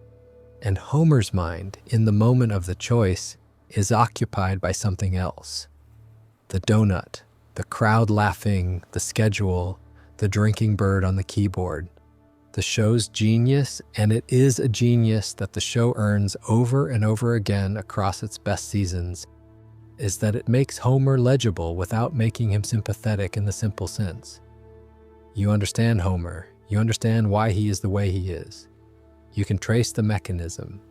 And Homer's mind, in the moment of the choice, is occupied by something else. The donut, the crowd laughing, the schedule, the drinking bird on the keyboard. The show's genius, and it is a genius that the show earns over and over again across its best seasons, is that it makes Homer legible without making him sympathetic in the simple sense. You understand Homer. You understand why he is the way he is. You can trace the mechanism.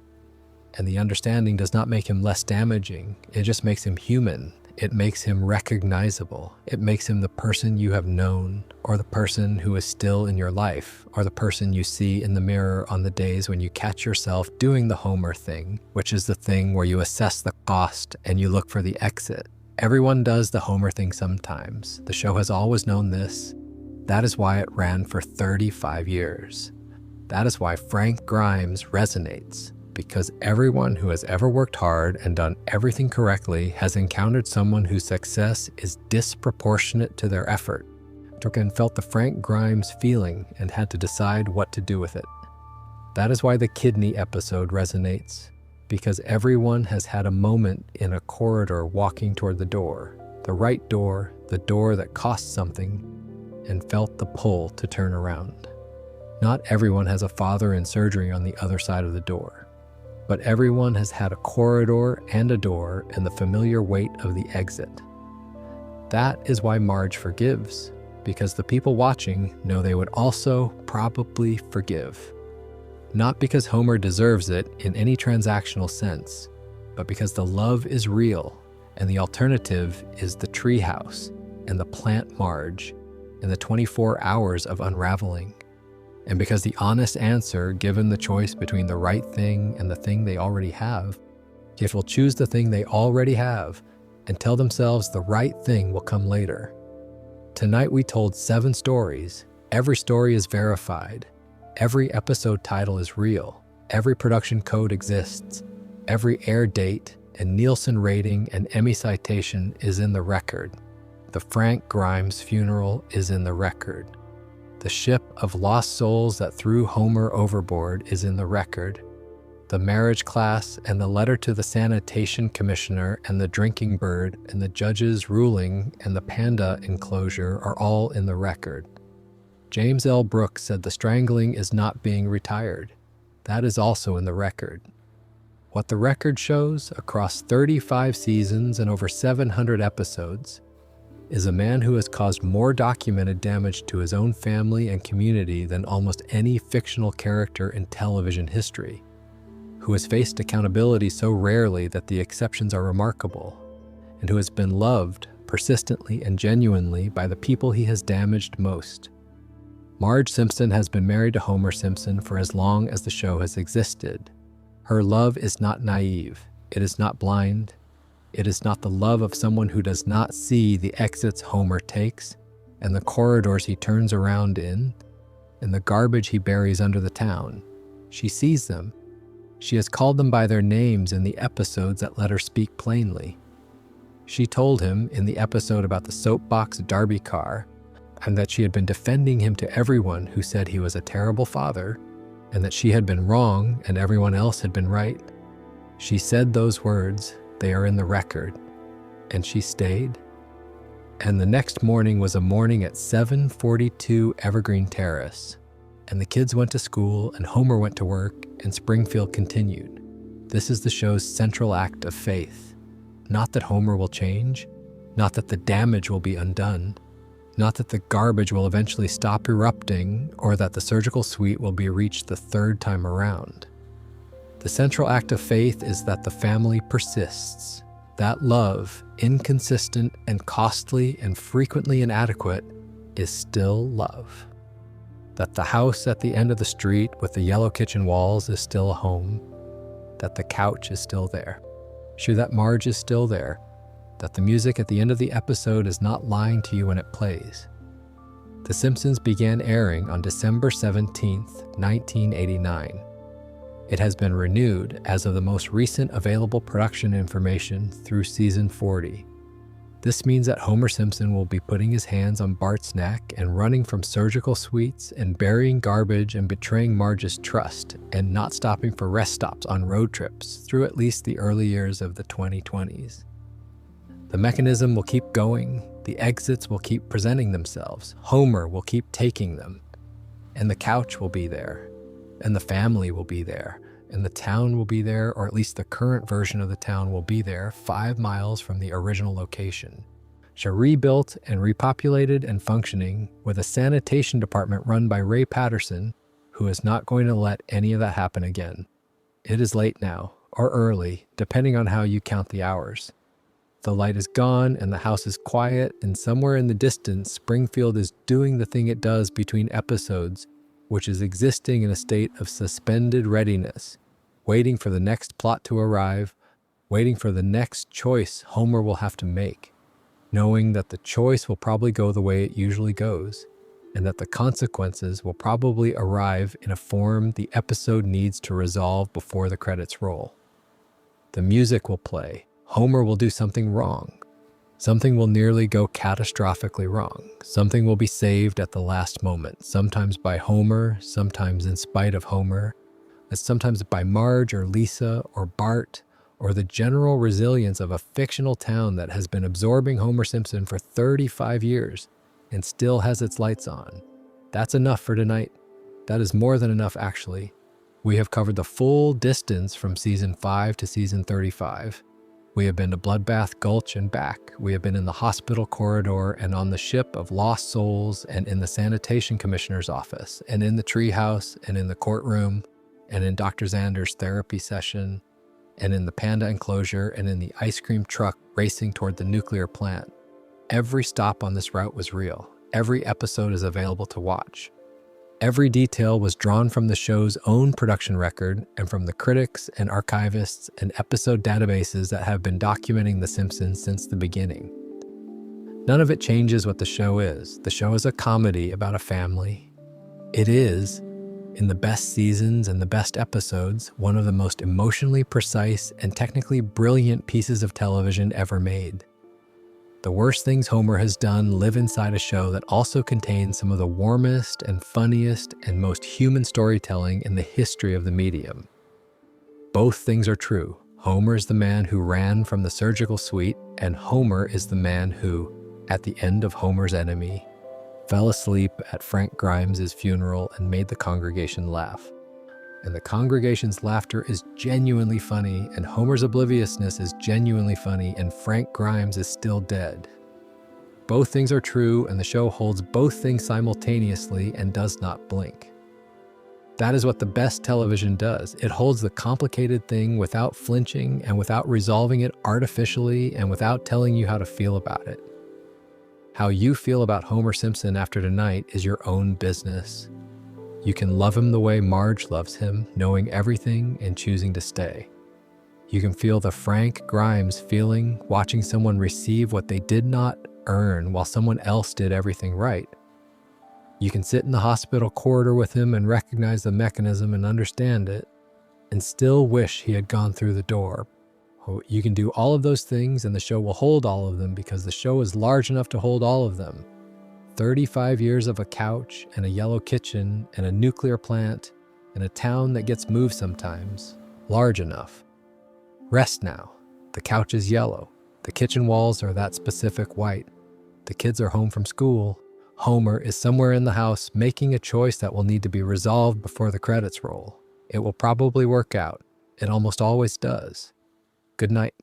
And the understanding does not make him less damaging. It just makes him human. It makes him recognizable. It makes him the person you have known, or the person who is still in your life, or the person you see in the mirror on the days when you catch yourself doing the Homer thing, which is the thing where you assess the cost and you look for the exit. Everyone does the Homer thing sometimes. The show has always known this. That is why it ran for 35 years. That is why Frank Grimes resonates. Because everyone who has ever worked hard and done everything correctly has encountered someone whose success is disproportionate to their effort, took and felt the Frank Grimes feeling and had to decide what to do with it. That is why the kidney episode resonates, because everyone has had a moment in a corridor walking toward the right door, the door that cost something, and felt the pull to turn around. Not everyone has a father in surgery on the other side of the door. But everyone has had a corridor and a door and the familiar weight of the exit. That is why Marge forgives, because the people watching know they would also probably forgive. Not because Homer deserves it in any transactional sense, but because the love is real and the alternative is the treehouse and the plant Marge and the 24 hours of unraveling. And because the honest answer, given the choice between the right thing and the thing they already have, Kif will choose the thing they already have and tell themselves the right thing will come later. Tonight we told 7 stories. Every story is verified. Every episode title is real. Every production code exists. Every air date and Nielsen rating and Emmy citation is in the record. The Frank Grimes funeral is in the record. The ship of lost souls that threw Homer overboard is in the record. The marriage class and the letter to the sanitation commissioner and the drinking bird and the judge's ruling and the panda enclosure are all in the record. James L. Brooks said the strangling is not being retired. That is also in the record. What the record shows across 35 seasons and over 700 episodes is a man who has caused more documented damage to his own family and community than almost any fictional character in television history, who has faced accountability so rarely that the exceptions are remarkable, and who has been loved persistently and genuinely by the people he has damaged most. Marge Simpson has been married to Homer Simpson for as long as the show has existed. Her love is not naive. It is not blind. It is not the love of someone who does not see the exits Homer takes, and the corridors he turns around in, and the garbage he buries under the town. She sees them. She has called them by their names in the episodes that let her speak plainly. She told him in the episode about the soapbox Darby car, and that she had been defending him to everyone who said he was a terrible father, and that she had been wrong and everyone else had been right. She said those words. They are in the record. And she stayed. And the next morning was a morning at 742 Evergreen Terrace. And the kids went to school and Homer went to work and Springfield continued. This is the show's central act of faith. Not that Homer will change. Not that the damage will be undone. Not that the garbage will eventually stop erupting or that the surgical suite will be reached the 3rd time around. The central act of faith is that the family persists. That love, inconsistent and costly and frequently inadequate, is still love. That the house at the end of the street with the yellow kitchen walls is still a home. That the couch is still there. Sure, that Marge is still there. That the music at the end of the episode is not lying to you when it plays. The Simpsons began airing on December 17th, 1989. It has been renewed as of the most recent available production information through season 40. This means that Homer Simpson will be putting his hands on Bart's neck and running from surgical suites and burying garbage and betraying Marge's trust and not stopping for rest stops on road trips through at least the early years of the 2020s. The mechanism will keep going, the exits will keep presenting themselves, Homer will keep taking them, and the couch will be there. And the family will be there, and the town will be there, or at least the current version of the town will be there, 5 miles from the original location. So rebuilt and repopulated and functioning, with a sanitation department run by Ray Patterson, who is not going to let any of that happen again. It is late now, or early, depending on how you count the hours. The light is gone and the house is quiet, and somewhere in the distance, Springfield is doing the thing it does between episodes, which is existing in a state of suspended readiness, waiting for the next plot to arrive, waiting for the next choice Homer will have to make, knowing that the choice will probably go the way it usually goes, and that the consequences will probably arrive in a form the episode needs to resolve before the credits roll. The music will play. Homer will do something wrong. Something will nearly go catastrophically wrong. Something will be saved at the last moment, sometimes by Homer, sometimes in spite of Homer, and sometimes by Marge or Lisa or Bart, or the general resilience of a fictional town that has been absorbing Homer Simpson for 35 years and still has its lights on. That's enough for tonight. That is more than enough, actually. We have covered the full distance from season 5 to season 35. We have been to Bloodbath Gulch and back. We have been in the hospital corridor and on the ship of lost souls and in the sanitation commissioner's office and in the treehouse and in the courtroom and in Dr. Xander's therapy session and in the panda enclosure and in the ice cream truck racing toward the nuclear plant. Every stop on this route was real. Every episode is available to watch. Every detail was drawn from the show's own production record and from the critics and archivists and episode databases that have been documenting The Simpsons since the beginning. None of it changes what the show is. The show is a comedy about a family. It is, in the best seasons and the best episodes, one of the most emotionally precise and technically brilliant pieces of television ever made. The worst things Homer has done live inside a show that also contains some of the warmest and funniest and most human storytelling in the history of the medium. Both things are true. Homer is the man who ran from the surgical suite, and Homer is the man who, at the end of Homer's Enemy, fell asleep at Frank Grimes' funeral and made the congregation laugh. And the congregation's laughter is genuinely funny, and Homer's obliviousness is genuinely funny, and Frank Grimes is still dead. Both things are true, and the show holds both things simultaneously and does not blink. That is what the best television does. It holds the complicated thing without flinching and without resolving it artificially and without telling you how to feel about it. How you feel about Homer Simpson after tonight is your own business. You can love him the way Marge loves him, knowing everything and choosing to stay. You can feel the Frank Grimes feeling watching someone receive what they did not earn while someone else did everything right. You can sit in the hospital corridor with him and recognize the mechanism and understand it, and still wish he had gone through the door. You can do all of those things, and the show will hold all of them because the show is large enough to hold all of them. 35 years of a couch and a yellow kitchen and a nuclear plant and a town that gets moved sometimes. Large enough. Rest now. The couch is yellow. The kitchen walls are that specific white. The kids are home from school. Homer is somewhere in the house making a choice that will need to be resolved before the credits roll. It will probably work out. It almost always does. Good night.